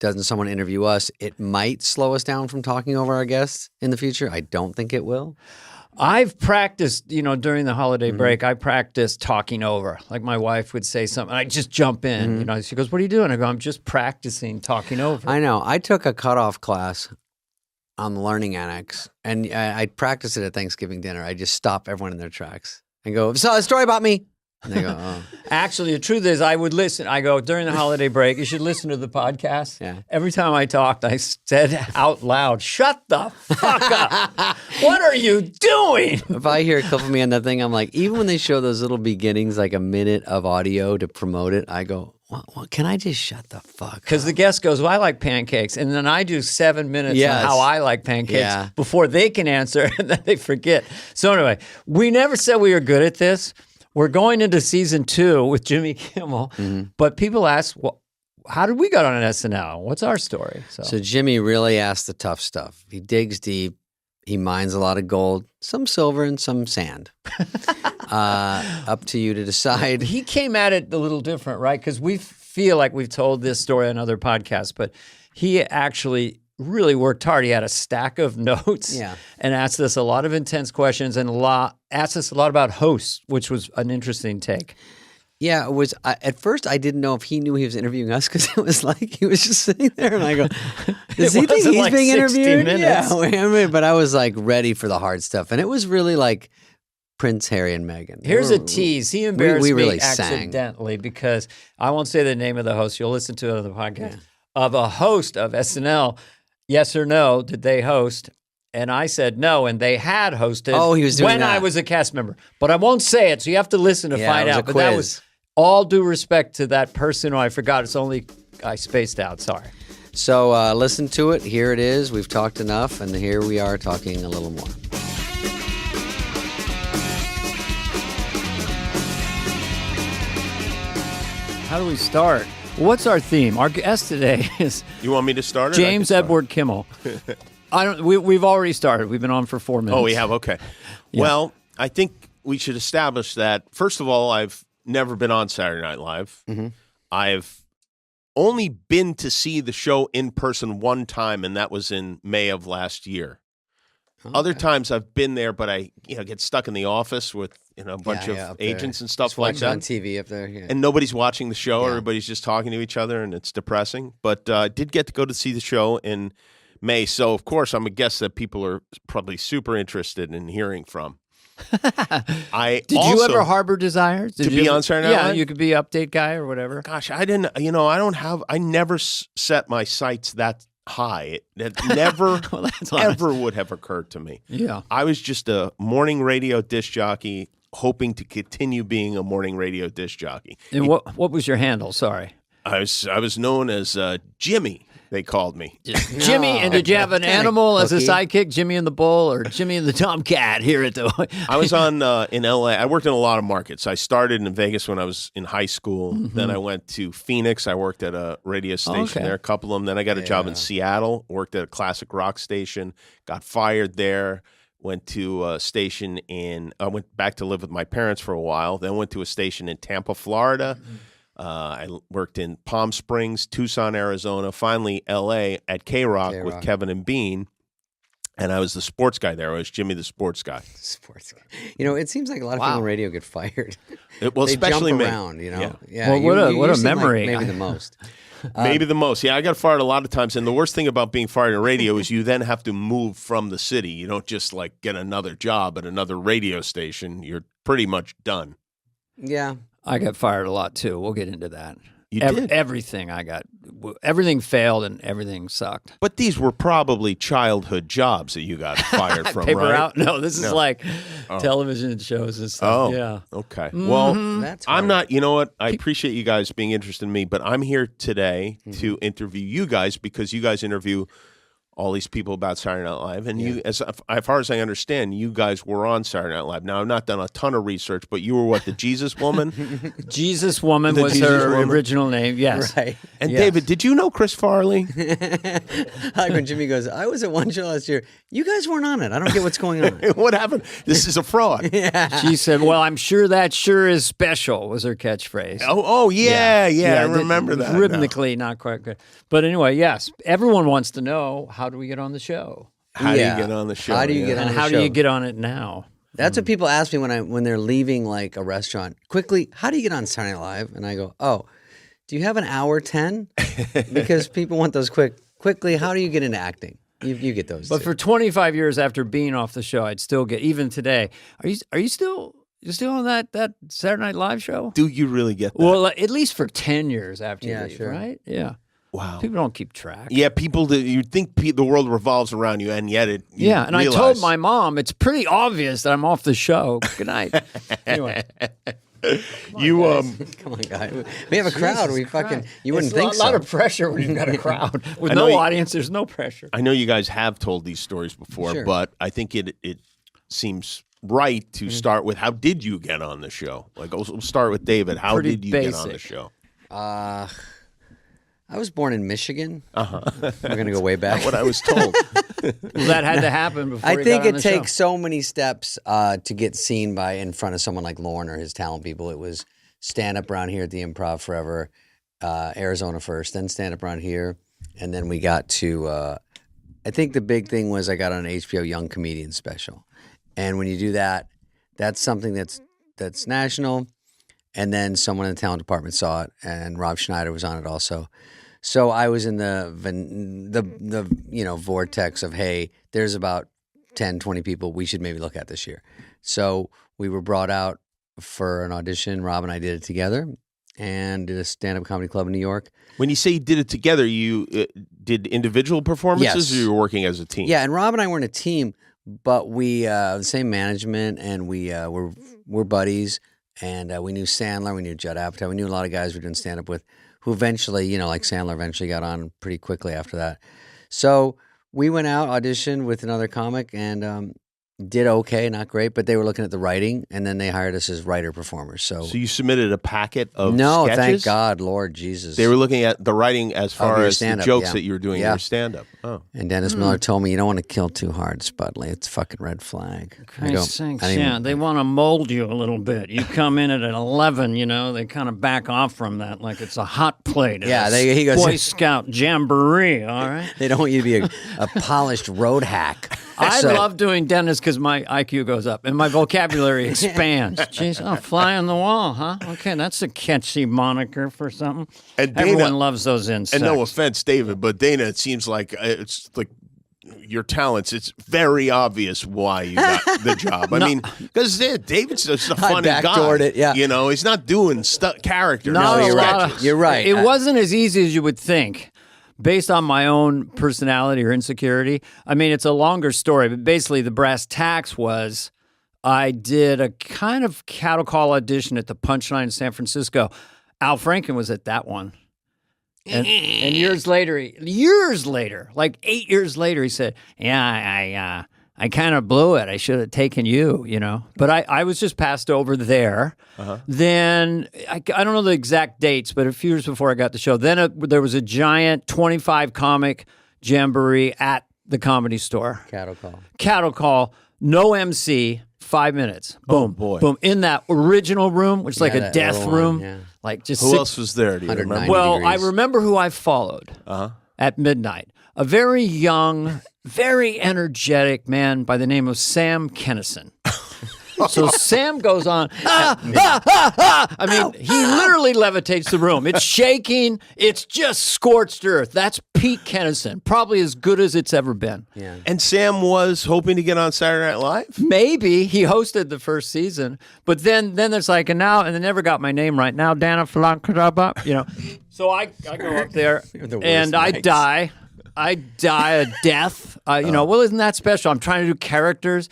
Speaker 1: doesn't someone interview us? It might slow us down from talking over our guests in the future. I don't think it will.
Speaker 2: I've practiced, during the holiday break, I practiced talking over. Like my wife would say something, I'd just jump in. She goes, "What are you doing?" I go, "I'm just practicing talking over."
Speaker 1: I know. I took a cutoff class on the Learning Annex, and I practiced it at Thanksgiving dinner. I just stop everyone in their tracks and go, "So, a story about me." And they go, "Oh."
Speaker 2: Actually, the truth is, I would listen. I go, during the holiday break, you should listen to the podcast.
Speaker 1: Yeah.
Speaker 2: Every time I talked, I said out loud, "Shut the fuck up. What are you doing?"
Speaker 1: If I hear a clip of me on that thing, I'm like, even when they show those little beginnings, like a minute of audio to promote it, I go, well, can I just shut the fuck up?
Speaker 2: Because the guest goes, "Well, I like pancakes." And then I do 7 minutes on how I like pancakes before they can answer, and then they forget. So anyway, we never said we were good at this. We're going into season 2 with Jimmy Kimmel, but people ask, well, how did we get on an SNL? What's our story?
Speaker 1: So Jimmy really asks the tough stuff. He digs deep. He mines a lot of gold, some silver and some sand. Up to you to decide.
Speaker 2: He came at it a little different, right? Because we feel like we've told this story on other podcasts, but he actually really worked hard. He had a stack of notes and asked us a lot of intense questions and asked us a lot about hosts, which was an interesting take.
Speaker 1: Yeah, it was. At first, I didn't know if he knew he was interviewing us because it was like he was just sitting there, and I go, "Does he think he's being interviewed?" Yeah, but I was like ready for the hard stuff, and it was really like Prince Harry and Meghan.
Speaker 2: Here's a tease. He embarrassed
Speaker 1: really
Speaker 2: me accidentally because I won't say the name of the host. You'll listen to it on the podcast of a host of SNL. Yes or no? Did they host? And I said no, and they had hosted.
Speaker 1: Oh, he was doing
Speaker 2: when
Speaker 1: that.
Speaker 2: I was a cast member, but I won't say it, so you have to listen to find out. But that was all due respect to that person who I forgot. I spaced out. Sorry.
Speaker 1: So listen to it. Here it is. We've talked enough, and here we are talking a little more.
Speaker 2: How do we start? What's our theme? Our guest today is
Speaker 7: You want me to start it?
Speaker 2: James Edward Kimmel. We've already started. We've been on for 4 minutes.
Speaker 7: Oh, we have? Okay.
Speaker 2: Yeah.
Speaker 7: Well, I think we should establish that, first of all, I've never been on Saturday Night Live.
Speaker 1: Mm-hmm.
Speaker 7: I've only been to see the show in person one time, and that was in May of last year.
Speaker 1: Okay.
Speaker 7: Other times I've been there, but I get stuck in the office with a bunch
Speaker 1: up
Speaker 7: of
Speaker 1: there.
Speaker 7: agents and stuff
Speaker 1: Just
Speaker 7: like
Speaker 1: watching on
Speaker 7: that.
Speaker 1: TV up there. Yeah.
Speaker 7: And nobody's watching the show.
Speaker 1: Yeah.
Speaker 7: Everybody's just talking to each other, and it's depressing. But I did get to go to see the show in May. So, of course, I'm a guest that people are probably super interested in hearing from.
Speaker 2: Did you ever harbor desires?
Speaker 7: To be on Saturday Night
Speaker 2: Yeah,
Speaker 7: Live?
Speaker 2: you could be update guy or whatever.
Speaker 7: Gosh, I didn't, I never set my sights that high. It never,
Speaker 2: Well, that's
Speaker 7: ever would have occurred to me.
Speaker 2: Yeah.
Speaker 7: I was just a morning radio disc jockey, hoping to continue being a morning radio disc jockey.
Speaker 2: And what was your handle? Sorry.
Speaker 7: I was known as Jimmy. They called me.
Speaker 2: Jimmy, and did you have an animal as a sidekick? Jimmy and the Bull or Jimmy and the Tomcat here at the...
Speaker 7: I was on in L.A. I worked in a lot of markets. I started in Vegas when I was in high school.
Speaker 2: Mm-hmm.
Speaker 7: Then I went to Phoenix. I worked at a radio station there, a couple of them. Then I got a job in Seattle, worked at a classic rock station, got fired there, went to a station I went back to live with my parents for a while, then went to a station in Tampa, Florida.
Speaker 2: Mm-hmm.
Speaker 7: I worked in Palm Springs, Tucson, Arizona, finally L.A. at K-Rock with Kevin and Bean. And I was the sports guy there. I was Jimmy the sports guy.
Speaker 1: Sports guy. It seems like a lot of people in radio get fired.
Speaker 7: Well,
Speaker 1: They
Speaker 7: especially
Speaker 1: jump
Speaker 7: me.
Speaker 1: around,
Speaker 7: Yeah.
Speaker 2: Well, what a
Speaker 1: seem like
Speaker 2: memory.
Speaker 1: maybe the most.
Speaker 7: Maybe the most. Yeah, I got fired a lot of times. And the worst thing about being fired in radio is you then have to move from the city. You don't just get another job at another radio station. You're pretty much done.
Speaker 1: Yeah.
Speaker 2: I got fired a lot too. We'll get into that.
Speaker 7: You did?
Speaker 2: Everything failed and everything sucked.
Speaker 7: But these were probably childhood jobs that you got fired from,
Speaker 2: Paper
Speaker 7: right?
Speaker 2: out? No, this is like television shows and stuff.
Speaker 7: Oh,
Speaker 2: Yeah.
Speaker 7: okay. Well,
Speaker 1: That's
Speaker 7: I'm
Speaker 1: hard.
Speaker 7: not, you know what? I appreciate you guys being interested in me, but I'm here today to interview you guys because you guys interview all these people about Saturday Night Live. And you, as far as I understand, you guys were on Saturday Night Live. Now, I've not done a ton of research, but you were what, the Jesus Woman?
Speaker 2: Jesus Woman
Speaker 7: The
Speaker 2: was
Speaker 7: Jesus
Speaker 2: her
Speaker 7: Woman?
Speaker 2: original name. Yes.
Speaker 1: Right.
Speaker 7: And
Speaker 2: Yes.
Speaker 7: David, did you know Chris Farley?
Speaker 1: Like when Jimmy goes, I was at one show last year. You guys weren't on it. I don't get what's going on.
Speaker 7: What happened? This is a fraud.
Speaker 2: She said, "Well, I'm sure that sure is special," was her catchphrase.
Speaker 7: Oh, yeah, I remember that. now.
Speaker 2: Rhythmically, not quite good. But anyway, yes, everyone wants to know, how do we get on the show?
Speaker 7: How do
Speaker 1: Yeah.
Speaker 7: you get on the show?
Speaker 1: How do you get on
Speaker 2: And
Speaker 1: the
Speaker 2: how
Speaker 1: show?
Speaker 2: do you get on it now?
Speaker 1: That's what people ask me when they're leaving like a restaurant. Quickly, how do you get on Saturday Night Live? And I go, oh, do you have an hour 10? Because people want those quickly. How do you get into acting? You get those.
Speaker 2: But
Speaker 1: too.
Speaker 2: for 25 years after being off the show, I'd still get, even today. Are you still on that Saturday Night Live show?
Speaker 7: Do you really get that?
Speaker 2: Well, at least for 10 years after you
Speaker 1: Yeah,
Speaker 2: leave,
Speaker 1: sure.
Speaker 2: right? Yeah.
Speaker 7: wow.
Speaker 2: People don't keep track.
Speaker 7: Yeah, people do. You think the world revolves around you, and yet it. You
Speaker 2: Yeah, and
Speaker 7: realize,
Speaker 2: I told my mom, it's pretty obvious that I'm off the show. Good night. Anyway.
Speaker 7: you
Speaker 1: Come on, guy. We have a crowd. We fucking. You wouldn't
Speaker 2: It's
Speaker 1: think
Speaker 2: a
Speaker 1: so.
Speaker 2: lot of pressure when you've got a crowd. With
Speaker 7: I know
Speaker 2: no
Speaker 7: you-
Speaker 2: audience, there's no pressure.
Speaker 7: I know you guys have told these stories before,
Speaker 1: Sure.
Speaker 7: but I think it seems right to start with how did you get on the show? Like, we'll start with David. How
Speaker 2: Pretty
Speaker 7: did you get on the
Speaker 2: basic.
Speaker 7: show?
Speaker 1: I was born in Michigan. We're gonna go way back.
Speaker 7: What I was told.
Speaker 2: Well, that had to happen before
Speaker 1: I
Speaker 2: you
Speaker 1: think
Speaker 2: got on
Speaker 1: it
Speaker 2: the show.
Speaker 1: takes so many steps to get seen by in front of someone like Lorne or his talent people. It was stand up around here at the Improv forever, Arizona first, then stand up around here, and then we got to. I think the big thing was I got on an HBO Young Comedian special, and when you do that, that's something that's national, and then someone in the talent department saw it, and Rob Schneider was on it also. So I was in the vortex of, hey, there's about 10, 20 people we should maybe look at this year. So we were brought out for an audition. Rob and I did it together and did a stand-up comedy club in New York.
Speaker 7: When you say you did it together, you did individual performances,
Speaker 1: Yes.
Speaker 7: or you were working as a team?
Speaker 1: Yeah, and Rob and I weren't a team, but we the same management, and we we're buddies, and we knew Sandler, we knew Judd Apatow, we knew a lot of guys we were doing stand-up with who eventually, you know, like Sandler eventually got on pretty quickly after that. So we went out, auditioned with another comic, and did okay, not great, but they were looking at the wrting, and then they hired us as writer-performers. So
Speaker 7: you submitted a packet of
Speaker 1: no,
Speaker 7: sketches?
Speaker 1: thank God, Lord Jesus.
Speaker 7: They were looking at the writing as far
Speaker 1: your
Speaker 7: as the
Speaker 1: stand-up,
Speaker 7: jokes
Speaker 1: yeah.
Speaker 7: that you were doing in
Speaker 1: Yeah.
Speaker 7: your stand-up. Oh.
Speaker 1: And Dennis Miller told me, you don't want to kill too hard, Spudley. It's a fucking red flag. I go,
Speaker 2: Thanks,
Speaker 1: I didn't
Speaker 2: yeah,
Speaker 1: even-
Speaker 2: they want to mold you a little bit. You come in at an 11, you know, they kind of back off from that like it's a hot plate. at
Speaker 1: Yeah,
Speaker 2: a
Speaker 1: he goes-
Speaker 2: Boy Scout jamboree, all right?
Speaker 1: They don't want you to be a polished road hack.
Speaker 2: I
Speaker 1: So-
Speaker 2: love doing Dennis because my IQ goes up and my vocabulary expands. Jeez, oh, fly on the wall, huh? Okay, that's a catchy moniker for something.
Speaker 7: And Dana-
Speaker 2: Everyone loves those insects.
Speaker 7: And no offense, David, but Dana, it seems like it's like your talents. It's very obvious why you got the job. I mean, because David's just a funny guy.
Speaker 1: backdoored it, yeah.
Speaker 7: You know, he's not doing characters.
Speaker 2: Not a
Speaker 1: you're
Speaker 2: lot
Speaker 1: right.
Speaker 2: of-
Speaker 1: You're right.
Speaker 2: It wasn't as easy as you would think. Based on my own personality or insecurity. I mean, it's a longer story, but basically the brass tacks was I did a kind of cattle call audition at the Punchline in San Francisco. Al Franken was at that one. And years later, like 8 years later, he said, yeah, I kind of blew it. I should have taken you, you know. But I was just passed over there. Then, I don't know the exact dates, but a few years before I got the show, then there was a giant 25-comic jamboree at the Comedy Store. Cattle call, no MC, 5 minutes. Boom,
Speaker 7: boy.
Speaker 2: boom. In that original room, which is like a
Speaker 1: that
Speaker 2: death
Speaker 1: early one,
Speaker 2: room.
Speaker 1: yeah.
Speaker 2: Like just
Speaker 7: Who
Speaker 2: six-
Speaker 7: else was there? Do you
Speaker 1: 190.
Speaker 7: remember?
Speaker 2: well,
Speaker 1: degrees.
Speaker 2: I remember who I followed at midnight. A very young, very energetic man by the name of Sam Kennison. So Sam goes on, I mean, he literally levitates the room. It's shaking. It's just scorched earth. That's Pete Kennison, probably as good as it's ever been.
Speaker 1: Yeah.
Speaker 7: And Sam was hoping to get on Saturday Night Live?
Speaker 2: Maybe he hosted the first season, but then there's like, and they never got my name right. Now, Dana Falankadaba, you know. So I go up there
Speaker 1: the worst
Speaker 2: and I
Speaker 1: nights.
Speaker 2: die. I die a death. You know, well, isn't that special? I'm trying to do characters.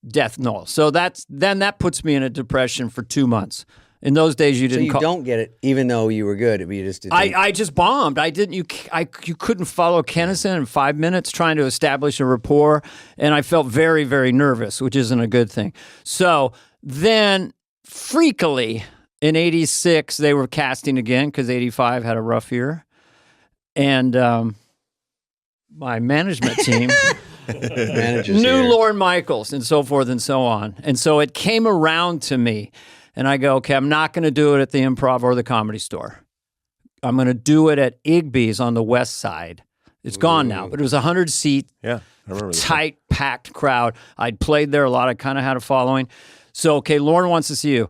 Speaker 2: Death, no. So that puts me in a depression for 2 months. In those days, you
Speaker 1: So
Speaker 2: didn't.
Speaker 1: you don't get it, even though you were good. You just didn't.
Speaker 2: I just bombed. I didn't. You couldn't follow Kennison in 5 minutes trying to establish a rapport, and I felt very, very nervous, which isn't a good thing. So then, freakily, in '86, they were casting again because '85 had a rough year, and my management team.
Speaker 1: managers
Speaker 2: Knew
Speaker 1: here.
Speaker 2: Lorne Michaels and so forth and so on. And so it came around to me and I go, okay, I'm not going to do it at the Improv or the Comedy Store. I'm going to do it at Igby's on the West Side. It's gone now, but it was a 100-seat,
Speaker 7: Yeah, I remember this.
Speaker 2: tight, packed crowd. I'd played there a lot. I kind of had a following. So, okay, Lorne wants to see you.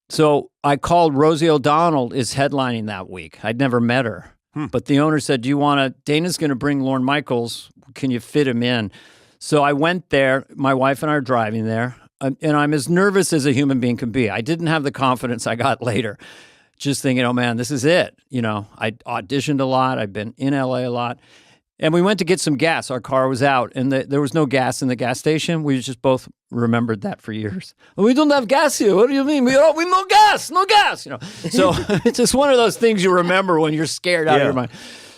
Speaker 2: So I called Rosie O'Donnell is headlining that week. I'd never met her. But the owner said, do you want to, Dana's going to bring Lorne Michaels. Can you fit him in? So I went there. My wife and I are driving there. And I'm as nervous as a human being can be. I didn't have the confidence I got later. Just thinking, oh man, this is it. You know, I auditioned a lot. I've been in LA a lot. And we went to get some gas. Our car was out and there was no gas in the gas station. We just both remembered that for years. We don't have gas here. What do you mean? We no gas, you know. So it's just one of those things you remember when you're scared out of your mind.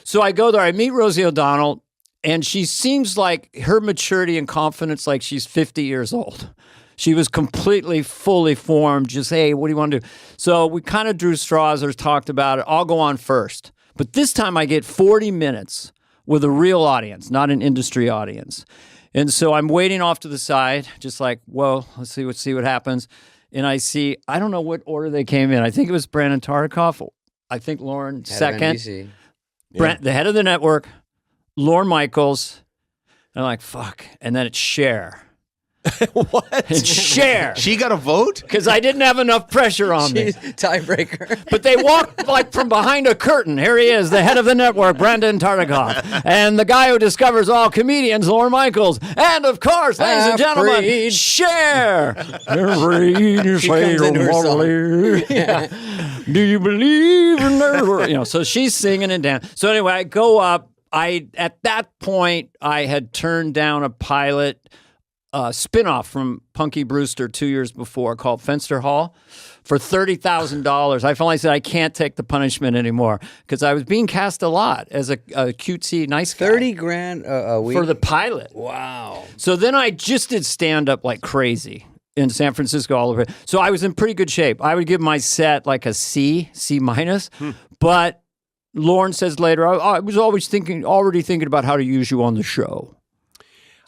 Speaker 2: So I go there. I meet Rosie O'Donnell and she seems like her maturity and confidence like she's 50 years old. She was completely, fully formed. Just, hey, what do you want to do? So we kind of drew straws or talked about it. I'll go on first. But this time I get 40 minutes with a real audience, not an industry audience. And so I'm waiting off to the side, just like, well, let's see what happens. And I see, I don't know what order they came in. I think it was Brandon Tartikoff. I think Lorne
Speaker 1: Head of
Speaker 2: second.
Speaker 1: NBC.
Speaker 2: The head of the network, Lorne Michaels. And I'm like, fuck. And then it's Cher.
Speaker 7: What?
Speaker 2: It's Cher.
Speaker 7: She got a vote?
Speaker 2: Because I didn't have enough pressure on me.
Speaker 1: Tiebreaker.
Speaker 2: But they walked like from behind a curtain. Here he is, the head of the network, Brandon Tartikoff. And the guy who discovers all comedians, Lorne Michaels. And of course, ladies and gentlemen,
Speaker 1: Half-breed.
Speaker 2: Cher.
Speaker 1: Yeah.
Speaker 2: Do you believe in her? You know, so she's singing and dancing. So anyway, I go up. At that point, I had turned down a pilot spinoff from Punky Brewster 2 years before called Fenster Hall. for $30,000. I finally said, I can't take the punishment anymore because I was being cast a lot as a cutesy, nice guy.
Speaker 1: 30 grand a week?
Speaker 2: For the pilot.
Speaker 1: Wow.
Speaker 2: So then I just did stand-up like crazy in San Francisco all over. So I was in pretty good shape. I would give my set like a C minus, but Lorne says later, I was already thinking about how to use you on the show.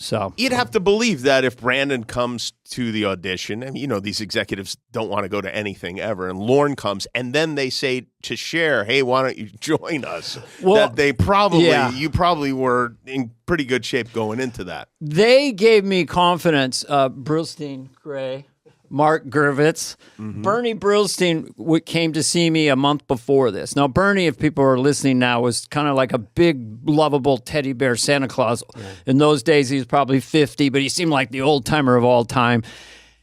Speaker 2: So
Speaker 7: You'd have to believe that if Brandon comes to the audition, and these executives don't want to go to anything ever, and Lorne comes, and then they say to Cher, "Hey, why don't you join us?"
Speaker 2: Well,
Speaker 7: that they you probably were in pretty good shape going into that.
Speaker 2: they gave me confidence. Brillstein, Gray, Mark Gervitz, Bernie Brillstein came to see me a month before this. Now, Bernie, if people are listening now, was kind of like a big, lovable teddy bear Santa Claus. Yeah. In those days, he was probably 50, but he seemed like the old timer of all time.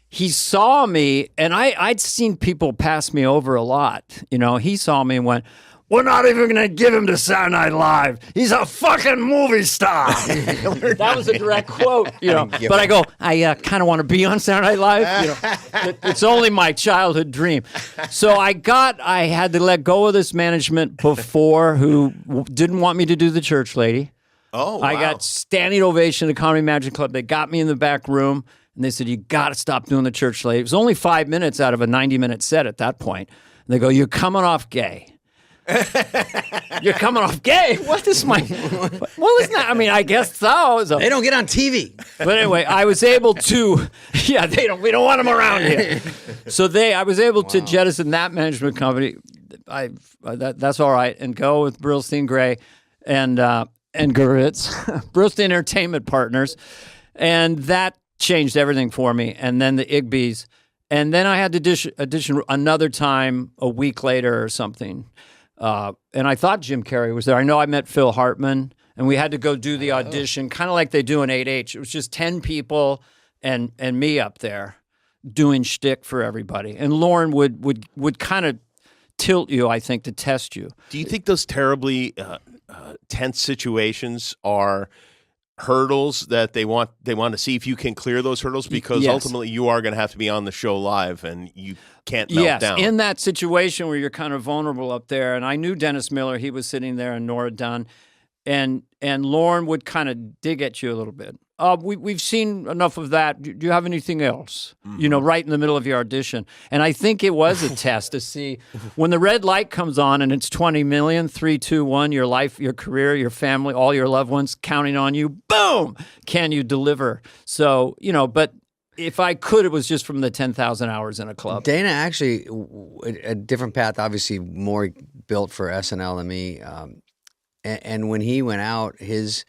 Speaker 2: He saw me, and I'd seen people pass me over a lot. He saw me and went, "We're not even going to give him to Saturday Night Live. He's a fucking movie star." That was a direct quote, But I go, I kind of want to be on Saturday Night Live. It's only my childhood dream. So I had to let go of this management before who didn't want me to do the church lady.
Speaker 7: Oh, wow.
Speaker 2: I got standing ovation at the Comedy Magic Club. They got me in the back room, and they said, "You got to stop doing the church lady." It was only 5 minutes out of a 90-minute set at that point. And they go, "You're coming off gay." You're coming off gay? What is my... Well, it's not... I mean, I guess so.
Speaker 1: They don't get on TV.
Speaker 2: But anyway, I was able to... Yeah, we don't want them around here. So I was able to jettison that management company. That's all right. And go with Brillstein, Gray, and Gervitz. Brillstein Entertainment Partners. And that changed everything for me. And then the Igby's. And then I had to audition another time a week later or something. And I thought Jim Carrey was there. I know I met Phil Hartman, and we had to go do the audition, kind of like they do in 8H. It was just 10 people and me up there doing shtick for everybody. And Lorne would kind of tilt you, I think, to test you.
Speaker 7: Do you think those terribly tense situations are hurdles that they want to see if you can clear those hurdles? Because ultimately you are going to have to be on the show live, and you can't melt down.
Speaker 2: In that situation where you're kind of vulnerable up there, and I knew Dennis Miller, he was sitting there, and Nora Dunn, and Lorne would kind of dig at you a little bit. We've seen enough of that. Do you have anything else? Right in the middle of your audition. And I think it was a test to see when the red light comes on and it's 20 million, 3, 2, 1, your life, your career, your family, all your loved ones counting on you. Boom! Can you deliver? So, but if I could, it was just from the 10,000 hours in a club.
Speaker 1: Dana actually, a different path, obviously more built for SNL than me. And when he went out, his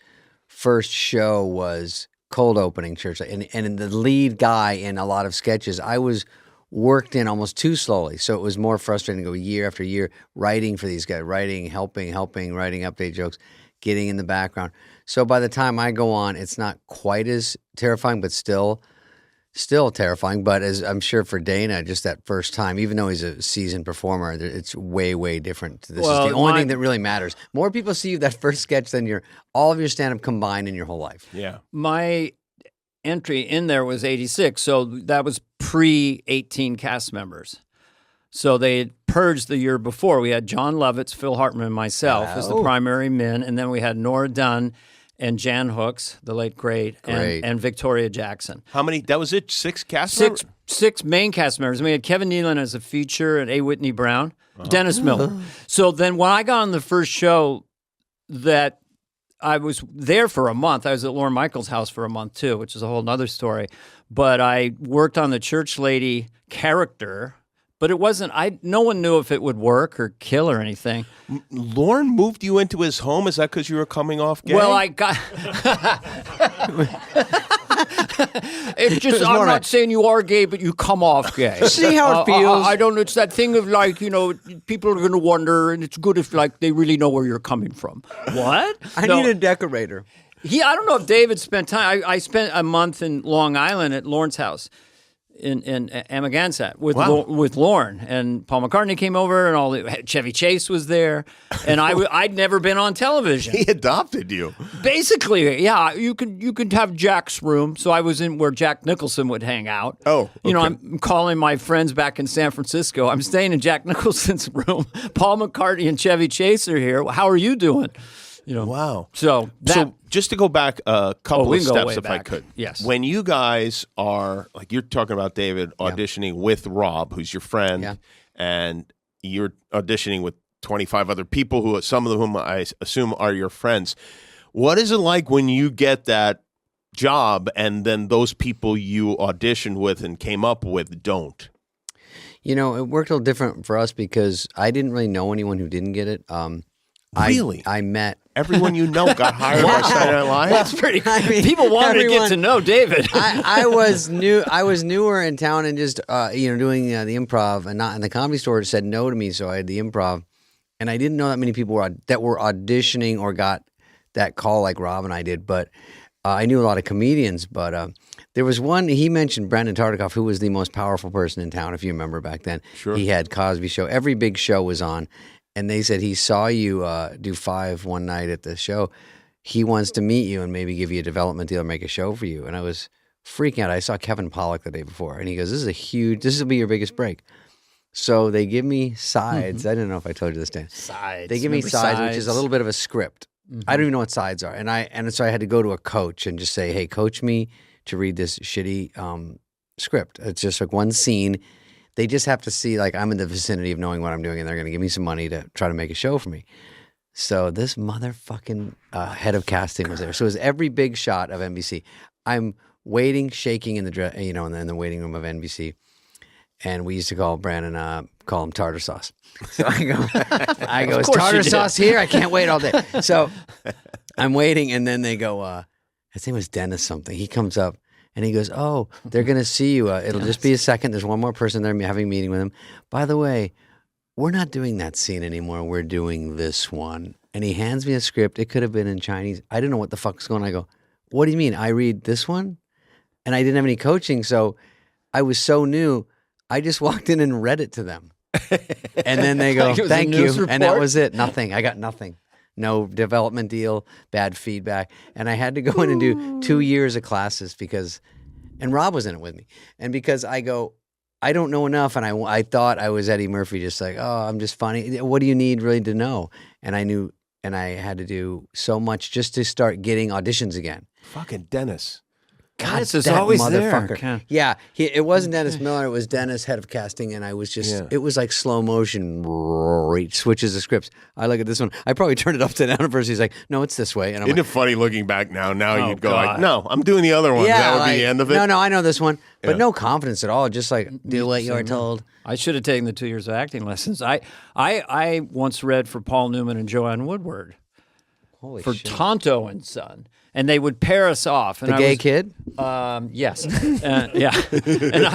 Speaker 1: first show was cold opening church, and the lead guy in a lot of sketches, I was worked in almost too slowly, so it was more frustrating to go year after year writing for these guys, helping, writing update jokes, getting in the background. So by the time I go on, it's not quite as terrifying, but still terrifying. But as I'm sure for Dana, just that first time, even though he's a seasoned performer, it's way, way different. This is the only thing that really matters. More people see you that first sketch than all of your stand-up combined in your whole life.
Speaker 7: Yeah.
Speaker 2: My entry in there was 86, so that was pre-18 cast members. So they had purged the year before. We had John Lovitz, Phil Hartman, and myself as the primary men, and then we had Nora Dunn and Jan Hooks, the late great. And Victoria Jackson.
Speaker 7: How many? That was it? 6 cast members?
Speaker 2: Six main cast members. We had Kevin Nealon as a feature and A. Whitney Brown, Dennis Miller. So then when I got on the first show, that I was there for a month. I was at Lorne Michaels' house for a month too, which is a whole other story. But I worked on the church lady character. But it wasn't, no one knew if it would work or kill or anything.
Speaker 7: Lorne moved you into his home? Is that because you were coming off gay?
Speaker 2: Well, I got... It's just, I'm not saying you are gay, but you come off gay.
Speaker 1: See how it feels?
Speaker 2: I don't know. It's that thing of like, people are going to wonder, and it's good if like they really know where you're coming from. What?
Speaker 1: I need a decorator.
Speaker 2: I don't know if David spent time. I spent a month in Long Island at Lorne's house. in Amagansett with Lorne, and Paul McCartney came over, and Chevy Chase was there, and I'd never been on television.
Speaker 7: He adopted you.
Speaker 2: Basically, yeah. You could have Jack's room, so I was in where Jack Nicholson would hang out.
Speaker 7: Oh,
Speaker 2: you know,
Speaker 7: okay.
Speaker 2: I'm calling my friends back in San Francisco. I'm staying in Jack Nicholson's room. Paul McCartney and Chevy Chase are here. How are you doing? You know,
Speaker 7: Wow.
Speaker 2: So
Speaker 7: just to go back a couple
Speaker 2: we
Speaker 7: of
Speaker 2: can go way
Speaker 7: steps, if I
Speaker 2: back.
Speaker 7: could.
Speaker 2: Yes.
Speaker 7: When you guys are like you're talking about David auditioning with Rob, who's your friend, and you're auditioning with 25 other people who some of whom I assume are your friends. What is it like when you get that job and then those people you auditioned with and came up with don't?
Speaker 1: You know, it worked a little different for us because I didn't really know anyone who didn't get it.
Speaker 7: Really?
Speaker 1: I met
Speaker 7: Everyone you know got hired by Saturday Night Live?
Speaker 2: that's pretty cool.
Speaker 1: I mean,
Speaker 2: People wanted to get to know David.
Speaker 1: I was new. I was newer in town and just doing the improv, and not in the Comedy Store said no to me, so I had the improv, and I didn't know that many people that were auditioning or got that call like Rob and I did, but I knew a lot of comedians. But there was one. He mentioned Brandon Tartikoff, who was the most powerful person in town, if you remember back then.
Speaker 7: Sure.
Speaker 1: He had Cosby Show. Every big show was on. And they said he saw you do 5 one night at the show. He wants to meet you and maybe give you a development deal or make a show for you. And I was freaking out. I saw Kevin Pollak the day before, and he goes, this will be your biggest break. So they give me sides. I didn't know if I told you this, Dan.
Speaker 2: Sides.
Speaker 1: They give me
Speaker 2: Remember
Speaker 1: sides, which is a little bit of a script. I don't even know what sides are. And so I had to go to a coach and just say, hey, coach me to read this shitty script. It's just like one scene. They just have to see, like, I'm in the vicinity of knowing what I'm doing, and they're going to give me some money to try to make a show for me. So this motherfucking head of casting was there. So it was every big shot of NBC. I'm waiting, shaking in the in the waiting room of NBC, and we used to call Brandon call him tartar sauce. So I go, is tartar sauce here? I can't wait all day. So I'm waiting, and then they go, his name was Dennis something. He comes up. And he goes, oh, they're going to see you. It'll just be a second. There's one more person there having a meeting with him. By the way, we're not doing that scene anymore. We're doing this one. And he hands me a script. It could have been in Chinese. I didn't know what the fuck's going on. I go, what do you mean? I read this one? And I didn't have any coaching. So I was so new. I just walked in and read it to them. And then they go, thank you. And that was it. Nothing. I got nothing. No development deal, bad feedback. And I had to go in and do 2 years of classes and Rob was in it with me. And because I go, I don't know enough. And I thought I was Eddie Murphy, just like, oh, I'm just funny. What do you need really to know? And I knew, and I had to do so much just to start getting auditions again.
Speaker 7: Fucking Dennis.
Speaker 1: God,
Speaker 2: Dennis is
Speaker 1: that
Speaker 2: always
Speaker 1: motherfucker.
Speaker 2: there.
Speaker 1: Yeah, it wasn't Dennis Miller. It was Dennis, head of casting, and I was just, it was like slow motion, switches the scripts. I look at this one. I probably turned it upside down at first. He's like, no, it's this way. And I'm
Speaker 7: Isn't
Speaker 1: like,
Speaker 7: it funny looking back now? Now you'd go
Speaker 2: God.
Speaker 7: like, no, I'm doing the other one.
Speaker 1: yeah,
Speaker 7: That would
Speaker 1: like,
Speaker 7: be the end of it.
Speaker 1: No, I know this one. But
Speaker 7: Yeah.
Speaker 1: no confidence at all. Just like, do what you're told.
Speaker 2: I should have taken the 2 years of acting lessons. I once read for Paul Newman and Joanne Woodward
Speaker 1: Holy
Speaker 2: for
Speaker 1: shit.
Speaker 2: Tonto and Son, and they would pair us off. And
Speaker 1: The
Speaker 2: I
Speaker 1: gay
Speaker 2: was,
Speaker 1: kid?
Speaker 2: Yes, yeah. And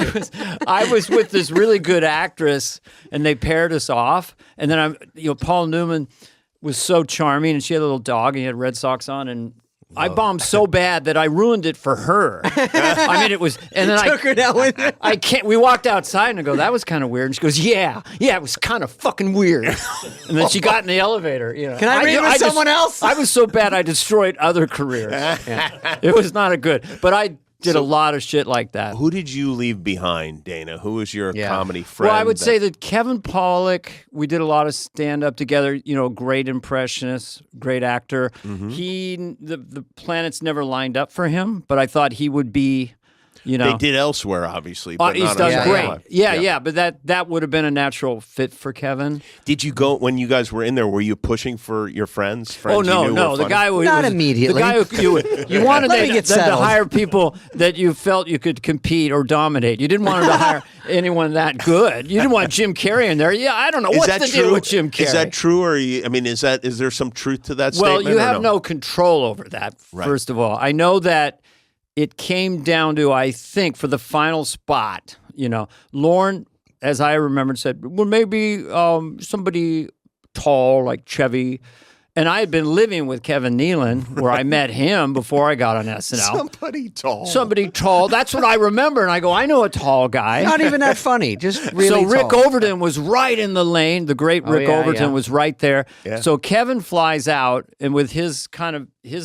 Speaker 2: I was with this really good actress, and they paired us off. And then Paul Newman was so charming, and she had a little dog, and he had Red Sox on, and I bombed so bad that I ruined it for her. I mean, it was, and then
Speaker 1: Took her down with you.
Speaker 2: I can't. We walked outside and I go, that was kind of weird. And she goes, yeah, it was kind of fucking weird. And then she got in the elevator.
Speaker 1: Can I read with someone else?
Speaker 2: I was so bad I destroyed other careers. Yeah. It was not a good. But I did a lot of shit like that.
Speaker 7: Who did you leave behind, Dana? Who was your
Speaker 1: Yeah.
Speaker 7: comedy friend?
Speaker 2: Well, I would say that Kevin Pollak, we did a lot of stand-up together, great impressionist, great actor. The planets never lined up for him, but I thought he would be,
Speaker 7: they did elsewhere, obviously. But
Speaker 2: he's
Speaker 7: not
Speaker 2: done
Speaker 7: on
Speaker 2: great.
Speaker 7: Live.
Speaker 2: Yeah, but that would have been a natural fit for Kevin.
Speaker 7: Did you go, when you guys were in there, were you pushing for your friends?
Speaker 2: Oh,
Speaker 7: you knew
Speaker 2: no.
Speaker 7: were
Speaker 2: The
Speaker 7: funny?
Speaker 2: guy who
Speaker 1: Not
Speaker 2: was,
Speaker 1: immediately.
Speaker 2: The guy who you wanted
Speaker 1: Let me
Speaker 2: them
Speaker 1: get
Speaker 2: to
Speaker 1: settled.
Speaker 2: hire people that you felt you could compete or dominate. You didn't want him to hire anyone that good. You didn't want Jim Carrey in there. Yeah, I don't know. What's the deal with Jim Carrey?
Speaker 7: Is that true, or is there some truth to that
Speaker 2: Well,
Speaker 7: statement?
Speaker 2: you
Speaker 7: or
Speaker 2: have no control over that, first of all. I know that it came down to, I think, for the final spot, Lorne, as I remembered, said, well, maybe somebody tall like Chevy. And I had been living with Kevin Nealon, where I met him before I got on SNL. Somebody tall. That's what I remember. And I go, I know a tall guy.
Speaker 1: Not even that funny. Just really
Speaker 2: So Rick
Speaker 1: tall.
Speaker 2: Overton was right in the lane. The great Rick Overton was right there.
Speaker 7: Yeah.
Speaker 2: So Kevin flies out, and with his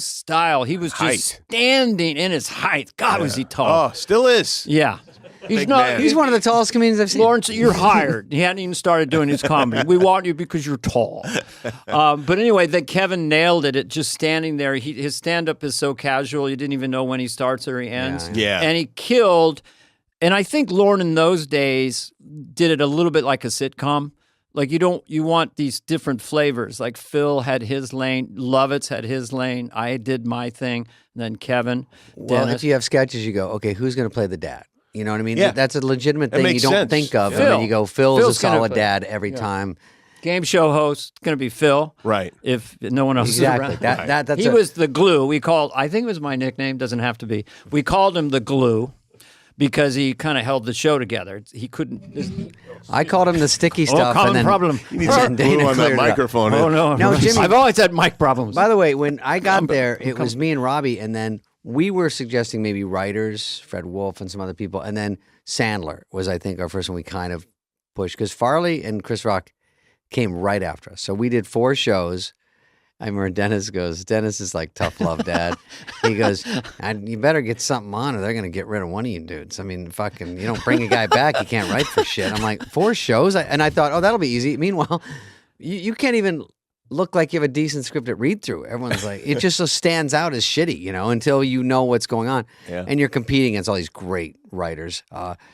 Speaker 2: style, he was just
Speaker 7: Height.
Speaker 2: standing in his height. God, was he tall?
Speaker 7: Oh, still is.
Speaker 2: Yeah. He's
Speaker 7: Big
Speaker 2: not.
Speaker 7: man.
Speaker 1: He's one of the tallest comedians I've seen.
Speaker 2: Lawrence, you're hired. He hadn't even started doing his comedy. We want you because you're tall. But anyway, then Kevin nailed it at just standing there. His stand-up is so casual, you didn't even know when he starts or he ends.
Speaker 7: Yeah.
Speaker 2: And he killed. And I think Lorne in those days did it a little bit like a sitcom. Like you want these different flavors. Like Phil had his lane, Lovitz had his lane, I did my thing, and then Kevin,
Speaker 1: Well,
Speaker 2: Dennis.
Speaker 1: if you have sketches, you go, okay, who's going to play the dad? You know what I mean?
Speaker 7: Yeah.
Speaker 1: That's a legitimate
Speaker 7: That
Speaker 1: thing you
Speaker 7: makes
Speaker 1: don't
Speaker 7: sense.
Speaker 1: think of.
Speaker 2: Phil.
Speaker 1: And then you go, Phil's
Speaker 2: Phil's
Speaker 1: a
Speaker 2: gonna
Speaker 1: solid
Speaker 2: play-
Speaker 1: dad every time.
Speaker 2: Game show host, going to be Phil.
Speaker 7: Right.
Speaker 2: If no one else
Speaker 1: Exactly.
Speaker 2: is around.
Speaker 1: That's
Speaker 2: He was the glue. I think it was my nickname, doesn't have to be. We called him the glue because he kind of held the show together. He couldn't.
Speaker 1: I called him the sticky stuff.
Speaker 2: common
Speaker 1: and then,
Speaker 2: problem.
Speaker 7: You need some glue on that
Speaker 1: cleared it up.
Speaker 7: microphone.
Speaker 2: Oh, no.
Speaker 1: No, Jimmy-
Speaker 2: I've always had mic problems.
Speaker 1: By the way, when I got there, it was me and Robbie, and then we were suggesting maybe writers, Fred Wolf and some other people, and then Sandler was, I think, our first one we kind of pushed, because Farley and Chris Rock came right after us. So we did 4 shows. I remember Dennis is like tough love dad. He goes, you better get something on or they're going to get rid of one of you dudes. I mean, fucking, you don't bring a guy back, you can't write for shit. I'm like, 4 shows? And I thought, oh, that'll be easy. Meanwhile, you can't even look like you have a decent script at read through. Everyone's like, it just so stands out as shitty, until you know what's going on.
Speaker 7: Yeah.
Speaker 1: And you're competing against all these great writers.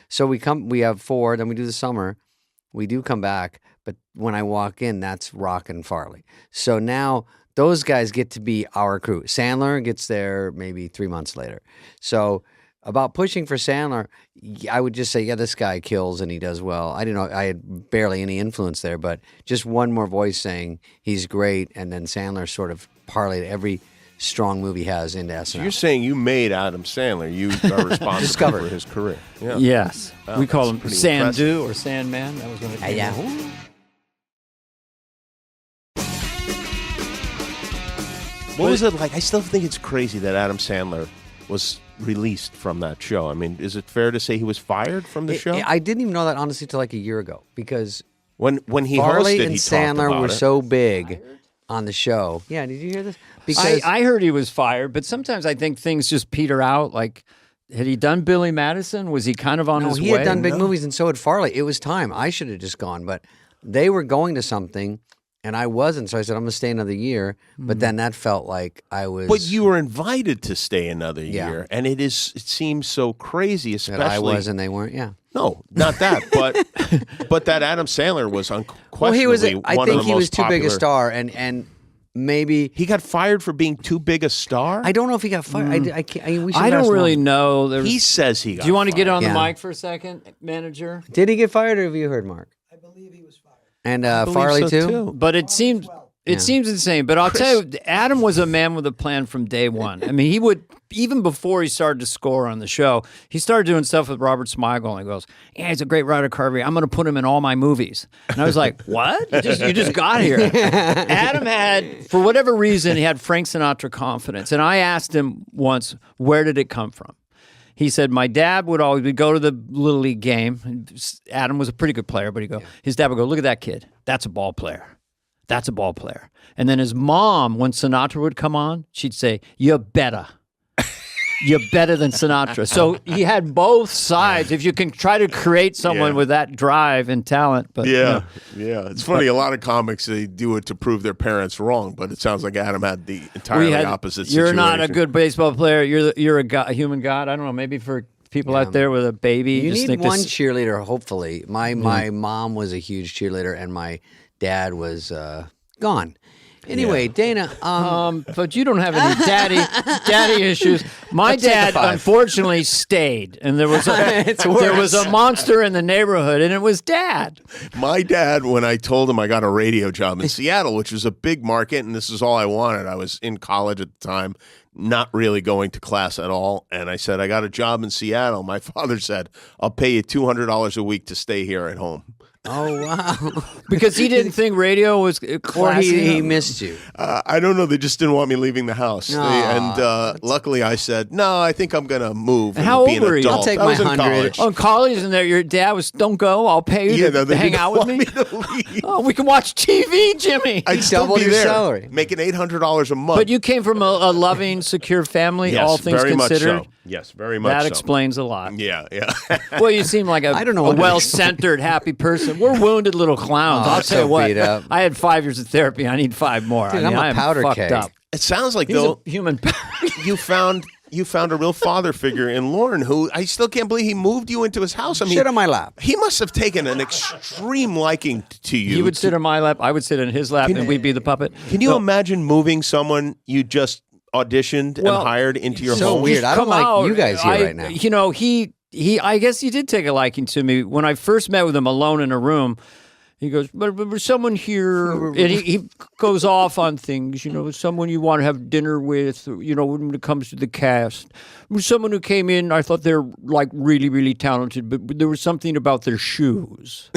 Speaker 1: So we have 4, then we do the summer. We do come back, but when I walk in, that's Rock and Farley. So now those guys get to be our crew. Sandler gets there maybe 3 months later. So about pushing for Sandler, I would just say, yeah, this guy kills and he does well. I didn't know, I had barely any influence there, but just one more voice saying he's great, and then Sandler sort of parlayed every strong movie has into SNL.
Speaker 7: You're saying you made Adam Sandler. You are responsible
Speaker 1: Discovered.
Speaker 7: for his career. Yeah.
Speaker 2: Yes.
Speaker 7: Wow,
Speaker 2: we call
Speaker 7: that's
Speaker 2: him
Speaker 7: pretty
Speaker 2: Sandu or Sandman. That was when it came
Speaker 1: yeah.
Speaker 2: out.
Speaker 7: What was it like? I still think it's crazy that Adam Sandler was released from that show. I mean, is it fair to say he was fired from the show?
Speaker 1: I didn't even know that, honestly, till like a year ago, because
Speaker 7: When he
Speaker 1: Farley
Speaker 7: hosted,
Speaker 1: and
Speaker 7: he talked
Speaker 1: Sandler
Speaker 7: about
Speaker 1: were
Speaker 7: it.
Speaker 1: so big on the show. Yeah, did you hear this? Because
Speaker 2: I heard he was fired, but sometimes I think things just peter out. Like, had he done Billy Madison? Was he kind of on his
Speaker 1: he
Speaker 2: way?
Speaker 1: had done big movies, and so had Farley. It was time. I should have just gone, but they were going to something, and I wasn't. So I said, I'm going to stay another year. But then that felt like I was.
Speaker 7: But you were invited to stay another
Speaker 1: Yeah.
Speaker 7: year, and it seems so crazy, especially
Speaker 1: that I was, and they weren't. Yeah.
Speaker 7: No, not that, but that Adam Sandler was unquestionably
Speaker 1: Well, he was. I
Speaker 7: one of
Speaker 1: think
Speaker 7: the
Speaker 1: he was
Speaker 7: most
Speaker 1: too big a
Speaker 7: popular-
Speaker 1: star, and maybe
Speaker 7: He got fired for being too big a star.
Speaker 1: I don't know if he got fired. I can't. We should
Speaker 2: I
Speaker 1: ask
Speaker 2: don't really
Speaker 1: Mark.
Speaker 2: know. There was-
Speaker 7: He says he got.
Speaker 2: Do you want to get
Speaker 7: fired.
Speaker 2: on
Speaker 1: Yeah.
Speaker 2: the mic for a second, manager?
Speaker 1: Did he get fired, or have you heard, Mark? I believe he was fired. And
Speaker 7: believe
Speaker 1: Farley
Speaker 7: so,
Speaker 1: too.
Speaker 2: But it seems insane. But I'll tell you, Adam was a man with a plan from day one. I mean, he would, even before he started to score on the show, he started doing stuff with Robert Smigel, and he goes, "Yeah, he's a great writer, Carvey. I'm going to put him in all my movies." And I was like, "What? You just got here." Adam had, for whatever reason, he had Frank Sinatra confidence, and I asked him once, "Where did it come from?" He said, my dad we'd go to the Little League game. Adam was a pretty good player, but his dad would go, "Look at that kid. That's a ball player. That's a ball player." And then his mom, when Sinatra would come on, she'd say, "You're better. You're better than Sinatra." So he had both sides. If you can try to create someone with that drive and talent. But
Speaker 7: Yeah. It's funny. A lot of comics, they do it to prove their parents wrong, but it sounds like Adam had the entirely opposite
Speaker 2: You're
Speaker 7: situation.
Speaker 2: not a good baseball player. You're a human god. I don't know. Maybe for people out there with a baby,
Speaker 1: You
Speaker 2: just
Speaker 1: need
Speaker 2: think
Speaker 1: one
Speaker 2: this.
Speaker 1: cheerleader, hopefully. My mom was a huge cheerleader, and my dad was gone. Anyway, Dana,
Speaker 2: But you don't have any daddy issues. My dad,
Speaker 1: 5.
Speaker 2: unfortunately, stayed, and there was a monster in the neighborhood, and it was Dad.
Speaker 7: My dad, when I told him I got a radio job in Seattle, which was a big market, and this is all I wanted. I was in college at the time, not really going to class at all. And I said, I got a job in Seattle. My father said, I'll pay you $200 a week to stay here at home.
Speaker 1: Oh wow!
Speaker 2: because he didn't think radio was
Speaker 1: Or
Speaker 2: classy.
Speaker 1: he missed you.
Speaker 7: I don't know. They just didn't want me leaving the house. Luckily, I said, no, I think I'm going to move and
Speaker 2: How
Speaker 7: be
Speaker 2: old
Speaker 7: an
Speaker 2: were you?
Speaker 7: adult.
Speaker 1: I'll take
Speaker 7: I was
Speaker 1: my
Speaker 7: in
Speaker 1: 100.
Speaker 7: college.
Speaker 2: Oh, college, and there, your dad was, don't go. I'll pay you to
Speaker 7: they
Speaker 2: hang
Speaker 7: didn't
Speaker 2: out with
Speaker 7: want
Speaker 2: me.
Speaker 7: to leave.
Speaker 2: Oh, we can watch TV, Jimmy.
Speaker 7: I'd still
Speaker 1: doubled
Speaker 7: be
Speaker 1: your
Speaker 7: there,
Speaker 1: salary.
Speaker 7: making $800 a month.
Speaker 2: But you came from a loving, secure family,
Speaker 7: yes,
Speaker 2: all things
Speaker 7: very
Speaker 2: considered.
Speaker 7: much so. Yes, very much
Speaker 2: That
Speaker 7: so.
Speaker 2: explains a lot.
Speaker 7: Yeah.
Speaker 2: Well, you seem like
Speaker 1: I don't know
Speaker 2: a
Speaker 1: what to
Speaker 2: well-centered, happy person. We're wounded little clowns.
Speaker 1: Oh,
Speaker 2: I'll tell you
Speaker 1: so
Speaker 2: what.
Speaker 1: beat up.
Speaker 2: I had 5 years of therapy. I need 5 more.
Speaker 1: Dude,
Speaker 2: I mean,
Speaker 1: I'm a
Speaker 2: I am
Speaker 1: powder
Speaker 2: fucked
Speaker 1: keg.
Speaker 2: up.
Speaker 7: It sounds like,
Speaker 2: He's
Speaker 7: though,
Speaker 2: a human.
Speaker 7: you found a real father figure in Lauren, who I still can't believe he moved you into his house. I mean,
Speaker 1: Shit on my lap.
Speaker 7: he must have taken an extreme liking to you.
Speaker 2: He would sit on my lap. I would sit in his lap, and we'd be the puppet.
Speaker 7: Can you imagine moving someone you just auditioned and hired into your
Speaker 1: so
Speaker 7: home?
Speaker 1: weird. I don't
Speaker 2: Come
Speaker 1: like
Speaker 2: out.
Speaker 1: you guys here right now.
Speaker 2: You know, he. I guess he did take a liking to me when I first met with him alone in a room. He goes, but there's someone here, and he goes off on things, you know, someone you want to have dinner with, you know, when it comes to the cast. There's someone who came in, I thought they're like really, really talented, but there was something about their shoes.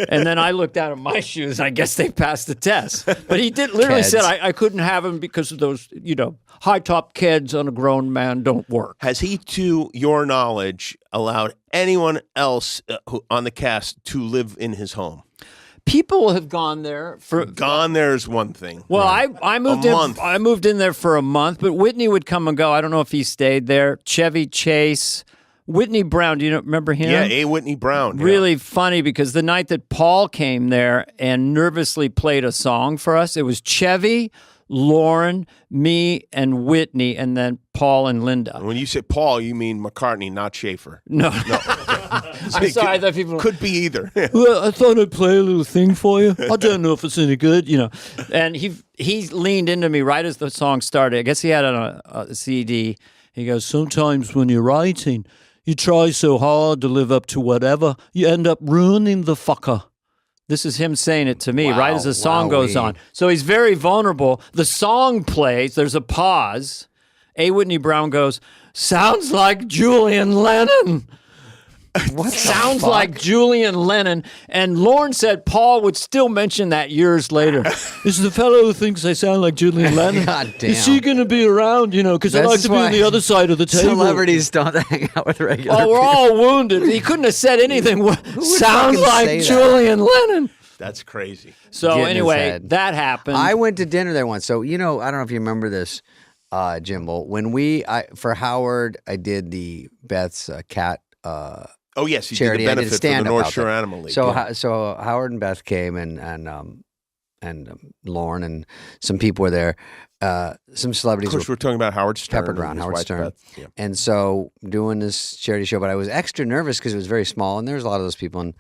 Speaker 2: And then I looked down at my shoes, and I guess they passed the test. But he did literally
Speaker 1: Keds.
Speaker 2: said I couldn't have them because of those, you know, high top kids on a grown man don't work.
Speaker 7: Has he, to your knowledge, allowed anyone else on the cast to live in his home?
Speaker 2: People have gone there for.
Speaker 7: Gone there is one thing.
Speaker 2: Well, I moved
Speaker 7: A
Speaker 2: in.
Speaker 7: month.
Speaker 2: I moved in there for a month, but Whitney would come and go. I don't know if he stayed there. Chevy Chase, Whitney Brown. Do you remember him?
Speaker 7: Yeah, A. Whitney Brown. yeah.
Speaker 2: Really funny because the night that Paul came there and nervously played a song for us, it was Chevy, Lauren, me, and Whitney, and then Paul and Linda.
Speaker 7: When you say Paul, you mean McCartney, not Schaefer.
Speaker 2: No. I'm sorry, I thought people
Speaker 7: Could be either.
Speaker 2: Well, I thought I'd play a little thing for you. I don't know if it's any good, you know. And he leaned into me right as the song started. I guess he had it on a CD. He goes, sometimes when you're writing, you try so hard to live up to whatever, you end up ruining the fucker. This is him saying it to me right as the song goes on. So he's very vulnerable. The song plays. There's a pause. A. Whitney Brown goes, sounds like Julian Lennon. What sounds like Julian Lennon. And Lauren said Paul would still mention that years later. This is the fellow who thinks I sound like Julian Lennon.
Speaker 1: God damn.
Speaker 2: Is he going to be around, you know, because I
Speaker 1: This
Speaker 2: like
Speaker 1: is
Speaker 2: to be on
Speaker 1: why
Speaker 2: the other side of the table.
Speaker 1: Celebrities don't hang out with regular
Speaker 2: Oh, we're
Speaker 1: people.
Speaker 2: all wounded. He couldn't have said anything. Sounds
Speaker 1: fucking say
Speaker 2: like
Speaker 1: that?
Speaker 2: Julian Lennon.
Speaker 7: That's crazy.
Speaker 2: So
Speaker 1: Getting his
Speaker 2: anyway,
Speaker 1: head.
Speaker 2: that happened.
Speaker 1: I went to dinner there once. So, you know, I don't know if you remember this, Jimbo. When for Howard, I did the Beth's cat
Speaker 7: Oh, yes, you
Speaker 1: charity.
Speaker 7: did
Speaker 1: I
Speaker 7: the
Speaker 1: did
Speaker 7: benefit for the
Speaker 1: stand-up
Speaker 7: North
Speaker 1: out
Speaker 7: Shore
Speaker 1: there.
Speaker 7: Animal League.
Speaker 1: So,
Speaker 7: yeah.
Speaker 1: so Howard and Beth came, and Lauren and some people were there. Some celebrities
Speaker 7: Of course,
Speaker 1: were
Speaker 7: we're talking about Howard Stern.
Speaker 1: peppered around
Speaker 7: and his
Speaker 1: Howard
Speaker 7: wife,
Speaker 1: Stern.
Speaker 7: Beth. Yeah.
Speaker 1: And so doing this charity show, but I was extra nervous because it was very small, and there's a lot of those people, and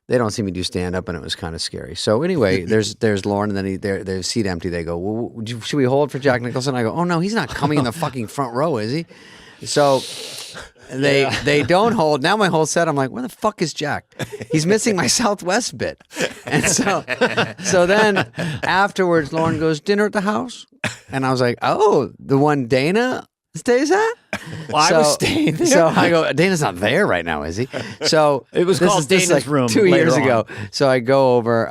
Speaker 1: they don't see me do stand up, and it was kind of scary. So anyway, there's Lauren, and then there's seat empty. They go, well, should we hold for Jack Nicholson? I go, oh no, he's not coming in the fucking front row, is he? So they don't hold. Now my whole set, I'm like, where the fuck is Jack? He's missing my Southwest bit. And so then afterwards, Lauren goes, dinner at the house? And I was like, oh, the one Dana stays at?
Speaker 2: Well, I was staying there.
Speaker 1: So I go, Dana's not there right now, is he? So
Speaker 2: It was
Speaker 1: this
Speaker 2: called
Speaker 1: is this
Speaker 2: Dana's
Speaker 1: like
Speaker 2: room
Speaker 1: 2 years
Speaker 2: later
Speaker 1: ago. So I go over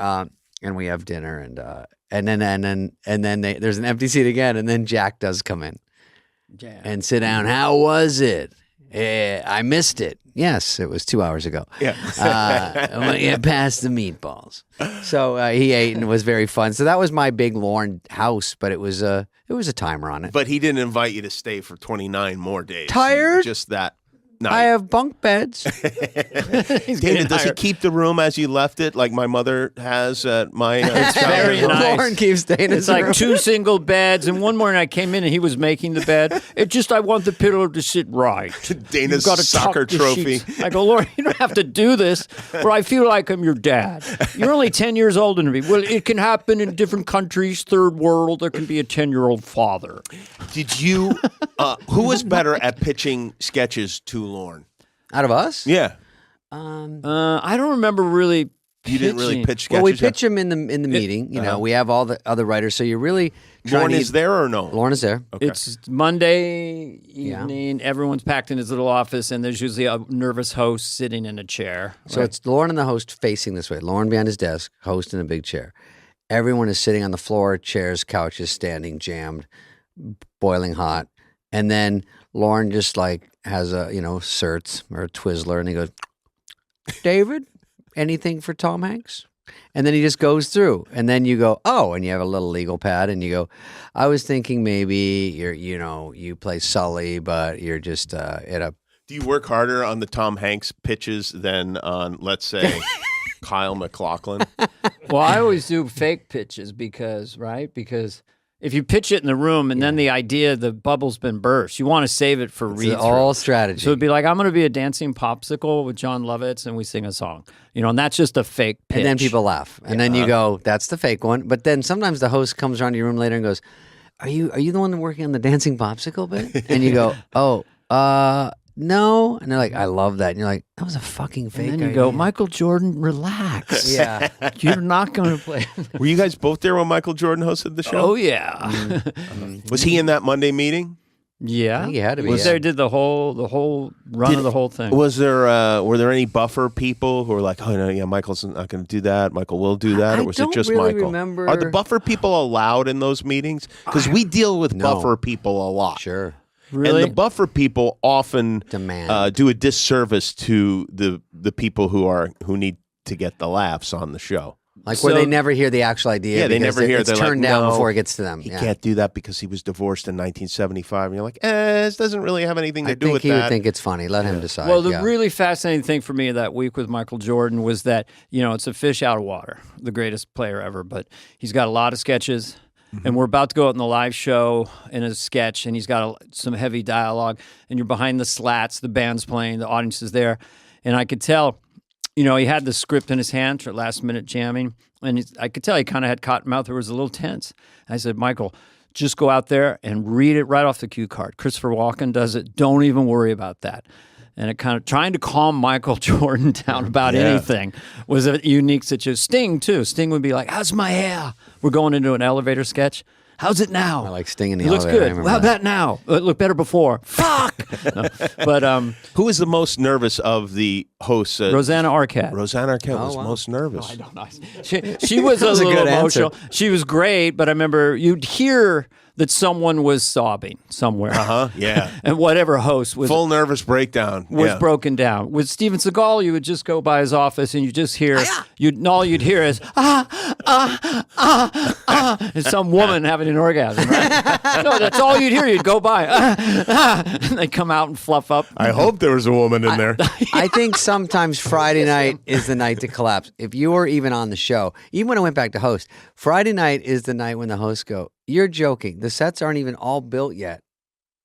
Speaker 1: and we have dinner, and then there's an empty seat again, and then Jack does come in and sit down. How was it? I missed it. Yes, it was 2 hours ago. Yeah. Past the meatballs. So he ate, and it was very fun. So that was my big Lauren house, but it was a timer on it.
Speaker 7: But he didn't invite you to stay for 29 more days.
Speaker 1: Tired?
Speaker 7: Just that night.
Speaker 1: I have bunk beds.
Speaker 7: Dana, does he keep the room as you left it, like my mother has at my
Speaker 2: very
Speaker 7: room?
Speaker 2: nice.
Speaker 1: Lauren keeps Dana's
Speaker 2: It's like
Speaker 1: room.
Speaker 2: 2 single beds, and one morning I came in and he was making the bed. I want the pillow to sit right.
Speaker 7: Dana's
Speaker 2: You've gotta
Speaker 7: soccer
Speaker 2: tuck the
Speaker 7: trophy.
Speaker 2: sheets. I go, Lauren, you don't have to do this, or I feel like I'm your dad. You're only 10 years older than me. Well, it can happen in different countries, third world. There can be a 10-year-old father.
Speaker 7: Did you? Who was better at pitching sketches to Lauren?
Speaker 1: Out of us?
Speaker 7: Yeah.
Speaker 2: I don't remember really
Speaker 7: You didn't really
Speaker 2: Pitching.
Speaker 7: pitch sketches.
Speaker 1: Well, we pitch them in the meeting. You know, we have all the other writers. So you're really
Speaker 7: Lauren is there or no?
Speaker 1: Lauren is there.
Speaker 7: Okay.
Speaker 2: It's Monday evening. Everyone's packed in his little office, and there's usually a nervous host sitting in a chair.
Speaker 1: So it's Lauren and the host facing this way. Lauren behind his desk, host in a big chair. Everyone is sitting on the floor, chairs, couches, standing, jammed, boiling hot. And then Lauren just like has a, certs or a Twizzler, and he goes, David, anything for Tom Hanks? And then he just goes through, and then you go, oh, and you have a little legal pad, and you go, I was thinking maybe you play Sully, but you're just at a.
Speaker 7: Do you work harder on the Tom Hanks pitches than on, let's say, Kyle MacLachlan?
Speaker 2: Well, I always do fake pitches because if you pitch it in the room and then the bubble's been burst, you want to save it for read-through.
Speaker 1: All strategy.
Speaker 2: So it'd be like, I'm going to be a dancing popsicle with John Lovitz, and we sing a song. And that's just a fake pitch.
Speaker 1: And then people laugh. And then you go, that's the fake one. But then sometimes the host comes around to your room later and goes, Are you the one working on the dancing popsicle bit? And you go, no. And they're like, I love that. And you're like, that was a fucking fake
Speaker 2: And then you
Speaker 1: idea.
Speaker 2: go, Michael Jordan, relax.
Speaker 1: Yeah.
Speaker 2: You're not going to play.
Speaker 7: Were you guys both there when Michael Jordan hosted the show?
Speaker 2: Oh, yeah.
Speaker 7: Was he in that Monday meeting?
Speaker 2: Yeah.
Speaker 1: I think he had to be.
Speaker 2: Was
Speaker 1: yeah.
Speaker 2: there, did the whole run of the whole thing.
Speaker 7: Was there were there any buffer people who were like, oh no, yeah, Michael's not going to do that. Michael will do that,
Speaker 1: I
Speaker 7: or was it
Speaker 1: don't
Speaker 7: just
Speaker 1: really
Speaker 7: Michael?
Speaker 1: remember-
Speaker 7: Are the buffer people allowed in those meetings? Because we deal with
Speaker 1: No.
Speaker 7: buffer people a lot.
Speaker 1: Sure.
Speaker 2: Really?
Speaker 7: And the buffer people often
Speaker 1: Demand.
Speaker 7: do a disservice to the people who need to get the laughs on the show.
Speaker 1: Like where
Speaker 2: So-
Speaker 1: they never hear the actual idea.
Speaker 7: Yeah, they
Speaker 1: because
Speaker 7: never hear.
Speaker 1: It's
Speaker 7: They're
Speaker 1: turned
Speaker 7: like,
Speaker 1: down
Speaker 7: no,
Speaker 1: before it gets to them.
Speaker 7: He
Speaker 1: Yeah.
Speaker 7: can't do that because he was divorced in 1975. And you're like, this doesn't really have anything to
Speaker 1: I
Speaker 7: do
Speaker 1: think
Speaker 7: with
Speaker 1: he
Speaker 7: that.
Speaker 1: would think it's funny. Let him decide.
Speaker 2: Well, the
Speaker 1: yeah.
Speaker 2: really fascinating thing for me that week with Michael Jordan was that, it's a fish out of water, the greatest player ever, but he's got a lot of sketches. And we're about to go out in the live show in a sketch, and he's got some heavy dialogue, and you're behind the slats, the band's playing, the audience is there. And I could tell, he had the script in his hand for last minute jamming, and I could tell he kind of had cotton mouth. It was a little tense. I said, Michael, just go out there and read it right off the cue card. Christopher Walken does it. Don't even worry about that. And it kind of trying to calm Michael Jordan down about anything was a unique situation. Sting, too. Sting would be like, how's my hair? We're going into an elevator sketch. How's it now?
Speaker 1: I like Sting in the
Speaker 2: It looks
Speaker 1: elevator. I
Speaker 2: good.
Speaker 1: remember
Speaker 2: How
Speaker 1: that.
Speaker 2: about now? It looked better before. Fuck! No. But
Speaker 7: Who was the most nervous of the hosts?
Speaker 2: Rosanna Arquette.
Speaker 7: Rosanna Arquette was
Speaker 1: wow.
Speaker 7: most nervous.
Speaker 2: I don't know. She was a
Speaker 1: was a
Speaker 2: little
Speaker 1: good answer.
Speaker 2: emotional. She was great, but I remember you'd hear that someone was sobbing somewhere.
Speaker 7: Yeah.
Speaker 2: And whatever host was
Speaker 7: Full nervous breakdown.
Speaker 2: was
Speaker 7: Yeah.
Speaker 2: broken down. With Steven Seagal, you would just go by his office and you just hear all you'd hear is and some woman having an orgasm. Right? No, that's all you'd hear. You'd go by and they come out and fluff up.
Speaker 7: I hope there was a woman in there.
Speaker 1: I think sometimes Friday night is the night to collapse. If you were even on the show, even when I went back to host, Friday night is the night when the hosts go, you're joking. The sets aren't even all built yet.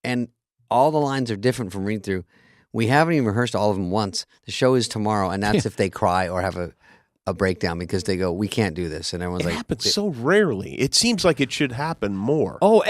Speaker 1: And all the lines are different from read through. We haven't even rehearsed all of them once. The show is tomorrow. And that's if they cry or have a breakdown because they go, we can't do this. And everyone's
Speaker 7: It
Speaker 1: like,
Speaker 7: happens so rarely. It seems like it should happen more.
Speaker 2: Oh,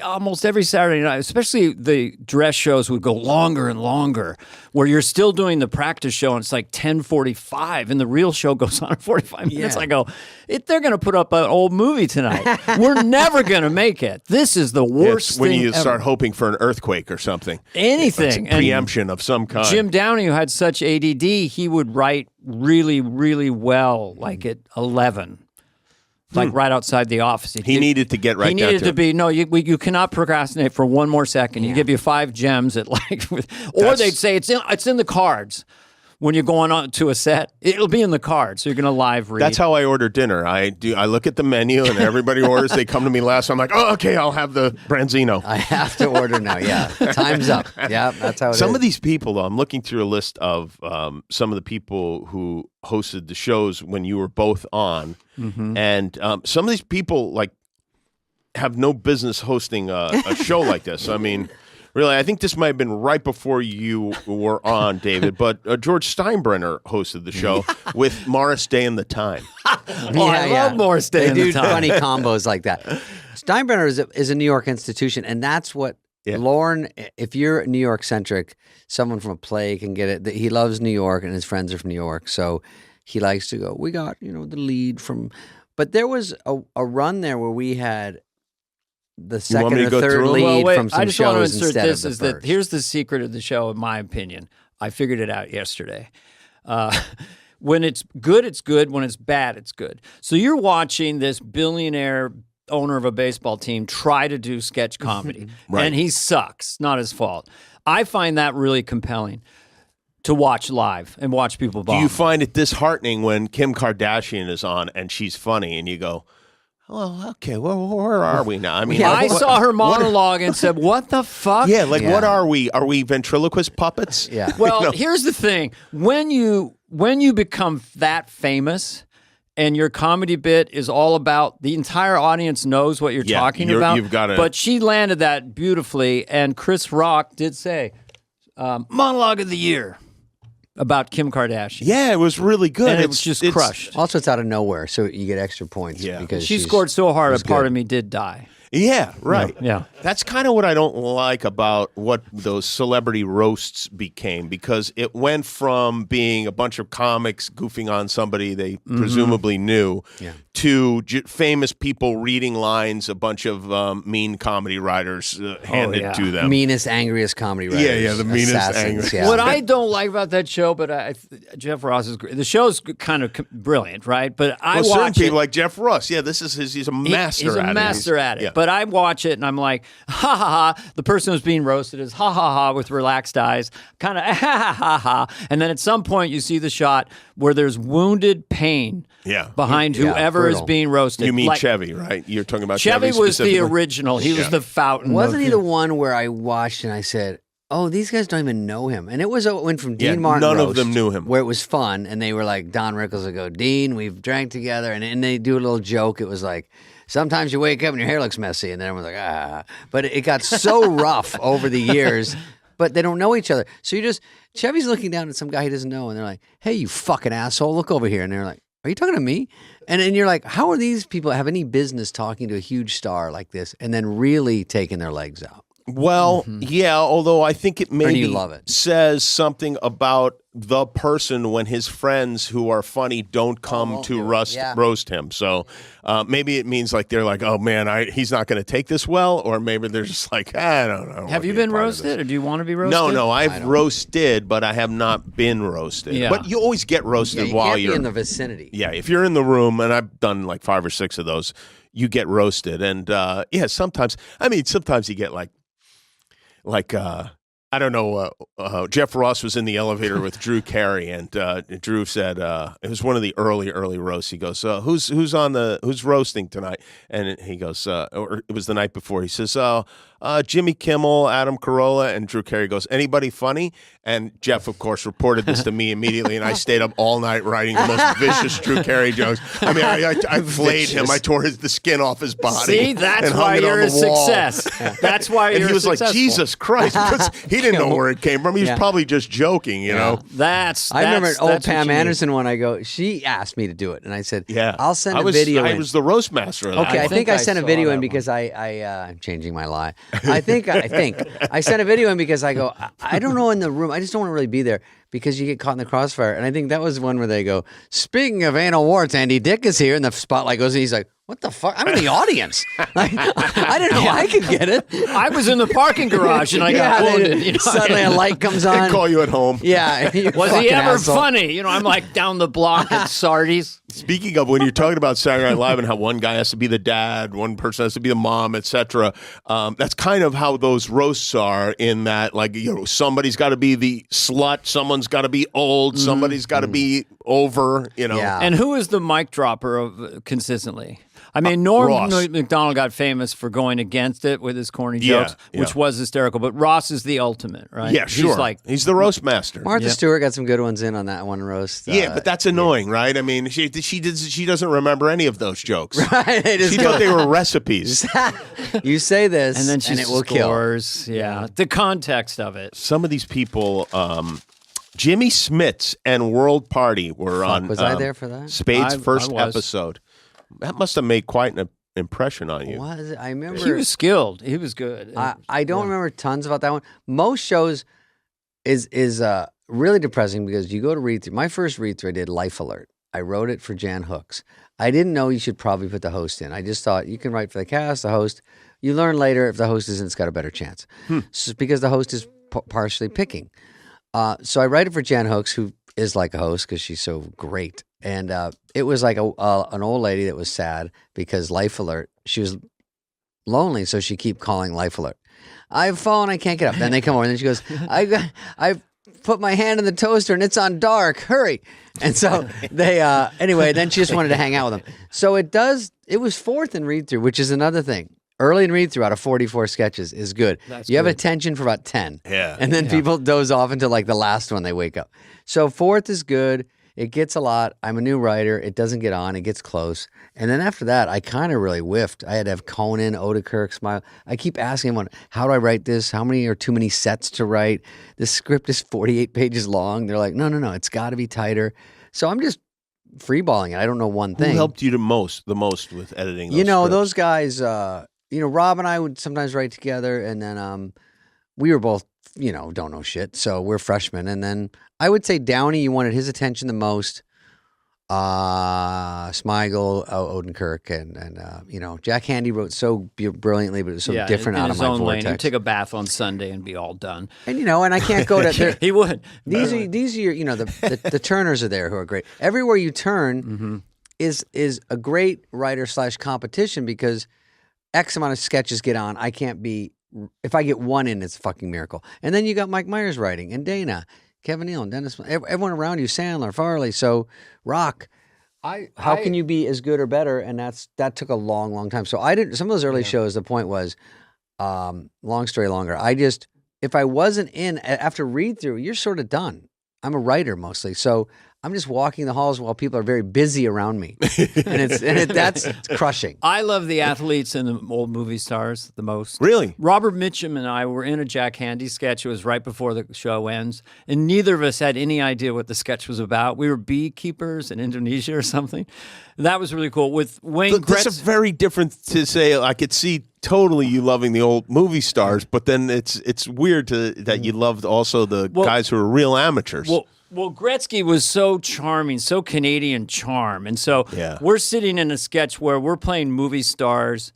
Speaker 2: almost every Saturday night, especially the dress shows would go longer and longer, where you're still doing the practice show and it's like 10:45, and the real show goes on in 45 minutes.
Speaker 1: Yeah.
Speaker 2: I go, they're going to put up an old movie tonight. We're never going to make it. This is the worst
Speaker 7: It's when
Speaker 2: thing
Speaker 7: you
Speaker 2: ever.
Speaker 7: start hoping for an earthquake or something.
Speaker 2: Anything.
Speaker 7: It's a preemption of some kind.
Speaker 2: Jim Downey, who had such ADD, he would write really, really well, like at 11, like right outside the office.
Speaker 7: He needed to get right
Speaker 2: He
Speaker 7: down
Speaker 2: needed
Speaker 7: to
Speaker 2: to
Speaker 7: it.
Speaker 2: be, no, you cannot procrastinate for one more second. You give you 5 gems at or they'd say it's in the cards. When you're going on to a set, it'll be in the cards. So you're going to live read.
Speaker 7: That's how I order dinner. I look at the menu and everybody orders. They come to me last. I'm like, oh, okay, I'll have the branzino.
Speaker 1: I have to order now. Yeah. Time's up. Yeah. That's how it is.
Speaker 7: Some of these people, though, I'm looking through a list of some of the people who hosted the shows when you were both on, and some of these people like have no business hosting a show like this. I mean, really, I think this might have been right before you were on, David. But George Steinbrenner hosted the show with Morris Day and the Time.
Speaker 2: I love Morris Day
Speaker 1: They
Speaker 2: and
Speaker 1: do
Speaker 2: the Time.
Speaker 1: funny combos like that. Steinbrenner is a New York institution, and that's what Lauren, if you're New York centric, someone from a play can get it. He loves New York, and his friends are from New York, so he likes to go, we got, the lead from, but there was a run there where we had the second
Speaker 7: me
Speaker 1: or
Speaker 7: to go
Speaker 1: third
Speaker 7: through 'em?
Speaker 1: lead
Speaker 2: wait,
Speaker 1: from
Speaker 2: I
Speaker 1: some
Speaker 2: just want to
Speaker 1: shows
Speaker 2: insert
Speaker 1: instead
Speaker 2: this
Speaker 1: of
Speaker 2: is
Speaker 1: the
Speaker 2: that
Speaker 1: first.
Speaker 2: here's the secret of the show, in my opinion. I figured it out yesterday. When it's good, it's good. When it's bad, it's good. So you're watching this billionaire owner of a baseball team try to do sketch comedy, and he sucks. Not his fault. I find that really compelling to watch live and watch people bomb.
Speaker 7: Do you find it disheartening when Kim Kardashian is on and she's funny and you go, well, okay, well, where are we now? I mean,
Speaker 2: I saw her monologue and said, what the fuck?
Speaker 7: Yeah, like what are we? Are we ventriloquist puppets?
Speaker 1: Yeah.
Speaker 2: Well, here's the thing. When you become that famous and your comedy bit is all about the entire audience knows what you're talking about.
Speaker 7: You've got to.
Speaker 2: But she landed that beautifully, and Chris Rock did say, monologue of the year about Kim Kardashian.
Speaker 7: Yeah, it was really good.
Speaker 2: And it was just crushed.
Speaker 1: Also, it's out of nowhere, so you get extra points.
Speaker 7: Yeah.
Speaker 1: because
Speaker 2: She scored so hard, a
Speaker 1: was
Speaker 2: part
Speaker 1: good.
Speaker 2: of me did die.
Speaker 7: Yeah, right.
Speaker 2: Yeah.
Speaker 7: That's kind of what I don't like about what those celebrity roasts became, because it went from being a bunch of comics goofing on somebody they presumably knew to famous people reading lines a bunch of mean comedy writers handed to them.
Speaker 1: Meanest, angriest comedy writers.
Speaker 7: Yeah, the meanest,
Speaker 1: assassins,
Speaker 7: angriest.
Speaker 1: Yeah.
Speaker 2: What I don't like about that show, but Jeff Ross is great. The show's kind of brilliant, right? But I
Speaker 7: Well, certain
Speaker 2: watch it.
Speaker 7: people like Jeff Ross. Yeah, this is he's a master
Speaker 2: He's
Speaker 7: at it.
Speaker 2: a master at it.
Speaker 7: Yeah.
Speaker 2: But I watch it and I'm like, ha ha ha. The person who's being roasted is ha ha ha with relaxed eyes, kind of ha ha ha ha. And then at some point you see the shot where there's wounded pain behind whoever is
Speaker 1: brutal.
Speaker 2: being roasted.
Speaker 7: You mean
Speaker 2: Like,
Speaker 7: Chevy, right? You're talking about
Speaker 2: Chevy
Speaker 7: Chevy
Speaker 2: was the
Speaker 7: specifically?
Speaker 2: original. He was the fountain.
Speaker 1: Wasn't
Speaker 2: of-
Speaker 1: he the one where I watched and I said, oh, these guys don't even know him? And it went from Dean
Speaker 7: Yeah,
Speaker 1: Martin
Speaker 7: none of
Speaker 1: roast,
Speaker 7: them knew him.
Speaker 1: where it was fun, and they were like, Don Rickles would go, Dean, we've drank together, and they do a little joke. It was like, sometimes you wake up and your hair looks messy, and then everyone's like, ah. But it got so rough over the years, but they don't know each other. So Chevy's looking down at some guy he doesn't know, and they're like, hey, you fucking asshole, look over here. And they're like, are you talking to me? And then you're like, how are these people have any business talking to a huge star like this and then really taking their legs out?
Speaker 7: Well, yeah, although I think it
Speaker 1: do
Speaker 7: maybe
Speaker 1: you love it?
Speaker 7: says something about the person when his friends who are funny don't come to roast him. So maybe it means like they're like, oh man, he's not going to take this well, or maybe they're just like, I don't know.
Speaker 2: Have you been roasted or do you want to be roasted?
Speaker 7: No, I've roasted, but I have not been roasted.
Speaker 2: Yeah.
Speaker 7: But you always get
Speaker 1: Yeah,
Speaker 7: roasted
Speaker 1: you
Speaker 7: while
Speaker 1: can't
Speaker 7: you're
Speaker 1: be in the vicinity.
Speaker 7: Yeah, if you're in the room, and I've done like 5 or 6 of those, you get roasted. And sometimes you get like I don't know, Jeff Ross was in the elevator with Drew Carey, and Drew said, it was one of the early roasts. He goes, who's roasting tonight? And he goes, or it was the night before. He says, Jimmy Kimmel, Adam Carolla, and Drew Carey goes, anybody funny? And Jeff, of course, reported this to me immediately, and I stayed up all night writing the most vicious Drew Carey jokes. I mean, I flayed him. I tore the skin off his body.
Speaker 2: See, that's
Speaker 7: and hung
Speaker 2: why
Speaker 7: it on
Speaker 2: you're a
Speaker 7: the wall.
Speaker 2: success. That's why you're
Speaker 7: And he was like,
Speaker 2: successful.
Speaker 7: Jesus Christ. Because he didn't know where it came from. He was probably just joking, you know?
Speaker 1: I remember an old
Speaker 2: that's what
Speaker 1: Pam
Speaker 2: you need.
Speaker 1: Anderson one. I go, she asked me to do it, and I said,
Speaker 7: Yeah.
Speaker 1: I'll send
Speaker 7: I
Speaker 1: a
Speaker 7: was,
Speaker 1: video
Speaker 7: I
Speaker 1: in.
Speaker 7: was the roast master of that.
Speaker 1: Okay, I think I
Speaker 2: I
Speaker 1: sent a
Speaker 2: saw
Speaker 1: video
Speaker 2: that
Speaker 1: in because I'm changing my lie. I think I sent a video in because I go, I don't know in the room. I just don't want to really be there because you get caught in the crossfire. And I think that was one where they go, speaking of anal warts, Andy Dick is here, and the spotlight goes, and he's like, what the fuck? I'm in the audience. Like, I didn't know I could get it.
Speaker 2: I was in the parking garage and I got wounded. You know?
Speaker 1: Suddenly a light comes on.
Speaker 7: They call you at home.
Speaker 1: Yeah. you
Speaker 2: Was he
Speaker 1: fucking
Speaker 2: ever
Speaker 1: asshole.
Speaker 2: funny? You know, I'm like down the block at Sardi's.
Speaker 7: Speaking of, when you're talking about Saturday Night Live and how one guy has to be the dad, one person has to be the mom, etc., that's kind of how those roasts are. In that, like, you know, somebody's got to be the slut, someone's got to be old, somebody's got to be over. You know,
Speaker 1: Yeah.
Speaker 2: And who is the mic dropper of consistently? I mean, Norm
Speaker 7: Ross.
Speaker 2: MacDonald got famous for going against it with his corny
Speaker 7: Yeah,
Speaker 2: jokes, which
Speaker 7: yeah.
Speaker 2: was hysterical. But Ross is the ultimate, right?
Speaker 7: Yeah, sure.
Speaker 2: He's
Speaker 7: He's the roast master.
Speaker 1: Martha Stewart got some good ones in on that one roast.
Speaker 7: Yeah, but that's annoying, right? I mean, she doesn't remember any of those jokes.
Speaker 1: They just
Speaker 7: She
Speaker 1: go,
Speaker 7: thought they were recipes.
Speaker 1: you say this,
Speaker 2: and then she
Speaker 1: it will kill.
Speaker 2: scores. Yeah, the context of it.
Speaker 7: Some of these people, Jimmy Smits and World Party were on.
Speaker 1: Was I there for that?
Speaker 7: Spade's
Speaker 2: I
Speaker 7: first
Speaker 2: was.
Speaker 7: episode. That must have made quite an impression on you.
Speaker 1: Was it? I remember.
Speaker 2: He was skilled. He was good.
Speaker 1: I don't remember tons about that one. Most shows is really depressing because you go to read through. My first read through I did Life Alert, I wrote it for Jan Hooks. I didn't know you should probably put the host in. I just thought you can write for the cast, the host. You learn later if the host isn't, it's got a better chance. So, because the host is partially picking. So I write it for Jan Hooks, who is like a host because she's so great. And it was like an old lady that was sad because Life Alert, she was lonely, so she keep calling Life Alert. I've fallen, I can't get up. Then they come over and then she goes, I've put my hand in the toaster and it's on dark. Hurry. And so they, anyway, then she just wanted to hang out with them. So it was fourth in read through, which is another thing. Early in read through out of 44 sketches is good. You have attention for about 10.
Speaker 7: Yeah.
Speaker 1: And then people doze off until like the last one they wake up. So fourth is good. It gets a lot. I'm a new writer. It doesn't get on. It gets close. And then after that, I kind of really whiffed. I had to have Conan, Odekirk, Smile. I keep asking him, how do I write this? How many are too many sets to write? This script is 48 pages long. They're like, no. It's got to be tighter. So I'm just freeballing it. I don't know one thing.
Speaker 7: Who helped you the most with editing those
Speaker 1: those
Speaker 7: scripts?
Speaker 1: guys, Rob and I would sometimes write together. And then we were both, don't know shit. So we're freshmen. And then I would say Downey, you wanted his attention the most. Smigel, Odenkirk, and Jack Handy wrote so brilliantly, but it was so different out of my vortex.
Speaker 2: Lane. He'd take a bath on Sunday and be all done.
Speaker 1: And and I can't go to.
Speaker 2: He would.
Speaker 1: These are the Turners are there who are great. Everywhere you turn is a great writer / competition because X amount of sketches get on. I can't be. If I get one in, it's a fucking miracle. And then you got Mike Myers writing and Dana. Kevin Neal and Dennis, everyone around you, Sandler, Farley. So, Rock, how can you be as good or better? And that took a long, long time. So some of those early shows, the point was, long story longer. If I wasn't in after read through, you're sort of done. I'm a writer mostly. So I'm just walking the halls while people are very busy around me. That's crushing.
Speaker 2: I love the athletes and the old movie stars the most.
Speaker 7: Really?
Speaker 2: Robert Mitchum and I were in a Jack Handy sketch. It was right before the show ends. And neither of us had any idea what the sketch was about. We were beekeepers in Indonesia or something. That was really cool. With Wayne Gretzky.
Speaker 7: That's a very different to say. I could see totally you loving the old movie stars, but then it's weird that you loved also the guys who are real amateurs.
Speaker 2: Well, Gretzky was so charming, so Canadian charm. And so we're sitting in a sketch where we're playing movie stars.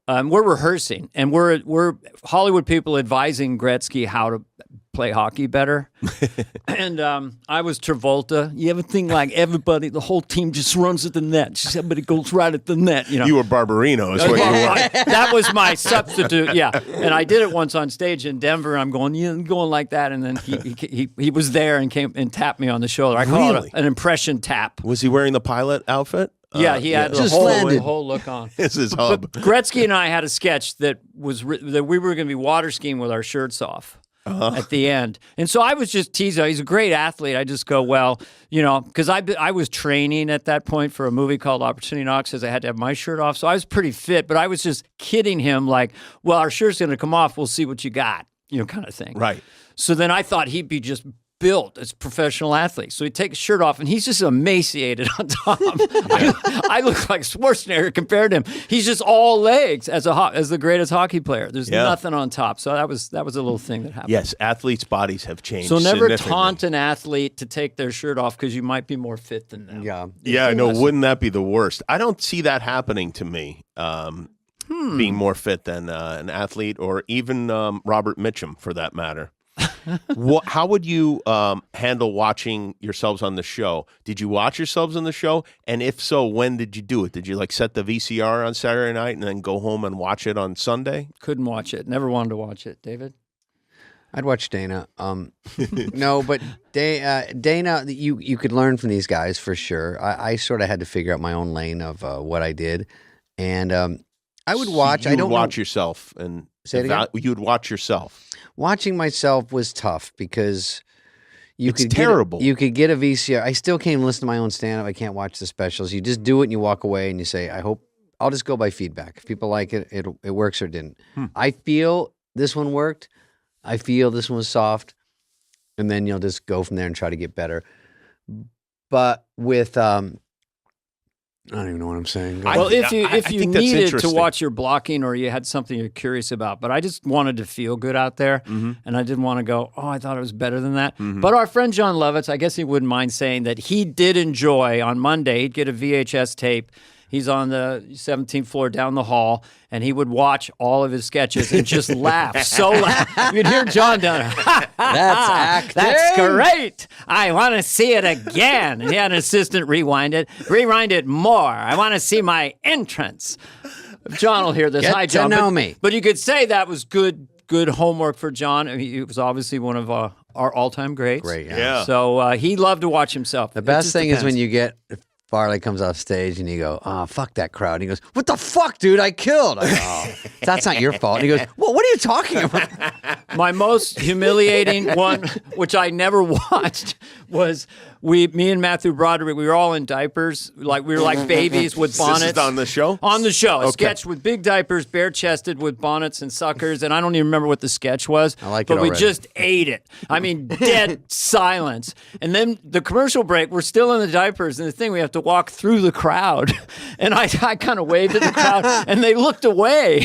Speaker 2: We're rehearsing, and we're Hollywood people advising Gretzky how to play hockey better. And I was Travolta. You ever think like everybody, the whole team just runs at the net. Somebody goes right at the net.
Speaker 7: You were Barbarino is what you were.
Speaker 2: That was my substitute, yeah. And I did it once on stage in Denver. I'm going like that. And then he was there and came and tapped me on the shoulder. I call it an impression tap.
Speaker 7: Was he wearing the pilot outfit?
Speaker 2: Yeah, he had the whole look on.
Speaker 7: It's his hub.
Speaker 2: But Gretzky and I had a sketch that that we were going to be water skiing with our shirts off at the end. And so I was just teasing. He's a great athlete. I just go, because I was training at that point for a movie called Opportunity Knocks because I had to have my shirt off. So I was pretty fit, but I was just kidding him like, well, our shirt's going to come off. We'll see what you got, kind of thing.
Speaker 7: Right.
Speaker 2: So then I thought he'd be just built as a professional athlete. So he'd take his shirt off and he's just emaciated on top. I look like Schwarzenegger compared to him. He's just all legs as the greatest hockey player. There's nothing on top. So that was a little thing that happened.
Speaker 7: Yes, athletes' bodies have changed.
Speaker 2: So never taunt an athlete to take their shirt off because you might be more fit than them.
Speaker 7: Yeah, no, wouldn't that be the worst? I don't see that happening to me. Being more fit than an athlete or even Robert Mitchum for that matter. How would you handle watching yourselves on the show? Did you watch yourselves on the show? And if so, when did you do it? Did you set the VCR on Saturday night and then go home and watch it on Sunday?
Speaker 2: Couldn't watch it. Never wanted to watch it. David?
Speaker 1: I'd watch Dana. No, but Dana, you could learn from these guys for sure. I sort of had to figure out my own lane of what I did. And I would watch.
Speaker 7: So you would watch yourself and
Speaker 1: say it again?
Speaker 7: You would watch yourself.
Speaker 1: Watching myself was tough because you could get a VCR. I still can't even listen to my own stand-up. I can't watch the specials. You just do it and you walk away and you say, I hope I'll just go by feedback. If people like it, it works or it didn't. I feel this one worked. I feel this one was soft. And then you'll just go from there and try to get better. But with I don't even know what I'm saying. Go
Speaker 7: I-
Speaker 2: Well, if you
Speaker 7: I think that's
Speaker 2: needed to
Speaker 7: interesting.
Speaker 2: watch your blocking or you had something you're curious about, but I just wanted to feel good out there, and I didn't want to go, oh, I thought it was better than that. But our friend John Lovitz, I guess he wouldn't mind saying that he did enjoy on Monday. He'd get a VHS tape. He's on the 17th floor down the hall, and he would watch all of his sketches and just laugh so loud. You'd hear John down there.
Speaker 1: That's acting.
Speaker 2: That's great. I want to see it again. And he had an assistant rewind it more. I want to see my entrance. John will hear this.
Speaker 1: Get
Speaker 2: Hi,
Speaker 1: to
Speaker 2: John.
Speaker 1: know
Speaker 2: but,
Speaker 1: me.
Speaker 2: But you could say that was good homework for John. I mean, he was obviously one of our all-time greats.
Speaker 1: Great, yeah.
Speaker 7: Yeah.
Speaker 2: So he loved to watch himself.
Speaker 1: The best thing is when you get Farley comes off stage and you go, oh, fuck that crowd. And he goes, what the fuck, dude? I killed. I go, oh, that's not your fault. And he goes, well, what are you talking about?
Speaker 2: My most humiliating one, which I never watched, was me and Matthew Broderick, we were all in diapers. Like we were like babies with bonnets.
Speaker 7: This is on the show?
Speaker 2: On the show. A
Speaker 7: Okay.
Speaker 2: sketch with big diapers, bare-chested with bonnets and suckers. And I don't even remember what the sketch was.
Speaker 1: I like it
Speaker 2: But we
Speaker 1: already.
Speaker 2: just ate it. I mean, dead silence. And then the commercial break, we're still in the diapers. And the thing, we have to walk through the crowd. And I kind of waved at the crowd. And they looked away.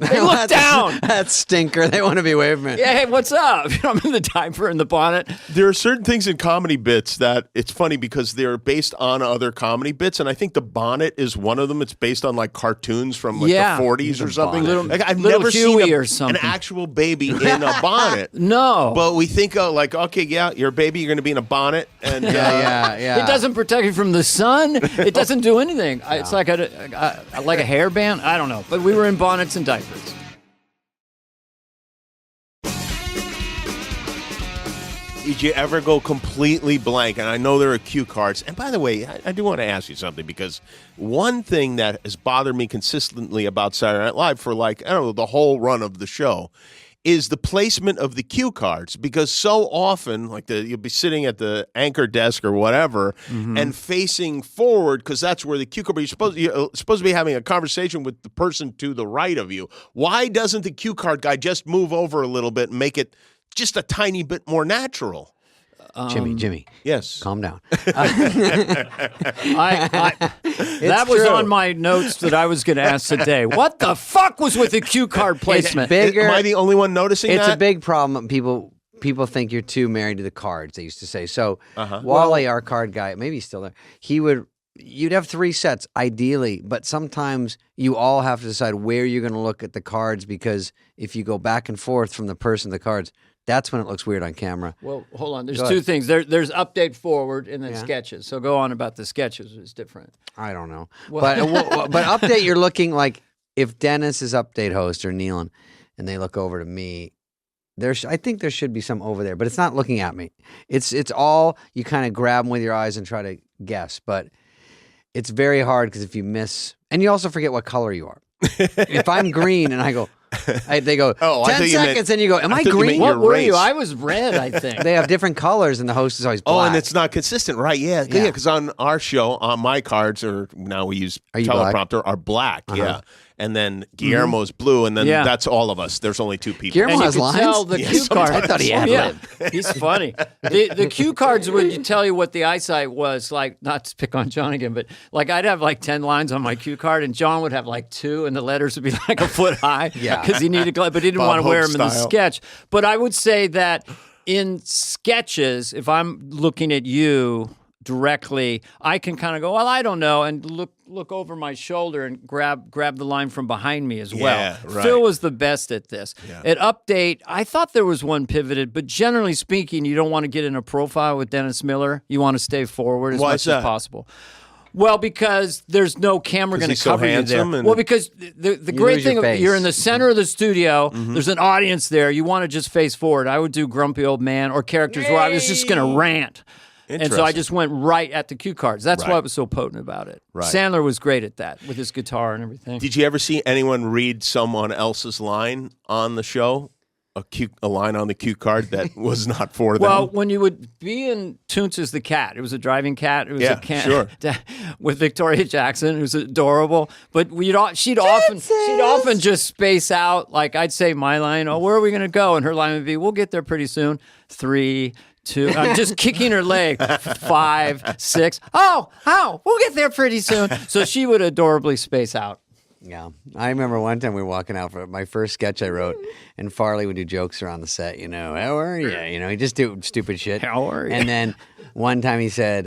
Speaker 2: They looked down.
Speaker 1: That stinker. They want to be waving me.
Speaker 2: Yeah, hey, what's up? I'm in the diaper and the bonnet.
Speaker 7: There are certain things in comedy bits that it's funny because they're based on other comedy bits, and I think the bonnet is one of them. It's based on like cartoons from like
Speaker 2: Yeah.
Speaker 7: the 40s or something.
Speaker 2: bonnet.
Speaker 7: Like, I've
Speaker 2: Little
Speaker 7: never
Speaker 2: Huey
Speaker 7: seen
Speaker 2: or
Speaker 7: an
Speaker 2: something.
Speaker 7: actual baby in a bonnet.
Speaker 2: No.
Speaker 7: But we think, like, okay, yeah, you're a baby, you're going to be in a bonnet, and
Speaker 1: Yeah.
Speaker 2: It doesn't protect you from the sun. It doesn't do anything. It's like a hairband. I don't know. But we were in bonnets and diapers.
Speaker 7: Did you ever go completely blank? And I know there are cue cards. And by the way, I do want to ask you something, because one thing that has bothered me consistently about Saturday Night Live for like, I don't know, the whole run of the show is the placement of the cue cards. Because so often, like you'll be sitting at the anchor desk or whatever and facing forward, because that's where the cue card, but you're supposed to be having a conversation with the person to the right of you. Why doesn't the cue card guy just move over a little bit and make it just a tiny bit more natural?
Speaker 1: Jimmy,
Speaker 7: Yes.
Speaker 1: calm down.
Speaker 2: That was
Speaker 1: true.
Speaker 2: on my notes that I was going to ask today. What the fuck was with the cue card placement?
Speaker 1: bigger.
Speaker 7: Am I the only one noticing
Speaker 1: It's
Speaker 7: that?
Speaker 1: a big problem. People think you're too married to the cards, they used to say. So Wally, our card guy, maybe he's still there, you'd have 3 sets ideally, but sometimes you all have to decide where you're going to look at the cards, because if you go back and forth from the person to the cards, that's when it looks weird on camera.
Speaker 2: Well, hold on. There's
Speaker 1: Go
Speaker 2: two
Speaker 1: ahead.
Speaker 2: things. There's update forward and then
Speaker 1: Yeah.
Speaker 2: sketches. So go on about the sketches. It's different.
Speaker 1: I don't know. But update, you're looking like if Dennis is update host or Nealon and they look over to me, I think there should be some over there, but it's not looking at me. It's all, you kind of grab them with your eyes and try to guess, but it's very hard because if you miss, and you also forget what color you are. If I'm green and I go, they go,
Speaker 7: Oh, I
Speaker 1: 10
Speaker 7: thought you meant-
Speaker 1: seconds, and you go, am I
Speaker 7: thought you meant
Speaker 1: green?
Speaker 7: your
Speaker 2: What were you?
Speaker 7: race.
Speaker 2: I was red, I think.
Speaker 1: They have different colors and the host is always black.
Speaker 7: Oh, and it's not consistent, right? Yeah,
Speaker 1: Yeah.
Speaker 7: because on our show, on my cards, or now we use
Speaker 1: Are you black?
Speaker 7: teleprompter, are black. Yeah, and then Guillermo's blue, and then
Speaker 2: Yeah.
Speaker 7: that's all of us. There's only 2 people.
Speaker 1: Guillermo
Speaker 2: And you
Speaker 1: has
Speaker 2: could
Speaker 1: lines?
Speaker 2: tell the
Speaker 7: Yeah,
Speaker 2: cue card.
Speaker 1: I thought he had
Speaker 2: Yeah, he's funny. The cue cards would tell you what the eyesight was like. Not to pick on John again, but like I'd have like 10 lines on my cue card, and John would have like 2, and the letters would be like a foot high.
Speaker 1: Yeah.
Speaker 2: because he needed glasses, but he didn't
Speaker 7: Bob
Speaker 2: want to wear
Speaker 7: Hope
Speaker 2: them in the
Speaker 7: style.
Speaker 2: sketch. But I would say that in sketches, if I'm looking at you directly, I can kind of go, well, I don't know, and look over my shoulder and grab the line from behind me as well.
Speaker 7: Yeah, right.
Speaker 2: Phil was the best at this. At Update, I thought there was one pivoted, but generally speaking, you don't want to get in a profile with Dennis Miller. You want to stay forward as
Speaker 7: Why
Speaker 2: much
Speaker 7: is that?
Speaker 2: as possible. Well, because there's no camera
Speaker 7: 'Cause
Speaker 2: going to
Speaker 7: he's so
Speaker 2: cover you there.
Speaker 7: handsome and-
Speaker 2: Well, because the great
Speaker 1: lose your
Speaker 2: thing,
Speaker 1: face.
Speaker 2: you're in the center of the studio. There's an audience there. You want to just face forward. I would do grumpy old man or characters where I was just going to rant. And so I
Speaker 7: Interesting.
Speaker 2: just went right at the cue cards. That's
Speaker 7: Right.
Speaker 2: why it was so potent about it.
Speaker 7: Right.
Speaker 2: Sandler was great at that with his guitar and everything.
Speaker 7: Did you ever see anyone read someone else's line on the show? A line on the cue card that was not for them?
Speaker 2: Well, when you would be in Toonces the cat, it was a driving cat. It was
Speaker 7: Yeah,
Speaker 2: a cat
Speaker 7: sure.
Speaker 2: with Victoria Jackson. It was adorable. But she'd often just space out. Like I'd say my line, "Oh, where are we going to go?" And her line would be, "We'll get there pretty soon." 3, 2. I'm just kicking her leg. 5, 6. Oh, we'll get there pretty soon. So she would adorably space out.
Speaker 1: Yeah. I remember one time we were walking out for my first sketch I wrote, and Farley would do jokes around the set, how are you? He just do stupid shit.
Speaker 2: How are you?
Speaker 1: And then one time he said,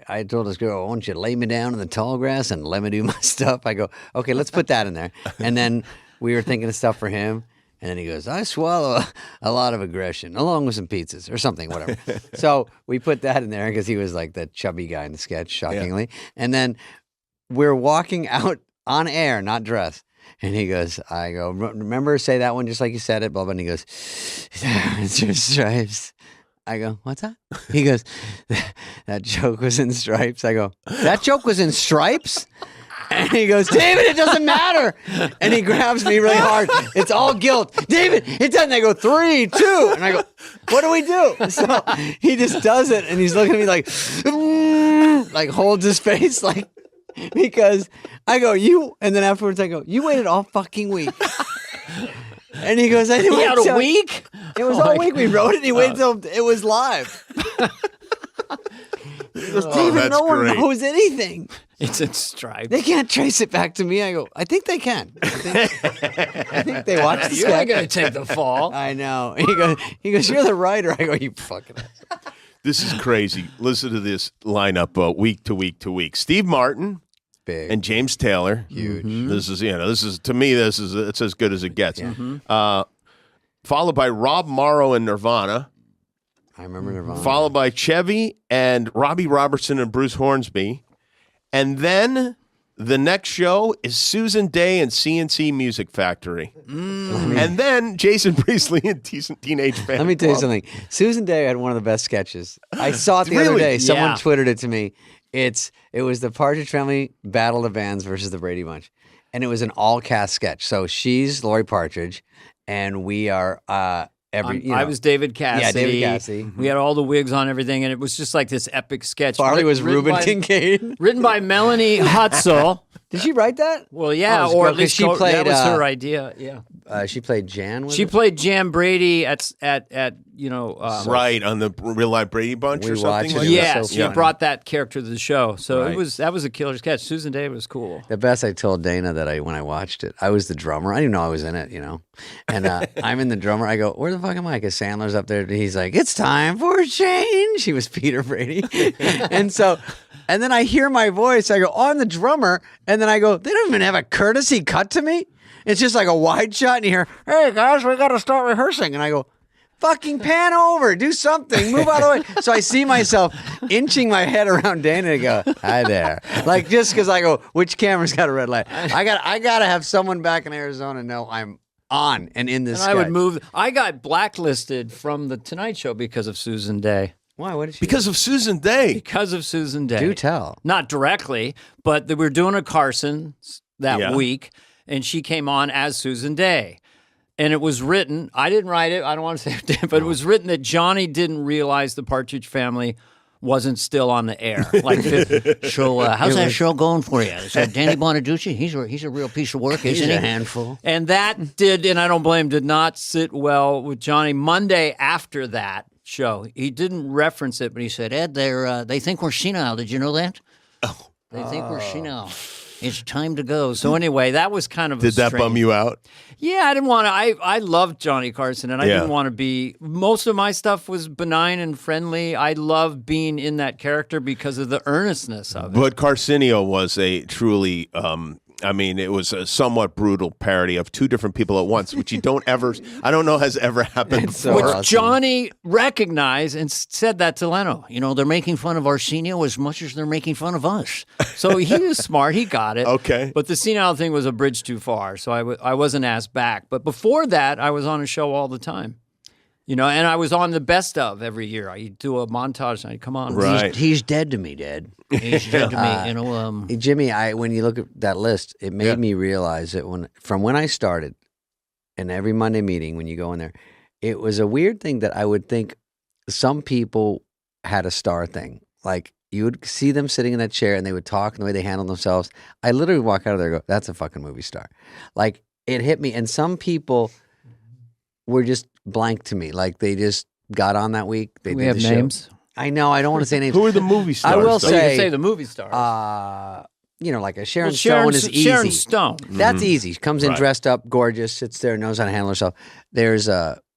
Speaker 1: I told this girl, why don't you lay me down in the tall grass and let me do my stuff? I go, okay, let's put that in there. And then we were thinking of stuff for him. And then he goes, I swallow a lot of aggression, along with some pizzas or something, whatever. So we put that in there because he was like the chubby guy in the sketch, shockingly. Yeah. And then we're walking out on air, not dressed. And he goes, I go, remember, say that one just like you said it, blah, blah. And he goes, it's your stripes. I go, what's that? He goes, that joke was in stripes. I go, that joke was in stripes? And he goes, David, it doesn't matter. And he grabs me really hard. It's all guilt. David, it doesn't. I go, 3, 2. And I go, what do we do? So he just does it. And he's looking at me like holds his face like, because I go, you. And then afterwards I go, you waited all fucking week. And he goes, I didn't wait
Speaker 2: a week?
Speaker 1: It was all week. We wrote it and he waited till it was live. He goes, David, no one knows anything.
Speaker 2: It's in stripes.
Speaker 1: They can't trace it back to me. I go, I think they can. I think they watched the sketch.
Speaker 2: You're not going to take the fall.
Speaker 1: I know. He goes, you're the writer. I go, you fucking ass.
Speaker 7: This is crazy. Listen to this lineup week to week to week. Steve Martin.
Speaker 1: Big.
Speaker 7: And James Taylor.
Speaker 1: Huge.
Speaker 7: Mm-hmm. This is to me, it's as good as it gets. Yeah. Mm-hmm. Followed by Rob Morrow and Nirvana.
Speaker 1: I remember Nirvana.
Speaker 7: Followed by Chevy and Robbie Robertson and Bruce Hornsby. And then the next show is Susan Day and CNC Music Factory. And then Jason Priestley and Teenage Fan
Speaker 1: Let me tell you
Speaker 7: Club.
Speaker 1: something. Susan Day had one of the best sketches. I saw it the other day. Someone
Speaker 2: Yeah.
Speaker 1: Twittered it to me. It was the Partridge Family Battle of the Bands versus the Brady Bunch. And it was an all-cast sketch. So she's Lori Partridge, and we are
Speaker 2: I was David Cassidy.
Speaker 1: Yeah, David Cassidy.
Speaker 2: We had all the wigs on, everything, and it was just like this epic sketch.
Speaker 1: Farley was
Speaker 2: written
Speaker 1: Reuben
Speaker 2: by-
Speaker 1: Kincaid.
Speaker 2: Written by Melanie Hutzel.
Speaker 1: Did she write that?
Speaker 2: Well, yeah,
Speaker 1: Oh,
Speaker 2: or at
Speaker 1: 'cause
Speaker 2: least
Speaker 1: she played,
Speaker 2: that was her idea. Yeah,
Speaker 1: she played Jan.
Speaker 2: she played Jan Brady at
Speaker 7: Right, on the Real Life Brady Bunch
Speaker 1: We
Speaker 7: or something
Speaker 1: watched it.
Speaker 7: like
Speaker 1: It was
Speaker 2: Yes,
Speaker 1: so
Speaker 2: she
Speaker 1: funny.
Speaker 2: brought that character to the show. So
Speaker 7: Right.
Speaker 2: that was a killer sketch. Susan Day was cool.
Speaker 1: The best, I told Dana that when I watched it, I was the drummer. I didn't know I was in it, And I'm in the drummer. I go, where the fuck am I? Because Sandler's up there. He's like, it's time for a change. He was Peter Brady. And then I hear my voice. I go, oh, I'm the drummer. And then I go, they don't even have a courtesy cut to me. It's just like a wide shot. And you hear, hey, guys, we got to start rehearsing. And I go, fucking pan over, do something, move out of the way. So I see myself inching my head around Dana and go, hi there. Like, just because I go, which camera's got a red light? I got to have someone back in Arizona know I'm on and in this
Speaker 2: And I would
Speaker 1: sketch.
Speaker 2: move. I got blacklisted from the Tonight Show because of Susan Day.
Speaker 1: Why? What did she
Speaker 7: Because of Susan Day.
Speaker 2: Because of Susan Day.
Speaker 1: do tell.
Speaker 2: Not directly, but we were doing a Carson that
Speaker 7: Yeah.
Speaker 2: week, and she came on as Susan Day. And it was written, I didn't write it, I don't want to say it, but it was written that Johnny didn't realize the Partridge Family wasn't still on the air.
Speaker 6: So how's that show going for you? Is that Danny Bonaducci? He's a real piece of work, isn't he?
Speaker 1: He's a handful.
Speaker 2: And that did not sit well with Johnny. Monday after that show, he didn't reference it, but he said,
Speaker 6: Ed, they think we're senile. Did you know that? Oh. They think we're senile. It's time to go.
Speaker 2: so anyway, that was kind of
Speaker 7: Did that bum you out?
Speaker 2: Yeah, I didn't want to. I loved Johnny Carson, and I
Speaker 7: Yeah.
Speaker 2: didn't want to be. Most of my stuff was benign and friendly. I love being in that character because of the earnestness of it.
Speaker 7: But Carcinio was a truly, it was a somewhat brutal parody of two different people at once, which I don't know has ever happened
Speaker 1: so
Speaker 7: before.
Speaker 1: awesome.
Speaker 2: Johnny recognized and said that to Leno.
Speaker 6: They're making fun of Arsenio as much as they're making fun of us.
Speaker 2: So he was smart. He got it.
Speaker 7: Okay.
Speaker 2: But the senile thing was a bridge too far, so I wasn't asked back. But before that, I was on a show all the time. And I was on the best of every year. I do a montage, and I'd come on.
Speaker 7: Right.
Speaker 6: He's dead to me, Dad. He's dead to me.
Speaker 1: Hey, Jimmy, when you look at that list, it made me realize that from when I started, and every Monday meeting when you go in there, it was a weird thing that I would think some people had a star thing. Like, you would see them sitting in that chair and they would talk and the way they handle themselves. I literally would walk out of there and go, that's a fucking movie star. Like, it hit me. And some people were just blank to me. Like, they just got on that week. They
Speaker 2: We
Speaker 1: did
Speaker 2: have
Speaker 1: the show.
Speaker 2: names.
Speaker 1: I know. I don't want to say names.
Speaker 7: Who are the movie stars?
Speaker 1: I will
Speaker 7: though?
Speaker 2: You
Speaker 1: say,
Speaker 2: can say the movie stars.
Speaker 1: like a Sharon
Speaker 2: Well,
Speaker 1: Stone is easy.
Speaker 2: Sharon Stone.
Speaker 1: That's easy. She comes in
Speaker 7: Right.
Speaker 1: dressed up, gorgeous, sits there, knows how to handle herself. There's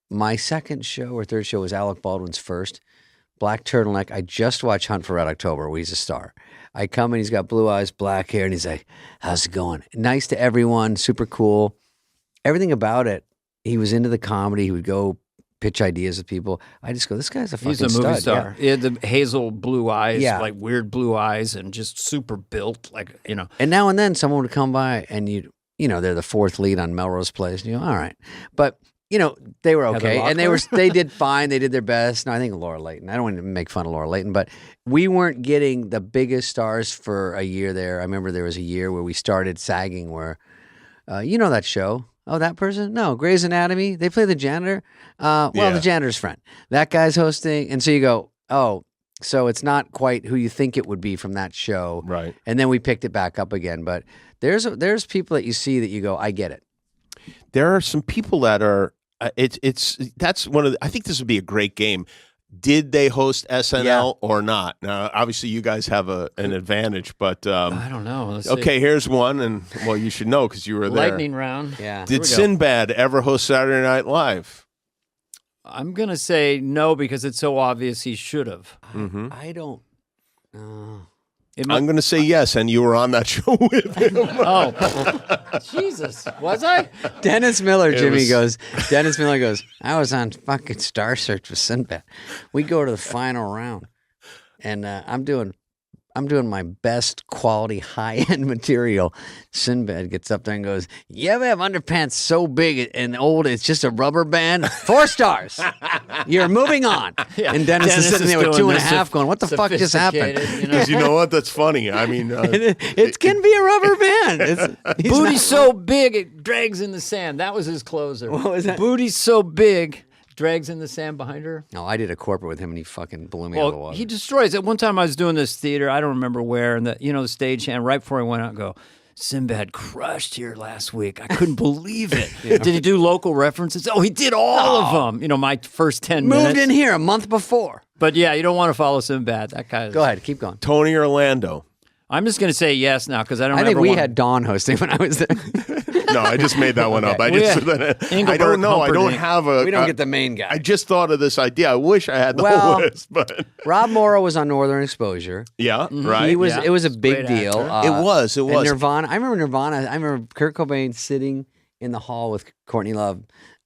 Speaker 1: my second show or third show was Alec Baldwin's first. Black turtleneck. I just watched Hunt for Red October where he's a star. I come in, he's got blue eyes, black hair, and he's like, how's it going? Nice to everyone, super cool. Everything about it. He was into the comedy. He would go pitch ideas with people. I just go, this guy's a fucking
Speaker 2: He's a movie
Speaker 1: stud.
Speaker 2: star. He had the hazel blue eyes,
Speaker 1: Yeah.
Speaker 2: like weird blue eyes, and just super built, like, you know.
Speaker 1: And now and then someone would come by and they're the fourth lead on Melrose Place. And you go, all right. But, they were
Speaker 2: Heather
Speaker 1: okay. And they
Speaker 2: Locklear?
Speaker 1: did fine. They did their best. No, I think Laura Leighton. I don't want to make fun of Laura Leighton, but we weren't getting the biggest stars for a year there. I remember there was a year where we started sagging where, that show. Oh, that person? No, Grey's Anatomy. They play the janitor. The janitor's friend. That guy's hosting. And so you go, oh, so it's not quite who you think it would be from that show.
Speaker 7: Right.
Speaker 1: And then we picked it back up again. But there's people that you see that you go, I get it.
Speaker 7: There are some people that are. That's one of. I think this would be a great game. Did they host SNL or not? Now, obviously, you guys have an advantage, but
Speaker 2: I don't know. Let's see.
Speaker 7: okay, here's one, and well, you should know because you were there.
Speaker 2: Lightning round.
Speaker 1: Yeah.
Speaker 2: Here
Speaker 7: Did
Speaker 2: we go.
Speaker 7: Sinbad ever host Saturday Night Live?
Speaker 2: I'm going to say no because it's so obvious he should have.
Speaker 1: I don't.
Speaker 7: I'm going to say yes, and you were on that show with him.
Speaker 2: Oh, Jesus. Was I?
Speaker 1: Dennis Miller,
Speaker 7: was-
Speaker 1: Dennis Miller goes, I was on fucking Star Search with Sinbad. We go to the final round, and I'm doing my best quality high-end material. Sinbad gets up there and goes, you ever have underpants so big and old it's just a rubber band? 4 stars. You're moving on.
Speaker 2: Yeah.
Speaker 1: And Dennis is sitting there with
Speaker 2: doing
Speaker 1: 2.5
Speaker 2: this
Speaker 1: going, what the fuck just happened?
Speaker 2: sophisticated, you know?
Speaker 7: Because you know what? That's funny. I mean,
Speaker 1: It can be a rubber band. He's
Speaker 2: Booty
Speaker 1: not-
Speaker 2: so big it drags in the sand. That was his closer.
Speaker 1: What was that?
Speaker 2: Booty so big drags in the sand behind her.
Speaker 1: No, I did a corporate with him and he fucking blew me out of the
Speaker 2: Well,
Speaker 1: water.
Speaker 2: he destroys it. One time I was doing this theater, I don't remember where, and the stagehand right before I went out go, Sinbad crushed here last week. I couldn't believe it. Did he do local references? Oh, he did all of them. My first 10 minutes.
Speaker 1: Moved in here a month before.
Speaker 2: But yeah, you don't want to follow Sinbad. That guy is...
Speaker 1: Go ahead, keep going.
Speaker 7: Tony Orlando.
Speaker 2: I'm just going to say yes now because I don't
Speaker 1: I think
Speaker 2: ever
Speaker 1: we
Speaker 2: want-
Speaker 1: had Dawn hosting when I was there.
Speaker 7: No, I just made that one up. I
Speaker 2: We
Speaker 7: just
Speaker 2: had
Speaker 7: I don't know. I don't
Speaker 2: Humperdinck.
Speaker 7: have a.
Speaker 1: We don't get the main guy.
Speaker 7: I just thought of this idea. I wish I had the whole
Speaker 1: Well,
Speaker 7: list, but
Speaker 1: Rob Morrow was on Northern Exposure.
Speaker 7: yeah, right.
Speaker 1: He was.
Speaker 2: Yeah.
Speaker 1: It was a
Speaker 2: He's a
Speaker 1: big
Speaker 2: great
Speaker 1: deal.
Speaker 2: actor.
Speaker 7: It was. It
Speaker 1: and
Speaker 7: was.
Speaker 1: Nirvana. I remember Nirvana. I remember Kurt Cobain sitting in the hall with Courtney Love,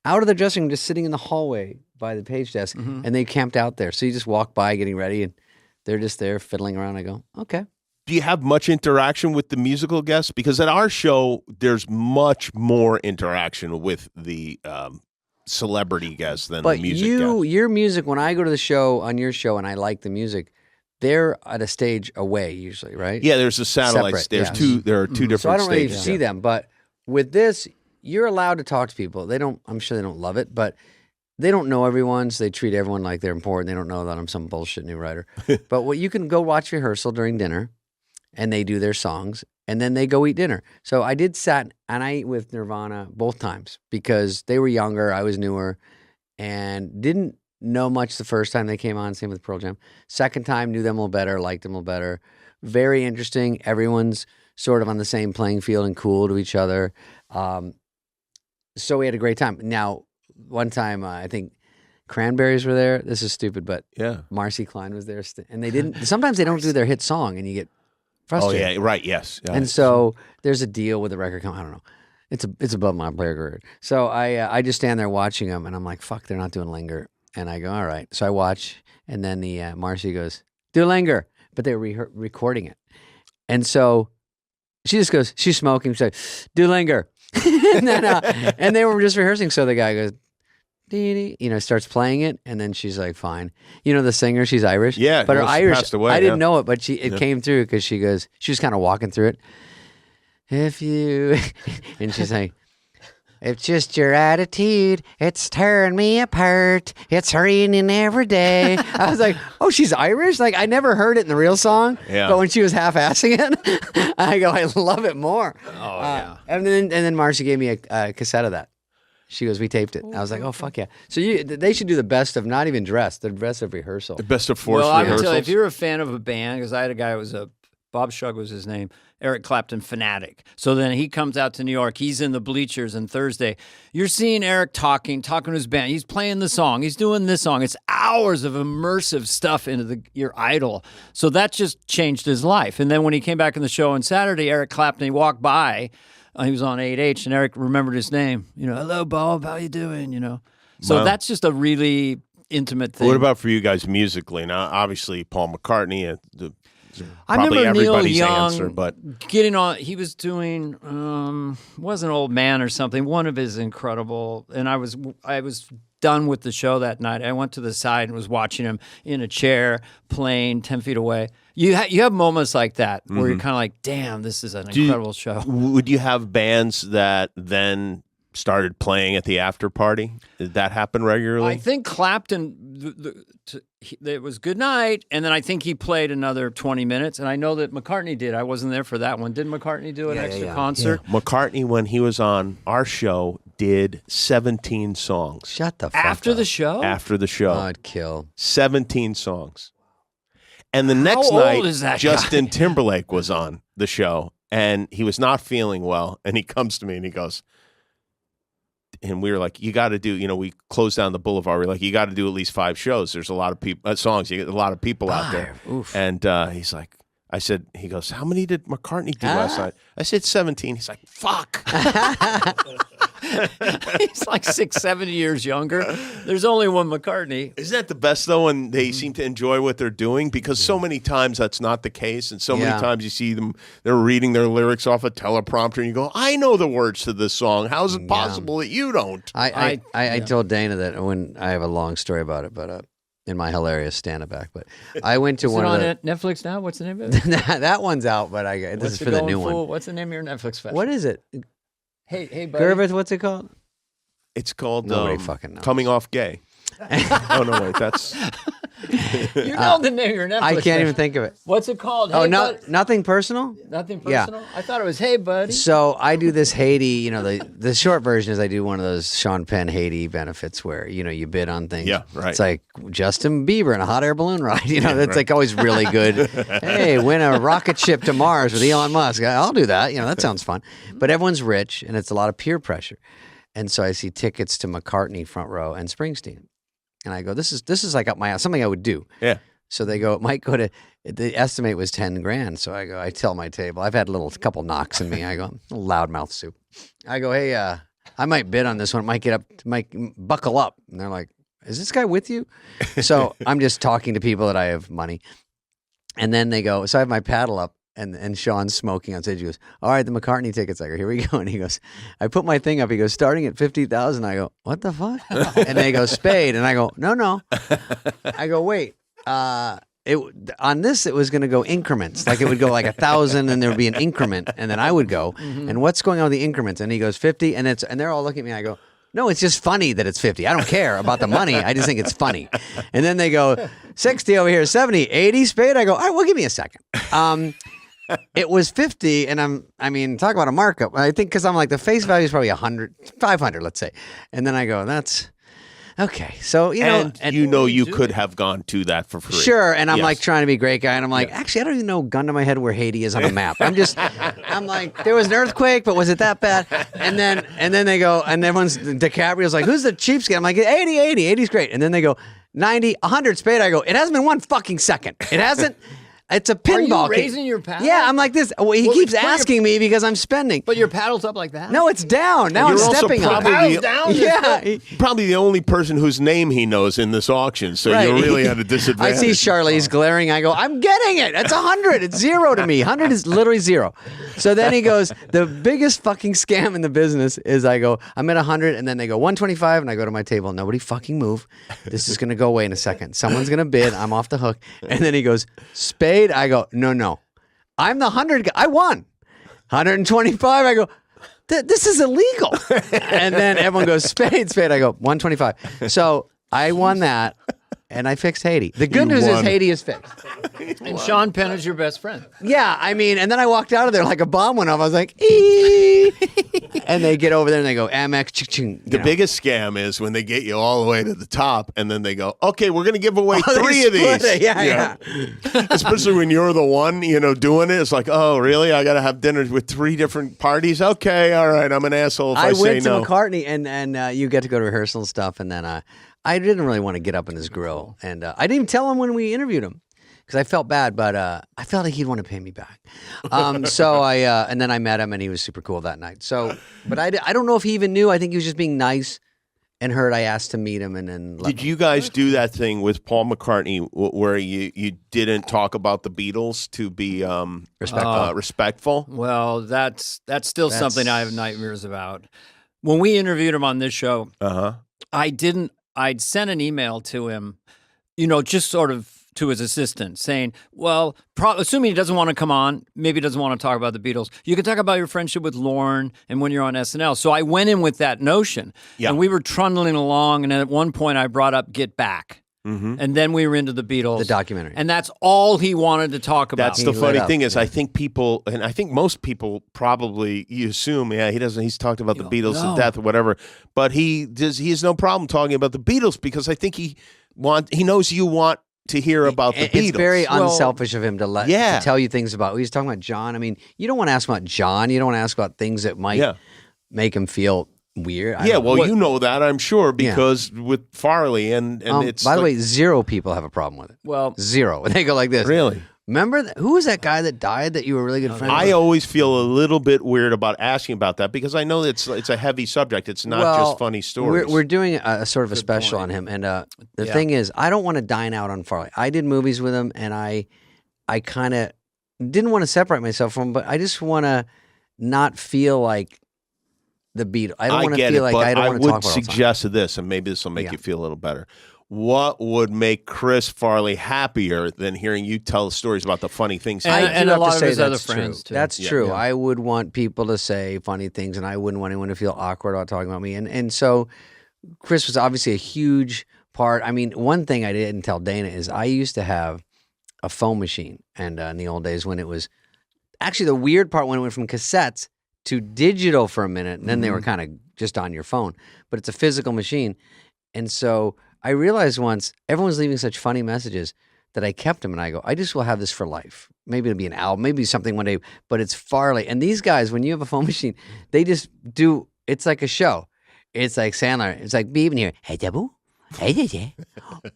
Speaker 1: out of the dressing room, just sitting in the hallway by the page desk, and they camped out there. So you just walk by getting ready, and they're just there fiddling around. I go, okay.
Speaker 7: Do you have much interaction with the musical guests? Because at our show, there's much more interaction with the celebrity guests than
Speaker 1: But
Speaker 7: the music guests.
Speaker 1: your music, when I go to the show on your show and I like the music, they're at a stage away usually, right?
Speaker 7: Yeah, there's a satellite.
Speaker 1: Separate,
Speaker 7: There's
Speaker 1: yeah.
Speaker 7: two. There are two different.
Speaker 1: So I don't really
Speaker 7: stages.
Speaker 1: see them. But with this, you're allowed to talk to people. They don't. I'm sure they don't love it, but they don't know everyone, so they treat everyone like they're important. They don't know that I'm some bullshit new writer. But what you can go watch rehearsal during dinner, and they do their songs, and then they go eat dinner. So I did sat and I ate with Nirvana both times because they were younger, I was newer, and didn't know much the first time they came on. Same with Pearl Jam. Second time, knew them a little better, liked them a little better. Very interesting. Everyone's sort of on the same playing field and cool to each other. So we had a great time. Now, one time, I think Cranberries were there. This is stupid, but
Speaker 7: Yeah.
Speaker 1: Marcy Klein was there, and they didn't. Sometimes they don't do their hit song, and you get
Speaker 7: Oh
Speaker 1: frustrated.
Speaker 7: yeah. Right. Yes. Yeah.
Speaker 1: And so there's a deal with the record company. I don't know. It's above my player career. So I just stand there watching them, and I'm like, fuck, they're not doing Linger. And I go, all right. So I watch, and then the Marcy goes, do Linger, but they were recording it, and so she just goes, she's smoking. She's like, do Linger, and then and they were just rehearsing. So the guy goes, dee, starts playing it, and then she's like, fine. The singer, she's Irish.
Speaker 7: Yeah,
Speaker 1: but her
Speaker 7: well, she
Speaker 1: Irish,
Speaker 7: passed away,
Speaker 1: I didn't
Speaker 7: yeah.
Speaker 1: know it, but it came through because she goes, she was kind of walking through it. If you, and she's like, it's just your attitude. It's tearing me apart. It's raining every day. I was like, oh, she's Irish? Like, I never heard it in the real song.
Speaker 7: Yeah.
Speaker 1: But when she was half-assing it, I go, I love it more.
Speaker 2: Oh, yeah.
Speaker 1: And then Marcy gave me a cassette of that. She goes, we taped it. I was like, oh, fuck yeah. So they should do the best of not even dressed, the best of rehearsal.
Speaker 7: The best of forced
Speaker 2: Well, I would
Speaker 7: rehearsals.
Speaker 2: tell you, if you're a fan of a band, because I had a guy who was Bob Shug was his name, Eric Clapton fanatic. So then he comes out to New York. He's in the bleachers on Thursday. You're seeing Eric talking to his band. He's playing the song. He's doing this song. It's hours of immersive stuff into your idol. So that just changed his life. And then when he came back in the show on Saturday, Eric Clapton, he walked by. He was on 8H, and Eric remembered his name. Hello, Bob. How you doing? So
Speaker 7: Wow.
Speaker 2: that's just a really intimate thing.
Speaker 7: What about for you guys musically? Now, obviously, Paul McCartney,
Speaker 2: I
Speaker 7: probably
Speaker 2: remember Neil
Speaker 7: everybody's
Speaker 2: Young
Speaker 7: answer, but
Speaker 2: getting on. He was doing was an old man or something. One of his incredible. And I was done with the show that night. I went to the side and was watching him in a chair playing 10 feet away. You have moments like that where you're kind of like, damn, this is an incredible show.
Speaker 7: would you have bands that then started playing at the after party? Did that happen regularly?
Speaker 2: I think Clapton, it was good night, and then I think he played another 20 minutes, and I know that McCartney did. I wasn't there for that one. Did McCartney do an extra concert?
Speaker 7: McCartney, when he was on our show, did 17 songs.
Speaker 1: Shut the fuck
Speaker 2: After
Speaker 1: up.
Speaker 2: the show?
Speaker 7: After the show.
Speaker 1: I'd kill.
Speaker 7: 17 songs. And the next
Speaker 2: old
Speaker 7: night,
Speaker 2: is that
Speaker 7: Justin Timberlake was on the show, and he was not feeling well, and he comes to me and he goes, and we were like, you got to do, we closed down the Boulevard. We're like, you got to do at least 5 shows. There's a lot of people, songs. You get a lot of people out there.
Speaker 2: Oof.
Speaker 7: And he's like, he goes, how many did McCartney do last night? I said 17. He's like, fuck.
Speaker 2: He's like 6-7 years younger. There's only one McCartney.
Speaker 7: Isn't that the best, though, when they seem to enjoy what they're doing? Because so many times that's not the case. And so many times you see them, they're reading their lyrics off a teleprompter, and you go, I know the words to this song. How is it possible that you don't?
Speaker 1: I told Dana that when I have a long story about it, but in my hilarious stand-up act, but I went to
Speaker 2: Is
Speaker 1: one
Speaker 2: it
Speaker 1: of
Speaker 2: on
Speaker 1: the
Speaker 2: Netflix now? What's the name of it?
Speaker 1: that one's out, but this is for the new one.
Speaker 2: What's the name of your Netflix special?
Speaker 1: What is it?
Speaker 2: Hey, buddy.
Speaker 1: Gervith, what's it called?
Speaker 7: It's called
Speaker 1: Nobody fucking knows.
Speaker 7: Coming Off Gay. Oh, no, wait, that's...
Speaker 2: You know the name of your Netflix
Speaker 1: I can't
Speaker 2: special.
Speaker 1: even think of it.
Speaker 2: What's it called?
Speaker 1: Oh,
Speaker 2: Hey,
Speaker 1: no,
Speaker 2: bud-
Speaker 1: nothing personal?
Speaker 2: Nothing
Speaker 1: Yeah.
Speaker 2: personal? I thought it was, hey, buddy.
Speaker 1: So I do this Haiti, the short version is I do one of those Sean Penn Haiti benefits where, you bid on things.
Speaker 7: Yeah, right.
Speaker 1: It's like Justin Bieber in a hot air balloon ride. That's like always really good. Hey, win a rocket ship to Mars with Elon Musk. I'll do that. That sounds fun. But everyone's rich and it's a lot of peer pressure. And so I see tickets to McCartney front row and Springsteen. And I go, this is like up my ass, something I would do.
Speaker 7: Yeah.
Speaker 1: So they go, it might go to, the estimate was 10 grand. So I tell my table, I've had a couple knocks in me. I go, loudmouth soup. I go, hey, I might bid on this one. It might buckle up. And they're like, is this guy with you? So I'm just talking to people that I have money. And then they go, so I have my paddle up and Sean's smoking on stage. He goes, all right, the McCartney tickets. I go, here we go. And he goes, I put my thing up. He goes, starting at 50,000. I go, what the fuck? And they go, Spade. And I go, no. I go, wait. On this, it was going to go increments. Like it would go like 1,000 and there would be an increment. And then I would go, and what's going on with the increments? And he goes 50. And they're all looking at me. I go, no, it's just funny that it's 50. I don't care about the money. I just think it's funny. And then they go, 60 over here, 70, 80, Spade. I go, all right, well, give me a second. It was 50, and talk about a markup. I think because I'm like, the face value is probably 100, 500, let's say. And then I go, that's okay. So,
Speaker 7: you could have gone to that for free.
Speaker 1: Sure. And I'm
Speaker 7: Yes.
Speaker 1: like trying to be a great guy. And I'm like, actually, I don't even know, gun to my head, where Haiti is on a map. I'm like, there was an earthquake, but was it that bad? And then they go, and everyone's, DiCaprio's like, who's the cheapskate? I'm like, 80's great. And then they go, 90, 100, Spade. I go, it hasn't been 1 fucking second. It hasn't. It's a pinball.
Speaker 2: Are you raising your paddle?
Speaker 1: Yeah, I'm like this. Well, he keeps asking me because I'm spending.
Speaker 2: But your paddle's up like that?
Speaker 1: No, it's down. Now
Speaker 7: You're
Speaker 1: I'm
Speaker 7: also
Speaker 1: stepping on
Speaker 7: probably
Speaker 1: it.
Speaker 7: the-
Speaker 2: Paddle's down?
Speaker 1: Yeah.
Speaker 7: Probably the only person whose name he knows in this auction, so
Speaker 1: Right.
Speaker 7: you're really at a
Speaker 1: I
Speaker 7: disadvantage.
Speaker 1: see Charlize glaring. I go, I'm getting it. It's 100. It's 0 to me. 100 is literally 0. So then he goes, the biggest fucking scam in the business is I go, I'm at 100, and then they go 125, and I go to my table. Nobody fucking move. This is going to go away in a second. Someone's going to bid. I'm off the hook. And then he goes, Spade. I go, no. I'm the 100 guy. I won. 125. I go, this is illegal. And then everyone goes, Spade. I go, 125. So I won that, and I fixed Haiti. The good news is
Speaker 7: won.
Speaker 1: Haiti is fixed.
Speaker 2: And Sean Penn is your best friend.
Speaker 1: Yeah, and then I walked out of there like a bomb went off. I was like, ee. And they get over there and they go, Amex, ching,
Speaker 7: The biggest scam is when they get you all the way to the top and then they go, okay, we're going to give away
Speaker 1: they
Speaker 7: 3 of
Speaker 1: split
Speaker 7: these.
Speaker 1: it. Yeah.
Speaker 7: Especially when you're the one, doing it. It's like, oh, really? I got to have dinner with 3 different parties? Okay, all right. I'm an asshole if I say
Speaker 1: went to
Speaker 7: no.
Speaker 1: McCartney and you get to go to rehearsal and stuff. And then I didn't really want to get up in his grill. And I didn't even tell him when we interviewed him. Because I felt bad, but I felt like he'd want to pay me back. So and then I met him, and he was super cool that night. So, but I don't know if he even knew. I think he was just being nice, and heard I asked to meet him, and then
Speaker 7: Did you guys do that thing with Paul McCartney where you didn't talk about the Beatles to be respectful?
Speaker 2: Well, that's still something I have nightmares about. When we interviewed him on this show, I'd sent an email to him, just sort of to his assistant saying, well, assuming he doesn't want to come on, maybe he doesn't want to talk about the Beatles, you can talk about your friendship with Lorne and when you're on SNL. So I went in with that notion.
Speaker 7: Yeah.
Speaker 2: And we were trundling along, and at one point I brought up Get Back.
Speaker 7: Mm-hmm.
Speaker 2: And then we were into the Beatles.
Speaker 1: the documentary.
Speaker 2: And that's all he wanted to talk about.
Speaker 7: That's the
Speaker 1: lit
Speaker 7: funny
Speaker 1: up,
Speaker 7: thing is,
Speaker 1: yeah.
Speaker 7: I think people, and I think most people probably, you assume, he's talked about the Beatles to death or whatever, but he has no problem talking about the Beatles because I think he knows you want to hear about the Beatles.
Speaker 1: It's very unselfish of him to
Speaker 7: Yeah.
Speaker 1: to tell you things about. He was talking about John. I mean, you don't want to ask about John. You don't want to ask about things that might make him feel weird.
Speaker 7: You know that, I'm sure, because with Farley and it's.
Speaker 1: By the way, 0 people have a problem with it.
Speaker 2: Well,
Speaker 1: 0. They go like this.
Speaker 7: Really?
Speaker 1: Remember who was that guy that died that you were really good friends with?
Speaker 7: I always feel a little bit weird about asking about that because I know it's a heavy subject. It's not just funny stories.
Speaker 1: We're doing a sort of a special on him, and the thing is, I don't want to dine out on Farley. I did movies with him, and I kind of didn't want to separate myself from him, but I just want to not feel like the Beatles. I don't want to feel like I don't want to talk about it all the time.
Speaker 7: I would suggest this, and maybe this will make you feel a little better. What would make Chris Farley happier than hearing you tell stories about the funny things?
Speaker 2: And
Speaker 1: do
Speaker 2: a
Speaker 1: have
Speaker 2: lot
Speaker 1: to
Speaker 2: of
Speaker 1: say
Speaker 2: his other
Speaker 1: that's
Speaker 2: friends,
Speaker 1: true.
Speaker 2: too.
Speaker 1: That's true. I would want people to say funny things, and I wouldn't want anyone to feel awkward about talking about me. And so Chris was obviously a huge part. I mean, one thing I didn't tell Dana is I used to have a phone machine, and in the old days when it was actually the weird part when it went from cassettes to digital for a minute, and then they were kind of just on your phone, but it's a physical machine. And so I realized once everyone's leaving such funny messages that I kept them, and I go, I just will have this for life. Maybe it'll be an album, maybe something one day, but it's Farley. And these guys, when you have a phone machine, they just do, it's like a show. It's like Sandler. It's like beeping here. Hey, Debu. Hey, yeah.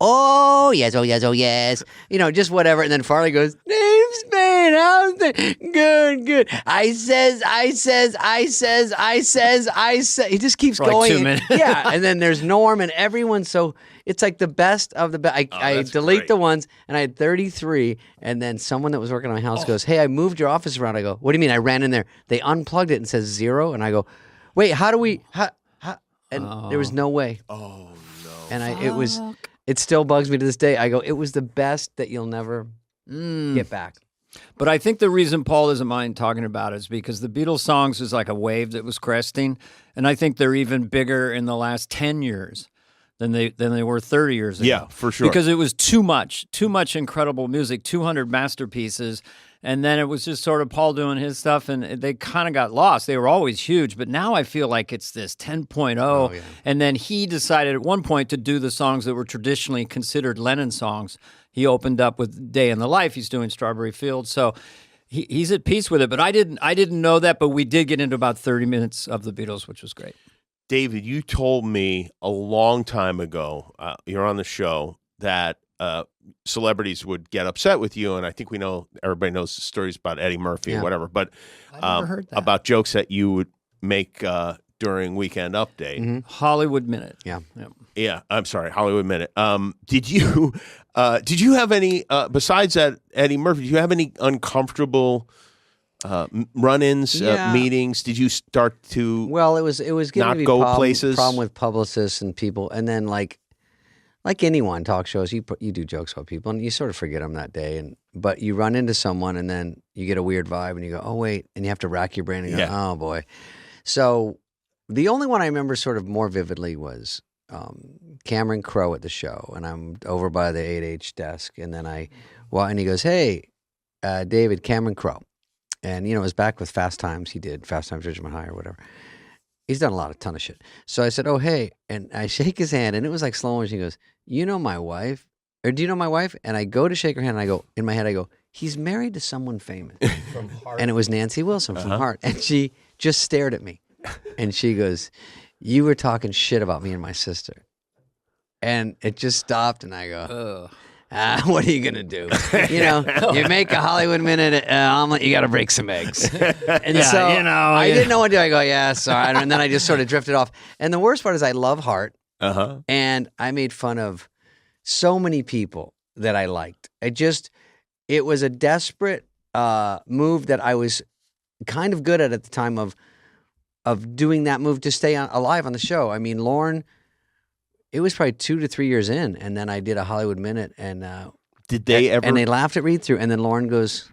Speaker 1: Oh, yes. Oh, yes. Oh, yes. Just whatever. And then Farley goes, name's Spade. How's it? Good. I says. He just keeps
Speaker 2: For like
Speaker 1: going.
Speaker 2: 2 minutes.
Speaker 1: Yeah. And then there's Norm and everyone. So it's like the best of the best. I delete the ones, and I had 33. And then someone that was working on my house goes, hey, I moved your office around. I go, what do you mean? I ran in there. They unplugged it and says 0. And I go, wait, how do we? And there was no way.
Speaker 7: Oh, no.
Speaker 1: And it still bugs me to this day. I go, it was the best that you'll never get back.
Speaker 2: But I think the reason Paul doesn't mind talking about it is because the Beatles songs was like a wave that was cresting, and I think they're even bigger in the last 10 years than they were 30 years ago.
Speaker 7: Yeah, for sure.
Speaker 2: Because it was too much incredible music, 200 masterpieces, and then it was just sort of Paul doing his stuff, and they kind of got lost. They were always huge, but now I feel like it's this 10.0, and then he decided at one point to do the songs that were traditionally considered Lennon songs. He opened up with Day in the Life. He's doing Strawberry Fields, so he's at peace with it. But I didn't know that, but we did get into about 30 minutes of the Beatles, which was great.
Speaker 7: David, you told me a long time ago, you're on the show, that celebrities would get upset with you, and I think everybody knows the stories about Eddie Murphy or whatever, but
Speaker 2: I never heard that.
Speaker 7: about jokes that you would make during Weekend Update.
Speaker 1: Mm-hmm.
Speaker 2: Hollywood Minute.
Speaker 7: Yeah, I'm sorry, Hollywood Minute. Did you have any besides that Eddie Murphy? Did you have any uncomfortable run-ins, meetings? Did you start to?
Speaker 1: Well, it was getting
Speaker 7: not
Speaker 1: to be
Speaker 7: go places.
Speaker 1: Problem with publicists and people, and then like anyone talk shows, you do jokes about people, and you sort of forget them that day, but you run into someone, and then you get a weird vibe, and you go, oh wait, and you have to rack your brain and go, oh boy. So the only one I remember sort of more vividly was Cameron Crowe at the show, and I'm over by the 8H desk, and then and he goes, hey, David, Cameron Crowe. And, it was back with Fast Times. He did Fast Times, Ridgemont High or whatever. He's done a ton of shit. So I said, "Oh, hey," and I shake his hand, and it was like slow motion. He goes, "You know my wife, or do you know my wife?" And I go to shake her hand, and I go in my head, I go, "He's married to someone famous," from Heart. And it was Nancy Wilson from Heart, and she just stared at me, and she goes, "You were talking shit about me and my sister," and it just stopped, and I go, what are you going to do? You know, you make a Hollywood Minute omelet, you got to break some eggs. And so I didn't know what to do. I go, yeah, sorry. And then I just sort of drifted off. And the worst part is I love Heart. And I made fun of so many people that I liked. It was a desperate move that I was kind of good at the time of doing that move to stay alive on the show. I mean, Lorne... It was probably 2 to 3 years in, and then I did a Hollywood Minute, and
Speaker 7: did they ever?
Speaker 1: And they laughed at read through, and then Lorne goes,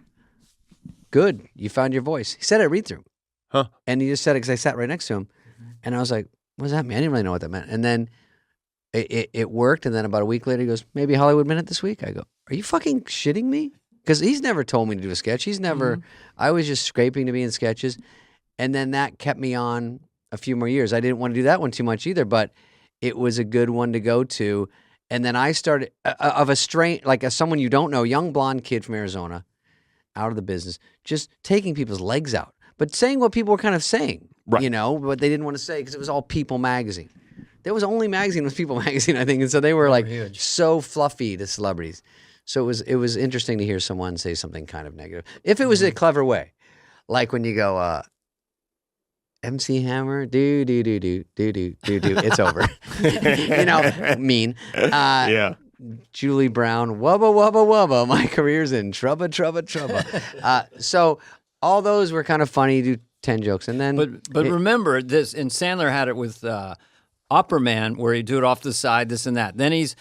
Speaker 1: "Good, you found your voice." He said it at read through, and he just said it because I sat right next to him, and I was like, "What does that mean?" I didn't really know what that meant, and then it worked, and then about a week later, he goes, "Maybe a Hollywood Minute this week." I go, "Are you fucking shitting me?" Because he's never told me to do a sketch. He's never. I was just scraping to be in sketches, and then that kept me on a few more years. I didn't want to do that one too much either, but. It was a good one to go to. And then I started, as someone you don't know, young blonde kid from Arizona, out of the business, just taking people's legs out, but saying what people were kind of saying, you know, what they didn't want to say because it was all People magazine. There was only magazine was People magazine, I think. And so they were like so fluffy to celebrities. So it was interesting to hear someone say something kind of negative. If it was a clever way, like when you go, MC Hammer, do, it's over. You know, mean.
Speaker 7: Yeah.
Speaker 1: Julie Brown, wubba, my career's in trouble. So all those were kind of funny, do 10 jokes. And then.
Speaker 2: But remember this, and Sandler had it with Opera Man, where he'd do it off the side, this and that. Then he's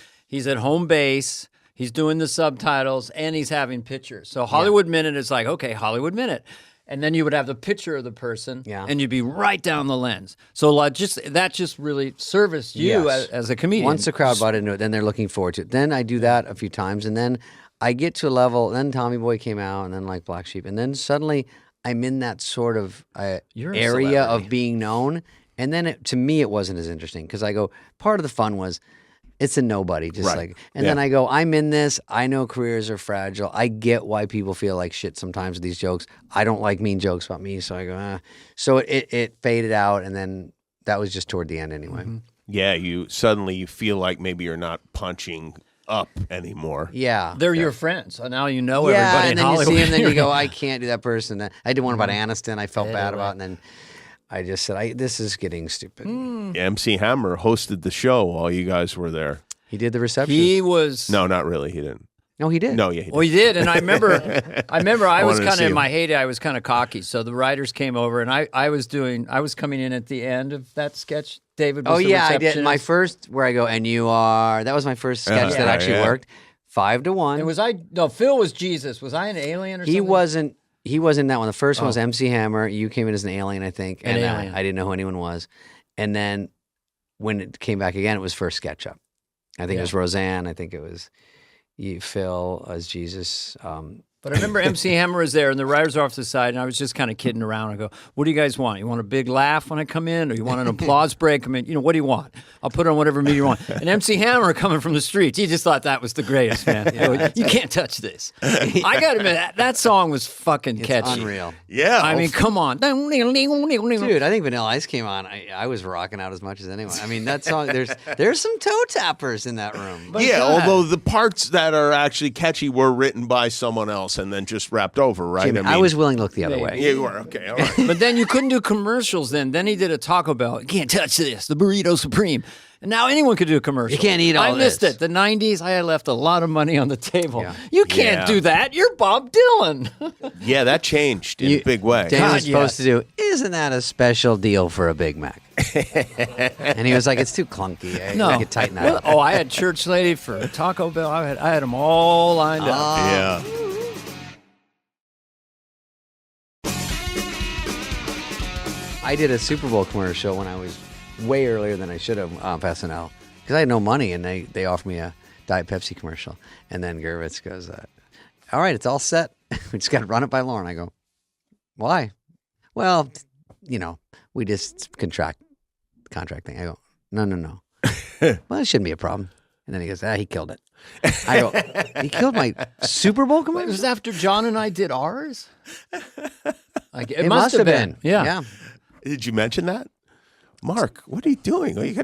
Speaker 2: at home base, he's doing the subtitles, and he's having pictures. So Hollywood Minute is like, okay, Hollywood Minute. And then you would have the picture of the person, and you'd be right down the lens. So that just really serviced you as a comedian.
Speaker 1: Once the crowd bought into it, then they're looking forward to it. Then I do that a few times, and then I get to a level. Then Tommy Boy came out, and then like Black Sheep, and then suddenly I'm in that sort of area of being known. And then to me, it wasn't as interesting because I go, part of the fun was. It's a nobody, then I go, I'm in this. I know careers are fragile. I get why people feel like shit sometimes with these jokes. I don't like mean jokes about me, so I go, So it faded out, and then that was just toward the end anyway.
Speaker 7: Yeah, you suddenly feel like maybe you're not punching up anymore.
Speaker 1: Yeah.
Speaker 2: They're your friends, so now you know everybody in Hollywood.
Speaker 1: And then you see them, then you go, I can't do that person. I did one about Aniston. I felt bad about, and then... I just said, this is getting stupid.
Speaker 7: MC Hammer hosted the show while you guys were there.
Speaker 1: He did the reception.
Speaker 2: He was...
Speaker 7: No, not really. He didn't.
Speaker 1: No, he did.
Speaker 7: No, yeah, he did.
Speaker 2: Well, he did. And I remember I was kind of in my heyday. I was kind of cocky. So the writers came over, and I was coming in at the end of that sketch. David was the
Speaker 1: I did.
Speaker 2: receptionist.
Speaker 1: My first, where I go, and you are... That was my first sketch that actually worked. 5-1.
Speaker 2: And Phil was Jesus. Was I an alien or something?
Speaker 1: He wasn't that one. The first one was MC Hammer. You came in as an alien, I think. And
Speaker 2: alien.
Speaker 1: I didn't know who anyone was. And then when it came back again, it was first SketchUp. I think it was Roseanne. I think it was Phil as Jesus.
Speaker 2: But I remember MC Hammer was there, and the writers were off to the side, and I was just kind of kidding around. I go, what do you guys want? You want a big laugh when I come in, or you want an applause break? I mean, what do you want? I'll put on whatever media you want. And MC Hammer coming from the streets, he just thought that was the greatest, man. You can't touch this. I got to admit, that song was fucking catchy.
Speaker 1: Unreal.
Speaker 7: Yeah.
Speaker 2: I mean, come on.
Speaker 1: Dude, I think Vanilla Ice came on. I was rocking out as much as anyone. I mean, that song, there's some toe tappers in that room.
Speaker 7: Although the parts that are actually catchy were written by someone else and then just wrapped over, right?
Speaker 1: Jimmy, I was willing to look the other way.
Speaker 7: Yeah, you were. Okay, all right.
Speaker 2: But then you couldn't do commercials then. Then he did a Taco Bell. You can't touch this. The Burrito Supreme. And now anyone could do a commercial.
Speaker 1: You can't eat all this.
Speaker 2: I missed it. The 90s, I had left a lot of money on the table. Yeah. You can't do that. You're Bob Dylan.
Speaker 7: Yeah, that changed in a big way.
Speaker 1: Dan was supposed to do, isn't that a special deal for a Big Mac? And he was like, it's too clunky. I could tighten that up.
Speaker 2: I had Church Lady for Taco Bell. I had them all lined up.
Speaker 7: Yeah.
Speaker 1: I did a Super Bowl commercial when I was way earlier than I should have on SNL because I had no money, and they offered me a Diet Pepsi commercial. And then Gervitz goes, all right, it's all set. We just got to run it by Lauren. I go, why? Well, we just contract thing. I go, no. Well, it shouldn't be a problem. And then he goes, he killed it. I go, he killed my Super Bowl
Speaker 2: It
Speaker 1: commercial?
Speaker 2: was after John and I did ours. Like, it
Speaker 1: must have been.
Speaker 2: Yeah.
Speaker 7: Did you mention that? Mark, what are you doing? We're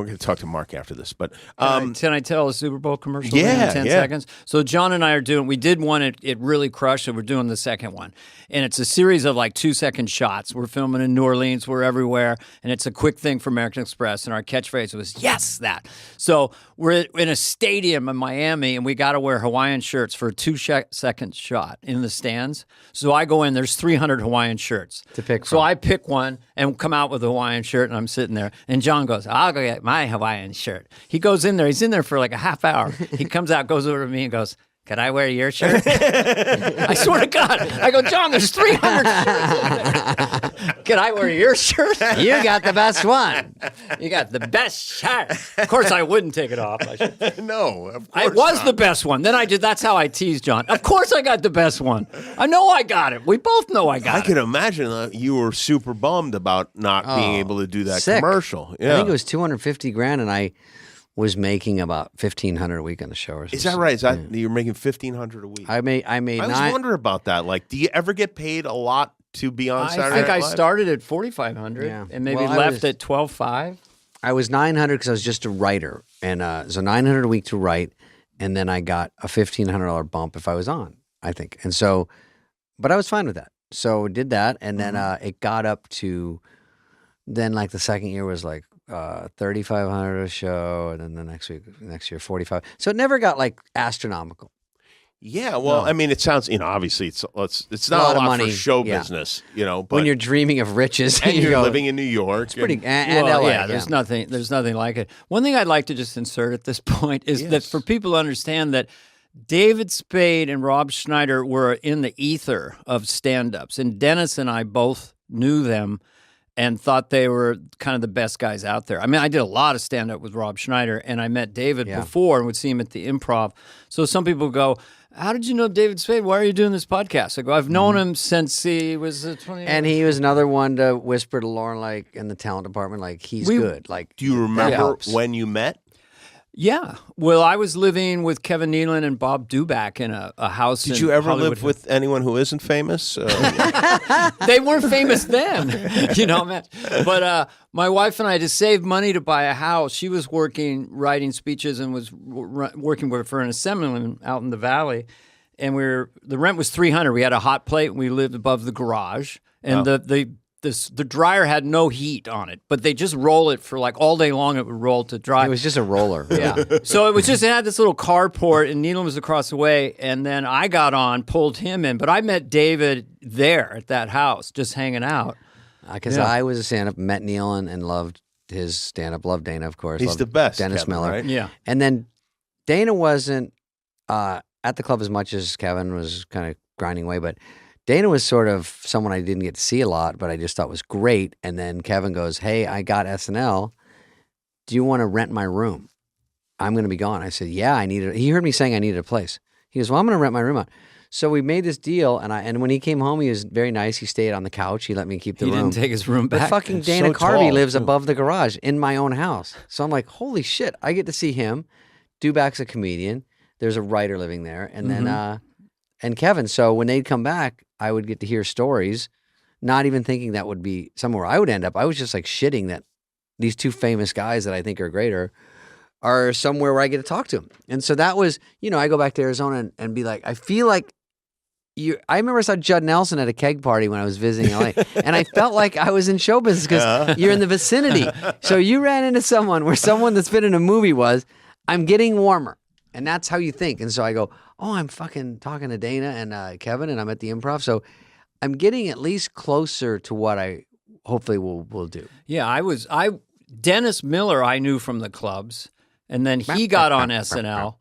Speaker 7: going to talk to Mark after this, but
Speaker 2: Can I tell a Super Bowl commercial
Speaker 7: Yeah,
Speaker 2: in 10
Speaker 7: yeah.
Speaker 2: seconds? So John and I we did one, it really crushed, and we're doing the second one. And it's a series of like 2-second shots. We're filming in New Orleans, we're everywhere, and it's a quick thing for American Express, and our catchphrase was, yes, that. So we're in a stadium in Miami, and we got to wear Hawaiian shirts for a 2-second shot in the stands. So I go in, there's 300 Hawaiian shirts.
Speaker 1: To pick
Speaker 2: So
Speaker 1: from.
Speaker 2: I pick one and come out with a Hawaiian shirt, and I'm sitting there, and John goes, I'll go get my Hawaiian shirt. He goes in there. He's in there for like a half hour. He comes out, goes over to me and goes, can I wear your shirt? I swear to God. I go, John, there's 300 shirts in there. Can I wear your shirt?
Speaker 1: You got the best one.
Speaker 2: You got the best shirt. Of course, I wouldn't take it off.
Speaker 7: no, of
Speaker 2: I
Speaker 7: course
Speaker 2: was
Speaker 7: not.
Speaker 2: the best one. Then I did. That's how I teased John. Of course, I got the best one. I know I got it. We both know I got
Speaker 7: I
Speaker 2: it.
Speaker 7: can imagine you were super bummed about not being able to do that
Speaker 1: sick.
Speaker 7: commercial. Yeah.
Speaker 1: I think it was $250,000, and I was making about $1,500 a week on the show. Or
Speaker 7: Is that right? Is that you're making $1,500 a week?
Speaker 1: I made
Speaker 7: I always
Speaker 1: nine.
Speaker 7: wonder about that. Like, do you ever get paid a lot to be on Saturday
Speaker 2: I think
Speaker 7: Night
Speaker 2: I
Speaker 7: Live?
Speaker 2: started at 4,500
Speaker 1: Yeah.
Speaker 2: and maybe
Speaker 1: Well, I
Speaker 2: left
Speaker 1: was-
Speaker 2: at 12,500.
Speaker 1: I was $900 because I was just a writer, and so $900 a week to write, and then I got a $1,500 bump if I was on. I think, and so, but I was fine with that. So did that, and then it got up to, then like the second year was like 3,500 a show, and then the next year 45. So it never got like astronomical.
Speaker 7: Yeah, well,
Speaker 1: No.
Speaker 7: I mean, it sounds, obviously it's not
Speaker 1: A
Speaker 7: a
Speaker 1: lot
Speaker 7: lot
Speaker 1: of money,
Speaker 7: for show
Speaker 1: yeah.
Speaker 7: business, but
Speaker 1: When you're dreaming of riches,
Speaker 7: and
Speaker 1: you
Speaker 7: you're
Speaker 1: go,
Speaker 7: living in New York. It's
Speaker 1: pretty, and
Speaker 2: Well,
Speaker 1: LA,
Speaker 2: yeah, there's nothing like it. One thing I'd like to just insert at this point is that
Speaker 7: Yes.
Speaker 2: for people to understand that David Spade and Rob Schneider were in the ether of stand-ups, and Dennis and I both knew them and thought they were kind of the best guys out there. I mean, I did a lot of stand-up with Rob Schneider, and I met David before and would see him at the Improv. So some people go, how did you know David Spade? Why are you doing this podcast? I go, I've known him since he was 20.
Speaker 1: And he was another one to whisper to Lauren, like in the talent department, like he's good. Like,
Speaker 7: Do you
Speaker 1: that
Speaker 7: remember
Speaker 1: helps.
Speaker 7: when you met?
Speaker 2: Yeah. Well, I was living with Kevin Nealon and Bob Duback in a house.
Speaker 7: Did
Speaker 2: in
Speaker 7: you ever
Speaker 2: Hollywood.
Speaker 7: live with anyone who isn't famous?
Speaker 2: They weren't famous then, man. But my wife and I, to save money to buy a house, she was writing speeches and was working for an assemblyman out in the valley. And the rent was $300. We had a hot plate and we lived above the garage. And the dryer had no heat on it, but they just roll it for like all day long. It would roll to dry.
Speaker 1: It was just a roller. Yeah.
Speaker 2: So it had this little carport, and Nealon was across the way. And then I got on, pulled him in, but I met David there at that house, just hanging out.
Speaker 1: Because I was a stand-up, met Nealon and loved his stand-up, loved Dana, of course.
Speaker 7: He's
Speaker 1: loved
Speaker 7: the best,
Speaker 1: Dennis
Speaker 7: Kevin,
Speaker 1: Miller.
Speaker 7: right?
Speaker 2: Yeah.
Speaker 1: And then Dana wasn't at the club as much as Kevin was kind of grinding away, but Dana was sort of someone I didn't get to see a lot, but I just thought was great. And then Kevin goes, hey, I got SNL. Do you want to rent my room? I'm going to be gone. I said, yeah, I need it. He heard me saying I needed a place. He goes, well, I'm going to rent my room out. So we made this deal, and when he came home, he was very nice. He stayed on the couch. He let me keep the
Speaker 2: He
Speaker 1: room.
Speaker 2: didn't take his room
Speaker 1: But
Speaker 2: back.
Speaker 1: fucking Dana
Speaker 7: so
Speaker 1: Carvey
Speaker 7: tall,
Speaker 1: lives
Speaker 7: too.
Speaker 1: above the garage in my own house. So I'm like, holy shit, I get to see him. Duback's a comedian. There's a writer living there. And then, and Kevin. So when they'd come back, I would get to hear stories, not even thinking that would be somewhere I would end up. I was just like shitting that these two famous guys that I think are greater are somewhere where I get to talk to them. And so that was, I go back to Arizona and be like, I feel like I remember I saw Judd Nelson at a keg party when I was visiting LA, and I felt like I was in show business because you're in the vicinity. So you ran into someone where someone that's been in a movie was, I'm getting warmer. And that's how you think. And so I go, oh, I'm fucking talking to Dana and Kevin, and I'm at the Improv. So I'm getting at least closer to what I hopefully will do.
Speaker 2: Yeah, Dennis Miller I knew from the clubs, and then he got on SNL.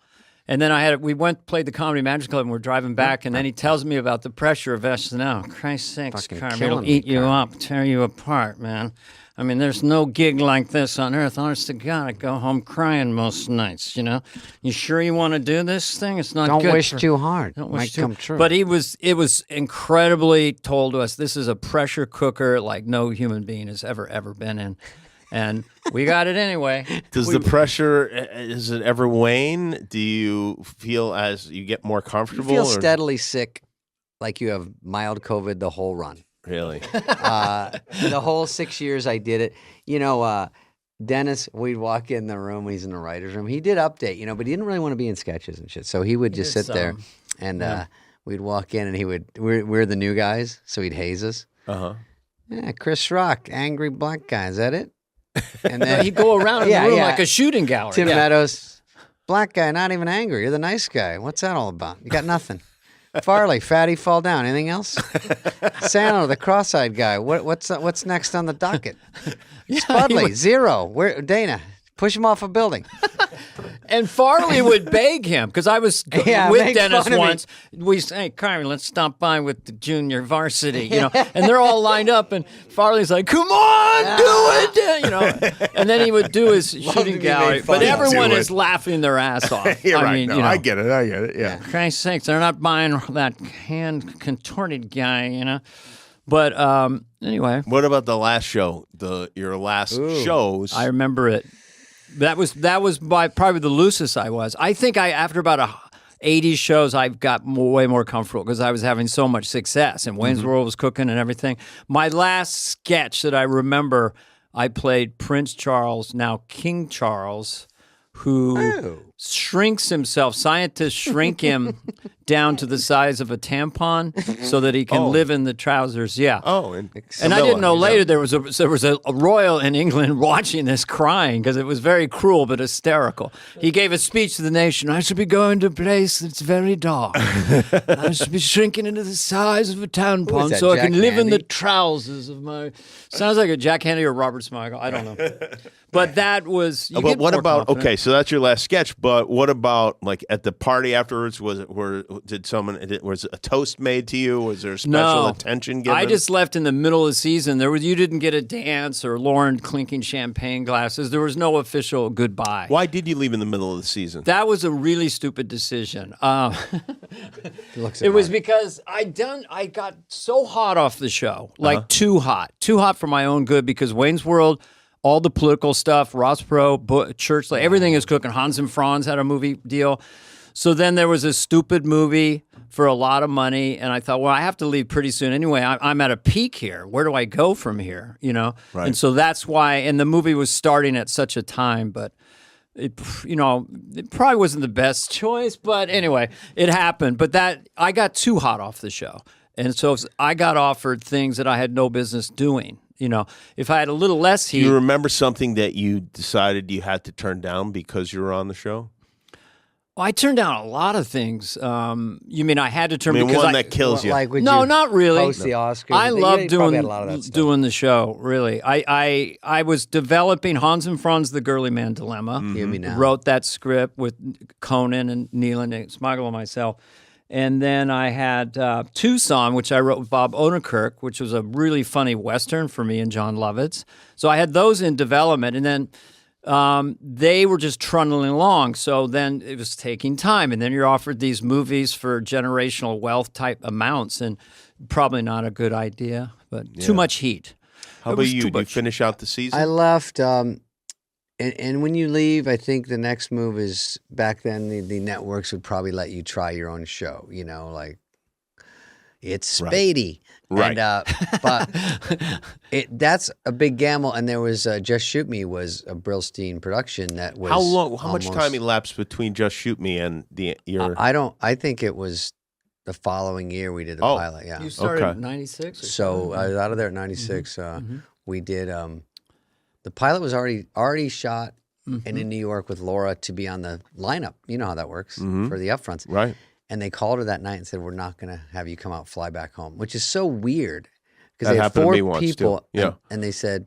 Speaker 2: And then we played the Comedy Magic Club, and we're driving back, and then he tells me about the pressure of SNL. Christ's sakes,
Speaker 1: Fucking
Speaker 2: Carvey,
Speaker 1: killing
Speaker 2: it'll
Speaker 1: me,
Speaker 2: eat you
Speaker 1: Carvey.
Speaker 2: up, tear you apart, man. I mean, there's no gig like this on earth. Honest to God, I go home crying most nights, you know? You sure you want to do this thing? It's not
Speaker 1: Don't
Speaker 2: good.
Speaker 1: wish too hard.
Speaker 2: Don't
Speaker 1: Might
Speaker 2: wish too.
Speaker 1: come true.
Speaker 2: But it was incredibly told to us, this is a pressure cooker like no human being has ever been in. And we got it anyway.
Speaker 7: Does the pressure, is it ever wane? Do you feel as you get more
Speaker 1: you
Speaker 7: comfortable?
Speaker 1: feel
Speaker 7: or-
Speaker 1: steadily sick, like you have mild COVID the whole run.
Speaker 7: Really?
Speaker 1: The whole 6 years I did it. You know, Dennis, we'd walk in the room when he's in the writer's room. He did update, you know, but he didn't really want to be in sketches and shit. So he would just sit there and we'd walk in and we're the new guys, so he'd haze us.
Speaker 7: Uh-huh.
Speaker 1: Yeah, Chris Rock, angry black guy, is that it? And then
Speaker 2: He'd go around in
Speaker 1: Yeah,
Speaker 2: the room
Speaker 1: yeah.
Speaker 2: like a shooting gallery.
Speaker 1: Tim
Speaker 2: Yeah.
Speaker 1: Meadows, black guy, not even angry. You're the nice guy. What's that all about? You got nothing. Farley, fatty, fall down. Anything else? Sano, the cross-eyed guy. What's next on the docket? Spudley, zero. Where Dana? Push him off a building.
Speaker 2: And Farley would beg him because I was
Speaker 1: Yeah,
Speaker 2: with
Speaker 1: make
Speaker 2: Dennis
Speaker 1: fun of me.
Speaker 2: once. We say, "Hey, Carvey, let's stop by with the junior varsity," you know. And they're all lined up, and Farley's like, "Come on, do it," you know. And then he would do his shooting
Speaker 1: be
Speaker 2: gallery,
Speaker 1: made fun
Speaker 2: but
Speaker 1: of.
Speaker 2: everyone
Speaker 7: Do
Speaker 2: is
Speaker 7: it.
Speaker 2: laughing their ass off.
Speaker 7: You're
Speaker 2: I
Speaker 7: right.
Speaker 2: mean,
Speaker 7: No,
Speaker 2: you know,
Speaker 7: I get it. Yeah.
Speaker 2: Christ's sakes, they're not buying that hand contorted guy, you know. But anyway,
Speaker 7: What about the last show? Your last shows?
Speaker 2: I remember it. That was by probably the loosest I was. I think after about 80 shows, I got way more comfortable because I was having so much success and Wayne's World was cooking and everything. My last sketch that I remember, I played Prince Charles, now King Charles, who shrinks himself. Scientists shrink him down to the size of a tampon so that he can live in the trousers. Yeah.
Speaker 7: Oh,
Speaker 2: And I didn't know later there was a royal in England watching this crying because it was very cruel but hysterical. He gave a speech to the nation. I should be going to a place that's very dark. I should be shrinking into the size of a tampon
Speaker 1: that,
Speaker 2: so I
Speaker 1: Jack
Speaker 2: can live in the
Speaker 1: Handy?
Speaker 2: trousers of my... Sounds like a Jack Handy or Robert Smigel. I don't know. But that was... you
Speaker 7: But
Speaker 2: get
Speaker 7: what
Speaker 2: more
Speaker 7: about
Speaker 2: confident.
Speaker 7: okay? So that's your last sketch. But what about like at the party afterwards? Was a toast made to you? Was there special attention given?
Speaker 2: I just left in the middle of the season. You didn't get a dance or Lauren clinking champagne glasses. There was no official goodbye.
Speaker 7: Why did you leave in the middle of the season?
Speaker 2: That was a really stupid decision.
Speaker 1: Looks
Speaker 2: It was because I got so hot off the show, like too hot for my own good. Because Wayne's World, all the political stuff, Ross Perot, Church, like everything is cooking. Hans and Franz had a movie deal. So then there was a stupid movie for a lot of money, and I thought, well, I have to leave pretty soon anyway. I'm at a peak here. Where do I go from here? You know,
Speaker 7: Right.
Speaker 2: And so that's why. And the movie was starting at such a time, but. It probably wasn't the best choice, but anyway, it happened. But I got too hot off the show. And so I got offered things that I had no business doing. You know, if I had a little less
Speaker 7: Do
Speaker 2: heat.
Speaker 7: you remember something that you decided you had to turn down because you were on the show?
Speaker 2: I turned down a lot of things. You mean I had to turn because
Speaker 7: one that kills you.
Speaker 1: Like, would
Speaker 2: No,
Speaker 1: you
Speaker 2: not really.
Speaker 1: host the Oscars?
Speaker 2: I
Speaker 1: You
Speaker 2: love
Speaker 1: probably had a lot of that stuff.
Speaker 2: doing the show. Really, I was developing Hans and Franz, the Girly Man Dilemma.
Speaker 1: Hear me now.
Speaker 2: Wrote that script with Conan and Nealon and Smigel and myself. And then I had Tucson, which I wrote with Bob Odenkirk, which was a really funny Western for me and John Lovitz. So I had those in development. And then they were just trundling along. So then it was taking time. And then you're offered these movies for generational wealth type amounts. And probably not a good idea, but too much heat.
Speaker 7: How
Speaker 2: It
Speaker 7: about
Speaker 2: was
Speaker 7: you?
Speaker 2: too
Speaker 7: Did you
Speaker 2: much.
Speaker 7: finish out the season?
Speaker 1: I left, and when you leave, I think the next move is back then the networks would probably let you try your own show. You know, like it's Spade.
Speaker 7: Right.
Speaker 1: And, but that's a big gamble. And there was Just Shoot Me was a Brillstein production that was
Speaker 7: How much time
Speaker 1: almost-
Speaker 7: elapsed between Just Shoot Me and your?
Speaker 1: I think it was the following year we did the
Speaker 7: Oh.
Speaker 1: pilot. Yeah.
Speaker 2: You started
Speaker 7: Okay.
Speaker 2: in 96?
Speaker 1: So I was out of there at 96. We did the pilot was already shot and in New York with Laura to be on the lineup. You know how that works for the upfronts.
Speaker 7: Right.
Speaker 1: And they called her that night and said, "We're not going to have you come out, fly back home," which is so weird because
Speaker 7: That
Speaker 1: they had
Speaker 7: happened to
Speaker 1: 4
Speaker 7: me once, too.
Speaker 1: people.
Speaker 7: Yeah.
Speaker 1: And they said,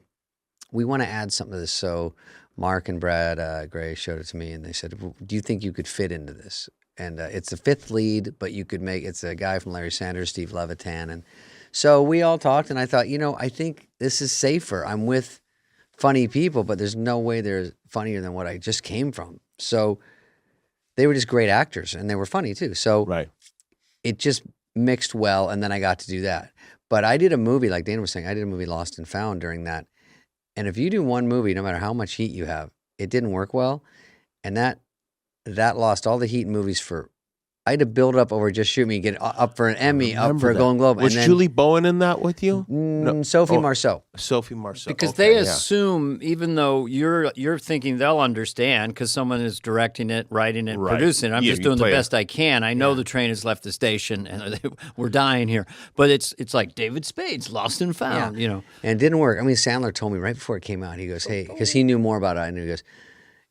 Speaker 1: "We want to add something to this, so Mark and Brad Gray showed it to me, and they said, "Do you think you could fit into this?" And it's the fifth lead, but you could make it's a guy from Larry Sanders, Steve Levitan, and so we all talked, and I thought, I think this is safer. I'm with funny people, but there's no way they're funnier than what I just came from. So they were just great actors, and they were funny too. So
Speaker 7: Right.
Speaker 1: it just mixed well, and then I got to do that. But I did a movie, like Dana was saying, I did a movie Lost and Found during that. And if you do one movie, no matter how much heat you have, it didn't work well, and that lost all the heat in movies for. I had to build up over Just Shoot Me, get up for an Emmy, up for a Golden Globe.
Speaker 7: Was
Speaker 1: and then,
Speaker 7: Julie Bowen in that with you?
Speaker 1: Sophie Marceau.
Speaker 7: Sophie Marceau.
Speaker 2: Because
Speaker 7: Okay,
Speaker 2: they
Speaker 7: yeah.
Speaker 2: assume, even though you're thinking they'll understand because someone is directing it, writing it,
Speaker 7: Right.
Speaker 2: producing it. I'm
Speaker 7: Yeah,
Speaker 2: just
Speaker 7: you
Speaker 2: doing the
Speaker 7: play it.
Speaker 2: best I can. I know the train has left the station and we're dying here. But it's like David Spade's Lost and Found,
Speaker 1: And it didn't work. I mean, Sandler told me right before it came out, he goes, hey, because he knew more about it. And he goes,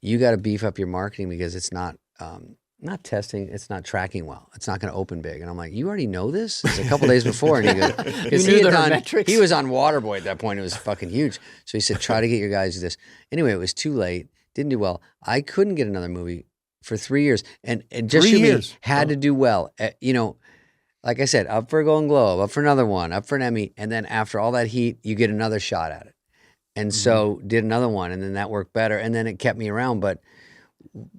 Speaker 1: you got to beef up your marketing because it's not testing, it's not tracking well. It's not going to open big. And I'm like, you already know this? It's a couple days before. And he goes, because he was on Waterboy at that point. It was fucking huge. So he said, try to get your guys to this. Anyway, it was too late. Didn't do well. I couldn't get another movie for 3 years. And Just
Speaker 7: 3
Speaker 1: Shoot Me
Speaker 7: years.
Speaker 1: had to do well. Like I said, up for a Golden Globe, up for another one, up for an Emmy. And then after all that heat, you get another shot at it. And so did another one. And then that worked better. And then it kept me around. But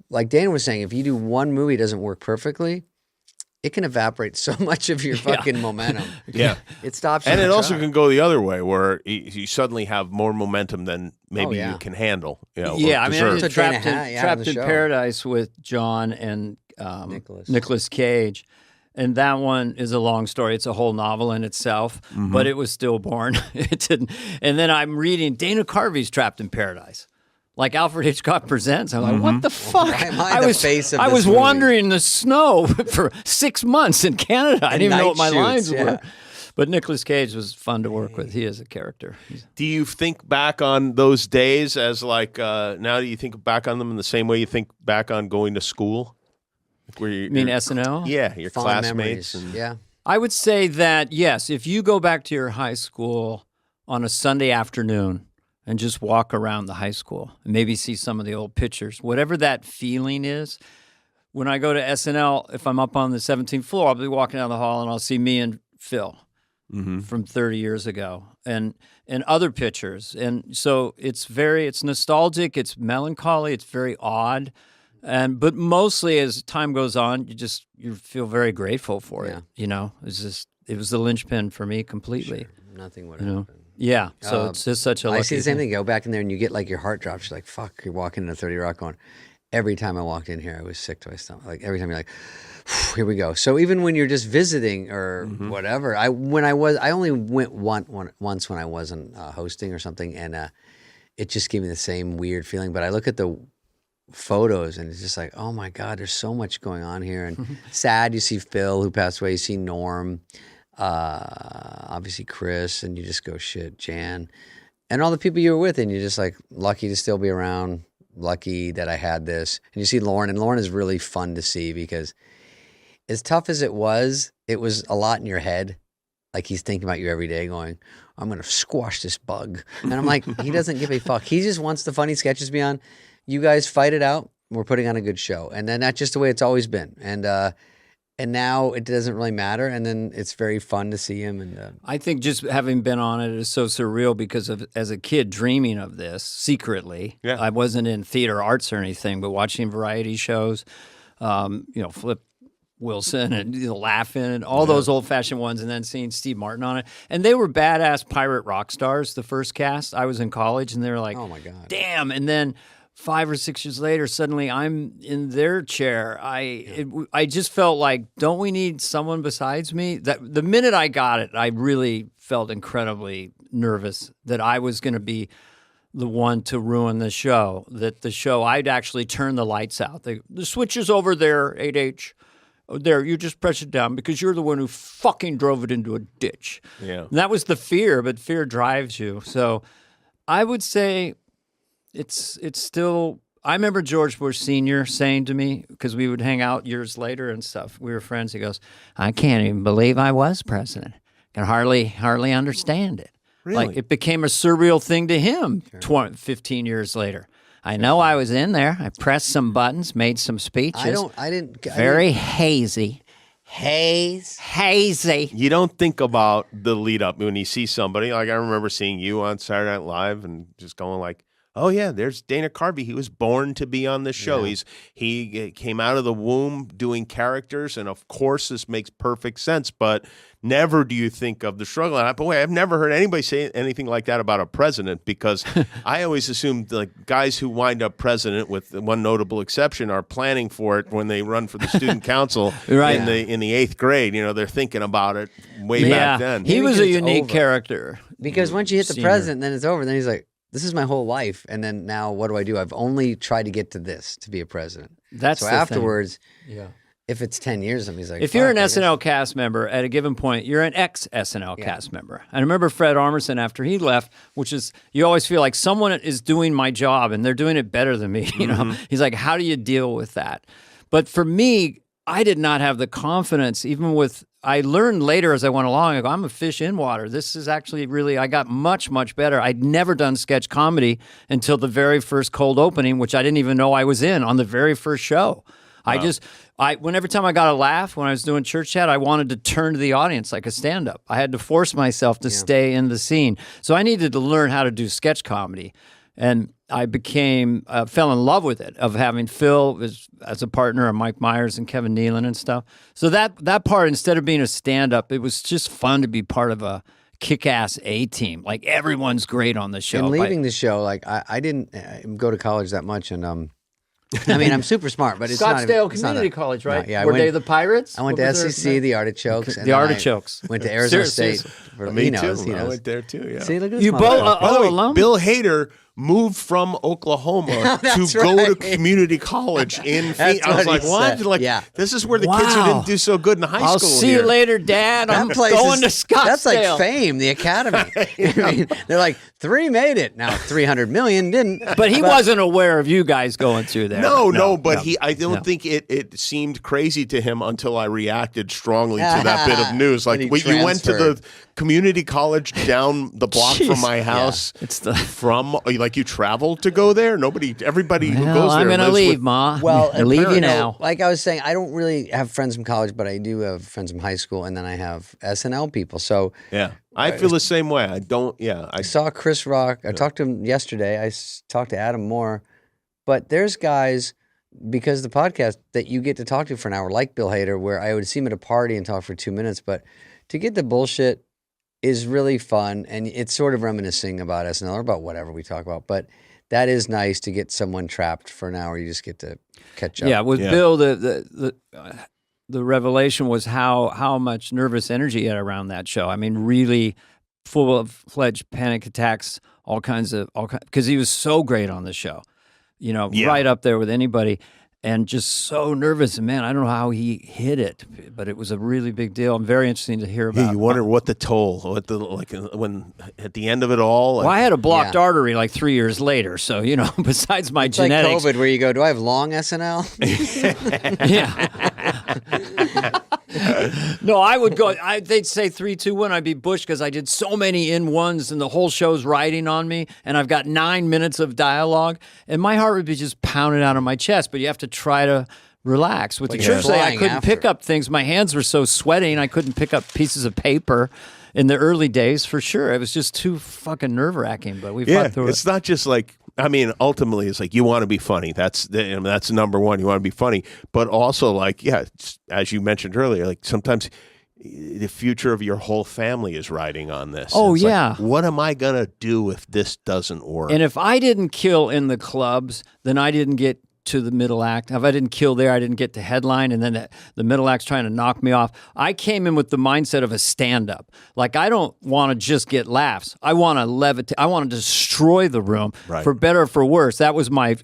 Speaker 1: like Dana was saying, if you do one movie it doesn't work perfectly, it can evaporate so much of your fucking momentum.
Speaker 7: Yeah.
Speaker 1: It stops you.
Speaker 7: And
Speaker 1: in
Speaker 7: it
Speaker 1: your
Speaker 7: also
Speaker 1: track.
Speaker 7: can go the other way, where you suddenly have more momentum than maybe
Speaker 1: yeah.
Speaker 7: you can handle. Or
Speaker 2: I mean, I
Speaker 7: deserve.
Speaker 2: did
Speaker 1: That's what Dana
Speaker 2: Trapped in,
Speaker 1: had, yeah,
Speaker 2: Trapped
Speaker 1: the
Speaker 2: in
Speaker 1: show.
Speaker 2: Paradise with John and
Speaker 1: Nicolas.
Speaker 2: Nicolas Cage. And that one is a long story. It's a whole novel in itself, but it was stillborn. It didn't. And then I'm reading Dana Carvey's Trapped in Paradise. Like Alfred Hitchcock Presents. I'm like, what the fuck?
Speaker 1: Why am I the face of
Speaker 2: I
Speaker 1: this
Speaker 2: was
Speaker 1: movie?
Speaker 2: wandering in the snow for 6 months in Canada. I didn't even know what my
Speaker 1: night
Speaker 2: lines
Speaker 1: shoots, yeah.
Speaker 2: were. But Nicolas Cage was fun to work with. He is a character.
Speaker 7: Do you think back on those days as like now? Do you think back on them in the same way you think back on going to school? Like where
Speaker 2: You mean SNL?
Speaker 7: Yeah, your
Speaker 1: Fond
Speaker 7: classmates.
Speaker 1: memories.
Speaker 7: And,
Speaker 1: Yeah.
Speaker 2: I would say that, yes, if you go back to your high school on a Sunday afternoon and just walk around the high school and maybe see some of the old pictures, whatever that feeling is, when I go to SNL, if I'm up on the 17th floor, I'll be walking down the hall and I'll see me and Phil from 30 years ago and other pictures. And so it's nostalgic, it's melancholy, it's very odd. But mostly as time goes on, you feel very grateful for it. It was the linchpin for me completely.
Speaker 1: Sure. Nothing would happen.
Speaker 2: Yeah. So it's just such a lucky
Speaker 1: I see the same
Speaker 2: thing.
Speaker 1: thing. Go back in there and you get like your heart drops. You're like, fuck, you're walking into 30 Rock going, every time I walked in here, I was sick to my stomach. Like every time you're like, here we go. So even when you're just visiting or whatever, I only went once when I wasn't hosting or something. And it just gave me the same weird feeling. But I look at the photos and it's just like, oh my God, there's so much going on here. And sad, you see Phil who passed away, you see Norm, obviously Chris, and you just go, shit, Jan. And all the people you were with, and you're just like, lucky to still be around, lucky that I had this. And you see Lauren, and Lauren is really fun to see because as tough as it was a lot in your head. Like he's thinking about you every day going, I'm going to squash this bug. And I'm like, he doesn't give a fuck. He just wants the funny sketches to be on. You guys fight it out. We're putting on a good show. And then that's just the way it's always been. And now it doesn't really matter. And then it's very fun to see him. And
Speaker 2: I think just having been on it is so surreal because as a kid dreaming of this secretly.
Speaker 7: Yeah.
Speaker 2: I wasn't in theater arts or anything, but watching variety shows, Flip Wilson and Laughing and all those old-fashioned ones, and then seeing Steve Martin on it. And they were badass pirate rock stars, the first cast. I was in college, and they were like,
Speaker 1: oh my God.
Speaker 2: damn. And then 5 or 6 years later, suddenly I'm in their chair. I just felt like, don't we need someone besides me? That the minute I got it, I really felt incredibly nervous that I was going to be the one to ruin the show. That the show, I'd actually turn the lights out. The switch is over there, 8H. Oh, there, you just press it down because you're the one who fucking drove it into a ditch.
Speaker 7: Yeah.
Speaker 2: And that was the fear, but fear drives you. So I would say it's still. I remember George Bush Sr. saying to me, because we would hang out years later and stuff. We were friends. He goes, "I can't even believe I was president. Can hardly understand it."
Speaker 7: Really?
Speaker 2: Like it became a surreal thing to him 15 years later. I know I was in there. I pressed some buttons, made some speeches. Very hazy. Hazy.
Speaker 7: You don't think about the lead up when you see somebody. Like I remember seeing you on Saturday Night Live and just going like, oh yeah, there's Dana Carvey. He was born to be on this show.
Speaker 1: Yeah.
Speaker 7: He came out of the womb doing characters, and of course this makes perfect sense. But never do you think of the struggle. And boy, I've never heard anybody say anything like that about a president, because I always assumed like guys who wind up president, with one notable exception, are planning for it when they run for the student council
Speaker 2: Right.
Speaker 7: in the 8th grade. You know, they're thinking about it way back then.
Speaker 2: He was a
Speaker 1: it's
Speaker 2: unique
Speaker 1: over.
Speaker 2: character.
Speaker 1: Because once you hit the
Speaker 2: Senior.
Speaker 1: president, then it's over. Then he's like, this is my whole life. And then now what do? I've only tried to get to this, to be a president.
Speaker 2: That's
Speaker 1: so
Speaker 2: the thing.
Speaker 1: afterwards,
Speaker 2: Yeah.
Speaker 1: if it's 10 years, he's like,
Speaker 2: If you're an
Speaker 1: "Fuck, I guess."
Speaker 2: SNL cast member, at a given point, you're an ex-SNL cast member. I remember Fred Armisen after he left, which is, you always feel like someone is doing my job and they're doing it better than me. You know, he's like, how do you deal with that? But for me, I did not have the confidence, even with, I learned later as I went along, I go, I'm a fish in water. This is actually really, I got much, much better. I'd never done sketch comedy until the very first cold opening, which I didn't even know I was in on the very first show. Every time I got a laugh when I was doing Church Chat, I wanted to turn to the audience like a stand-up. I had to force myself to stay in the scene. So I needed to learn how to do sketch comedy. And I fell in love with it, of having Phil as a partner, and Mike Myers and Kevin Nealon and stuff. So that part, instead of being a stand-up, it was just fun to be part of a kick-ass A-team. Like, everyone's great on the show.
Speaker 1: And leaving the show, like I didn't go to college that much, and I mean, I'm super smart, but it's
Speaker 2: Scottsdale
Speaker 1: it's not
Speaker 2: Community College, right?
Speaker 1: No, yeah,
Speaker 2: Were they the Pirates?
Speaker 1: I went to SEC, the Artichokes. And
Speaker 2: The
Speaker 1: then
Speaker 2: Artichokes.
Speaker 1: I went to Arizona
Speaker 2: Seriously.
Speaker 1: State. For,
Speaker 7: Me
Speaker 1: he knows,
Speaker 7: too.
Speaker 1: he
Speaker 7: I
Speaker 1: knows.
Speaker 7: went there too. Yeah.
Speaker 1: See, look at this
Speaker 2: You both,
Speaker 7: By the way,
Speaker 2: alum?
Speaker 7: Bill Hader moved from Oklahoma to
Speaker 1: That's
Speaker 7: go to
Speaker 1: right.
Speaker 7: community college in Phoenix. I was
Speaker 1: what
Speaker 7: like,
Speaker 1: he
Speaker 7: what?
Speaker 1: said.
Speaker 7: Like,
Speaker 1: Yeah.
Speaker 7: this is where the kids who
Speaker 2: Wow.
Speaker 7: didn't do so good in high
Speaker 2: I'll
Speaker 7: school
Speaker 2: see
Speaker 7: here.
Speaker 2: you later, Dad. I'm
Speaker 1: That place
Speaker 2: going
Speaker 1: is,
Speaker 2: to Scottsdale.
Speaker 1: That's like fame, the Academy. I mean, they're like, 3 made it. Now 300 million didn't.
Speaker 2: But he wasn't aware of you guys going through there.
Speaker 7: No, but I don't think it seemed crazy to him until I reacted strongly to that bit of news. Like,
Speaker 1: When he
Speaker 7: wait, you went to the
Speaker 1: transferred.
Speaker 7: community college down the block from my house.
Speaker 2: It's the.
Speaker 7: From like, you traveled to go there? Everybody who
Speaker 2: Well,
Speaker 7: goes there
Speaker 2: I'm going to
Speaker 7: lives
Speaker 2: leave,
Speaker 7: with-
Speaker 2: Ma.
Speaker 1: Well,
Speaker 2: I leave you now.
Speaker 1: Like I was saying, I don't really have friends from college, but I do have friends from high school, and then I have SNL people. So
Speaker 7: Yeah, I feel the same way. I don't. Yeah,
Speaker 1: I saw Chris Rock. I talked to him yesterday. I talked to Adam Moore. But there's guys, because of the podcast, that you get to talk to for an hour, like Bill Hader, where I would see him at a party and talk for 2 minutes. But to get the bullshit is really fun, and it's sort of reminiscing about SNL or about whatever we talk about. But that is nice to get someone trapped for an hour. You just get to catch up.
Speaker 2: Yeah, with Bill, the revelation was how much nervous energy he had around that show. I mean, really full-fledged panic attacks, because he was so great on the show. You know, right up there with anybody, and just so nervous. And man, I don't know how he hit it, but it was a really big deal. And very interesting to hear about.
Speaker 7: Yeah, you wonder what the toll, when at the end of it all.
Speaker 2: Well, I had a blocked
Speaker 1: Yeah.
Speaker 2: artery like 3 years later, so you know, besides my
Speaker 1: It's like
Speaker 2: genetics,
Speaker 1: COVID, where you go, do I have long SNL?
Speaker 2: yeah. No, I would go. They'd say 3, 2, 1. I'd be Bush because I did so many in-ones, and the whole show's riding on me, and I've got 9 minutes of dialogue, and my heart would be just pounding out of my chest. But you have to try to relax. With the
Speaker 1: you're
Speaker 2: church today, I
Speaker 1: flying
Speaker 2: couldn't
Speaker 1: after.
Speaker 2: pick up things. My hands were so sweating, I couldn't pick up pieces of paper. In the early days, for sure, it was just too fucking nerve-wracking. But we fought through it.
Speaker 7: It's not just like, I mean, ultimately, it's like you want to be funny. That's number one. You want to be funny, but also like, as you mentioned earlier, like sometimes the future of your whole family is riding on this.
Speaker 2: Oh,
Speaker 7: It's like,
Speaker 2: yeah.
Speaker 7: what am I gonna do if this doesn't work?
Speaker 2: And if I didn't kill in the clubs, then I didn't get to the middle act. If I didn't kill there, I didn't get to headline, and then the middle act's trying to knock me off. I came in with the mindset of a stand-up. Like, I don't want to just get laughs. I want to levitate. I want to destroy the room, for better or for worse. That was my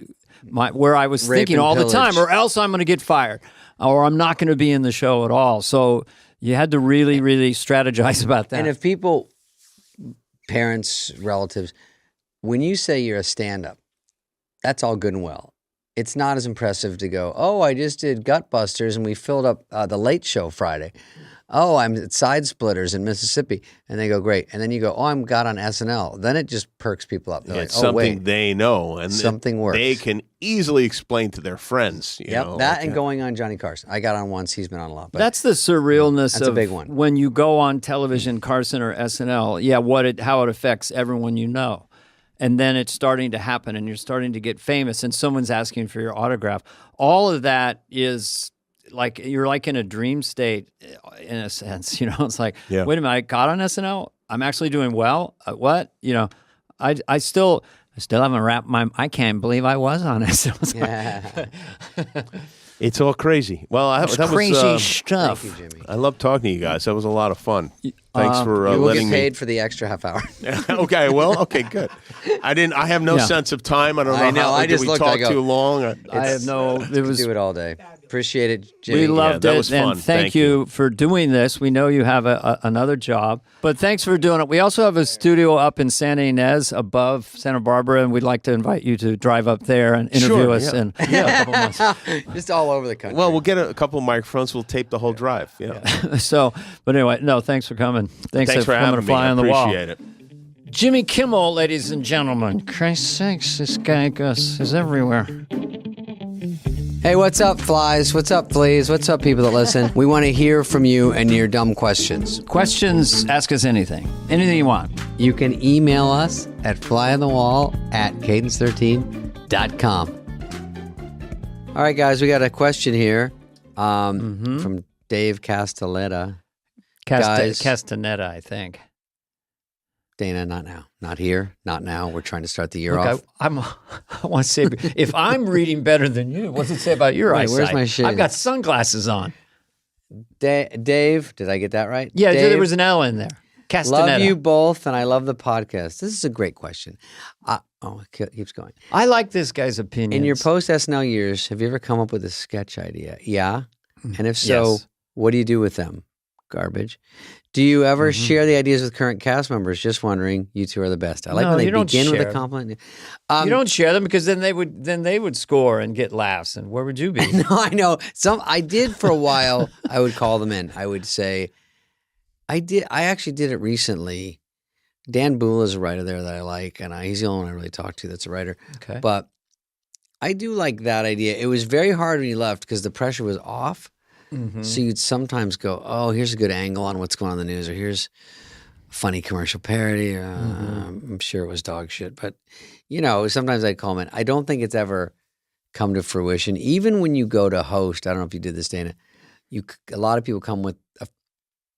Speaker 2: where I was
Speaker 1: Rape
Speaker 2: thinking
Speaker 1: and
Speaker 2: all the time,
Speaker 1: pillage.
Speaker 2: or else I'm going to get fired, or I'm not going to be in the show at all. So you had to really, really strategize about that.
Speaker 1: And if people, parents, relatives, when you say you're a stand-up, that's all good and well. It's not as impressive to go, oh, I just did Gutbusters and we filled up the Late Show Friday. Oh, I'm at Side Splitters in Mississippi. And they go, great. And then you go, oh, I'm got on SNL. Then it just perks people up. They're like,
Speaker 7: It's
Speaker 1: oh,
Speaker 7: something
Speaker 1: wait.
Speaker 7: they know, and
Speaker 1: Something works.
Speaker 7: They can easily explain to their friends. You know,
Speaker 1: that
Speaker 7: like,
Speaker 1: and going on Johnny Carson. I got on once. He's been on a lot. But
Speaker 2: That's the surrealness
Speaker 1: That's a
Speaker 2: of
Speaker 1: big one.
Speaker 2: when you go on television, Carson or SNL. Yeah, how it affects everyone you know. And then it's starting to happen and you're starting to get famous and someone's asking for your autograph. All of that is like, you're like in a dream state in a sense, you know, it's like,
Speaker 7: Yeah.
Speaker 2: wait a minute, I got on SNL. I'm actually doing well. What? You know, I still haven't wrapped I can't believe I was on SNL.
Speaker 1: yeah.
Speaker 7: it's all crazy. Well, that was
Speaker 6: Crazy stuff.
Speaker 1: Thank you, Jimmy.
Speaker 7: I love talking to you guys. That was a lot of fun. Thanks for
Speaker 1: You will
Speaker 7: letting
Speaker 1: get paid for the extra half hour.
Speaker 7: Okay, well, okay, good. I have no
Speaker 2: Yeah.
Speaker 7: sense of time. I don't know
Speaker 1: I know,
Speaker 7: how
Speaker 1: I
Speaker 7: did
Speaker 1: just
Speaker 7: we
Speaker 1: looked,
Speaker 7: talk
Speaker 1: I go,
Speaker 7: too long.
Speaker 2: I have no, it was,
Speaker 1: Do it all day. Appreciate it, Jimmy.
Speaker 2: we loved
Speaker 7: that
Speaker 2: it.
Speaker 7: was fun.
Speaker 2: And thank
Speaker 7: Thank
Speaker 2: you for doing this. We know you have another job, but thanks for doing it. We also have a studio up in Santa Ynez above Santa Barbara, and we'd like to invite you to drive up there and interview
Speaker 7: Sure,
Speaker 2: us
Speaker 7: yeah.
Speaker 2: in a couple months.
Speaker 1: Just all over the country.
Speaker 7: Well, we'll get a couple of microphones. We'll tape the whole drive. Yeah.
Speaker 2: So, but anyway, no, thanks for coming. Thanks
Speaker 7: Thanks for
Speaker 2: coming
Speaker 7: having
Speaker 2: to
Speaker 7: me.
Speaker 2: fly
Speaker 7: I
Speaker 2: on the wall.
Speaker 7: appreciate it.
Speaker 2: Jimmy Kimmel, ladies and gentlemen. Christ's sakes, this guy Gus is everywhere.
Speaker 1: Hey, what's up, flies? What's up, fleas? What's up, people that listen? We want to hear from you and your dumb questions.
Speaker 2: Questions, ask us anything. Anything you want.
Speaker 1: You can email us at flyonthewall@cadence13.com. All right, guys, we got a question here from Dave Castelletta. Guys.
Speaker 2: Castaneda, I think.
Speaker 1: Dana, not now. Not here. Not now. We're trying to start the year
Speaker 2: Look,
Speaker 1: off.
Speaker 2: I want to say, if I'm reading better than you, what does it say about your
Speaker 1: Wait,
Speaker 2: eyesight?
Speaker 1: where's my shade?
Speaker 2: I've got sunglasses on.
Speaker 1: Dave, did I get that right?
Speaker 2: Yeah,
Speaker 1: Dave,
Speaker 2: there was an L in there. Castaneda.
Speaker 1: love you both, and I love the podcast. This is a great question. It keeps going.
Speaker 2: I like this guy's opinion.
Speaker 1: In your post SNL years, have you ever come up with a sketch idea? Yeah. And if so,
Speaker 2: Yes.
Speaker 1: what do you do with them? Garbage. Do you ever share the ideas with current cast members? Just wondering. You two are the best. I like
Speaker 2: No,
Speaker 1: when they
Speaker 2: you don't
Speaker 1: begin with a
Speaker 2: share.
Speaker 1: compliment.
Speaker 2: you don't share them because then they would score and get laughs. And where would you be?
Speaker 1: No, I know. I did for a while. I would call them in. I would say, I actually did it recently. Dan Boole is a writer there that I like, and he's the only one I really talk to that's a writer.
Speaker 2: Okay.
Speaker 1: But I do like that idea. It was very hard when he left because the pressure was off. So you'd sometimes go, oh, here's a good angle on what's going on in the news, or here's a funny commercial parody. I'm sure it was dog shit. But, sometimes I'd call him in. I don't think it's ever come to fruition. Even when you go to host, I don't know if you did this, Dana, a lot of people come with,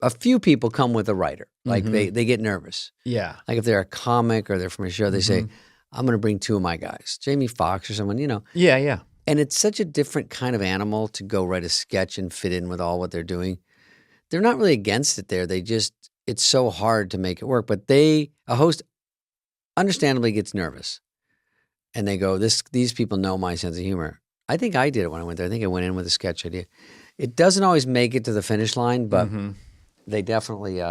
Speaker 1: a few people come with a writer. Like they get nervous.
Speaker 2: Yeah.
Speaker 1: Like if they're a comic or they're from a show, they say, I'm going to bring two of my guys, Jamie Foxx or someone,
Speaker 2: Yeah, yeah.
Speaker 1: And it's such a different kind of animal to go write a sketch and fit in with all what they're doing. They're not really against it there. It's so hard to make it work. But a host understandably gets nervous. And they go, these people know my sense of humor. I think I did it when I went there. I think I went in with a sketch idea. It doesn't always make it to the finish line, but they definitely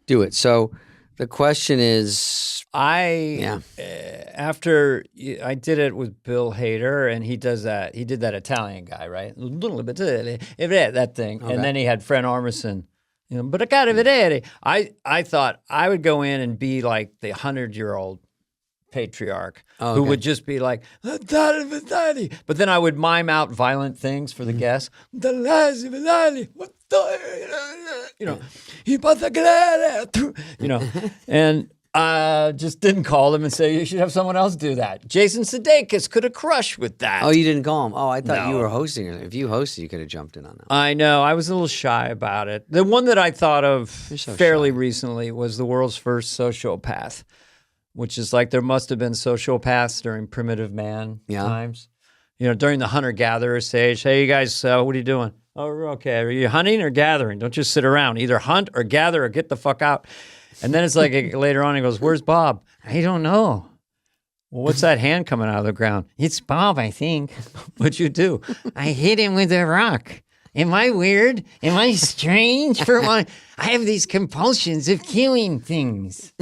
Speaker 1: do it. So the question is,
Speaker 2: after I did it with Bill Hader, and he did that Italian guy, right? That thing.
Speaker 1: Okay.
Speaker 2: And then he had Fred Armisen, but I got it. I thought I would go in and be like the 100-year-old patriarch who would just be like, but then I would mime out violent things for the guests. And just didn't call them and say, you should have someone else do that. Jason Sudeikis could have crushed with that.
Speaker 1: oh, you didn't call him. Oh, I thought you
Speaker 2: No.
Speaker 1: were hosting. If you hosted, you could have jumped in on that.
Speaker 2: I know. I was a little shy about it. The one that I thought of
Speaker 1: so
Speaker 2: fairly
Speaker 1: shy.
Speaker 2: recently was the world's first sociopath, which is like there must have been sociopaths during primitive man times. During the hunter-gatherer stage. Hey, you guys, what are you doing? Oh, okay. Are you hunting or gathering? Don't just sit around. Either hunt or gather or get the fuck out. And then it's like later on, he goes, where's Bob? I don't know. Well, what's that hand coming out of the ground? It's Bob, I think. What'd you do? I hit him with a rock. Am I weird? Am I strange for one? I have these compulsions of killing things.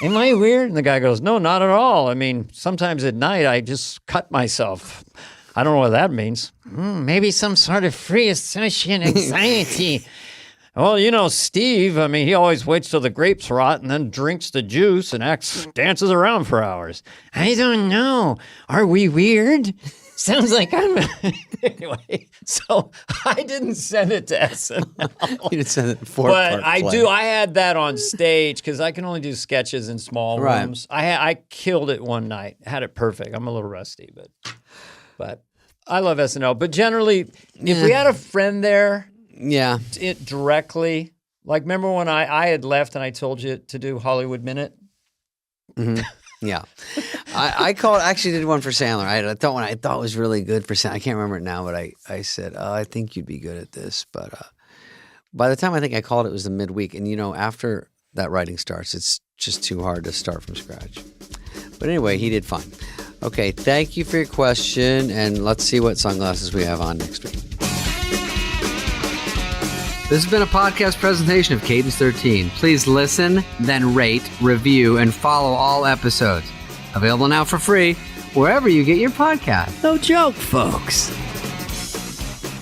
Speaker 2: Am I weird? And the guy goes, no, not at all. I mean, sometimes at night I just cut myself. I don't know what that means. Maybe some sort of free association anxiety. Well, you know, Steve, I mean, he always waits till the grapes rot and then drinks the juice and dances around for hours. I don't know. Are we weird? Sounds like I'm... Anyway, so I didn't send it to SNL.
Speaker 1: You didn't send it
Speaker 2: But I had that on stage because I can only do sketches in small
Speaker 1: Right.
Speaker 2: rooms. I killed it one night. Had it perfect. I'm a little rusty, but I love SNL. But generally, if we had a friend there...
Speaker 1: Yeah.
Speaker 2: It directly, like, remember when I had left and I told you to do Hollywood Minute?
Speaker 1: Mm-hmm. Yeah. I actually did one for Sandler. I thought one I thought was really good for Sandler. I can't remember it now, but I said, oh, I think you'd be good at this. But by the time I think I called it was the midweek. And, you know, after that writing starts, it's just too hard to start from scratch. But anyway, he did fine. Okay, thank you for your question. And let's see what sunglasses we have on next week. This has been a podcast presentation of Cadence 13. Please listen, then rate, review, and follow all episodes. Available now for free wherever you get your podcast.
Speaker 2: No joke, folks.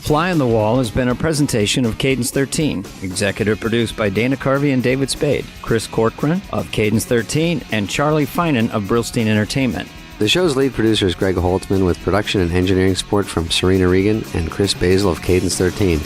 Speaker 2: Fly on the Wall has been a presentation of Cadence 13. Executive produced by Dana Carvey and David Spade, Chris Corcoran of Cadence 13, and Charlie Finan of Brillstein Entertainment.
Speaker 1: The show's lead producer is Greg Holtzman with production and engineering support from Serena Regan and Chris Basil of Cadence 13.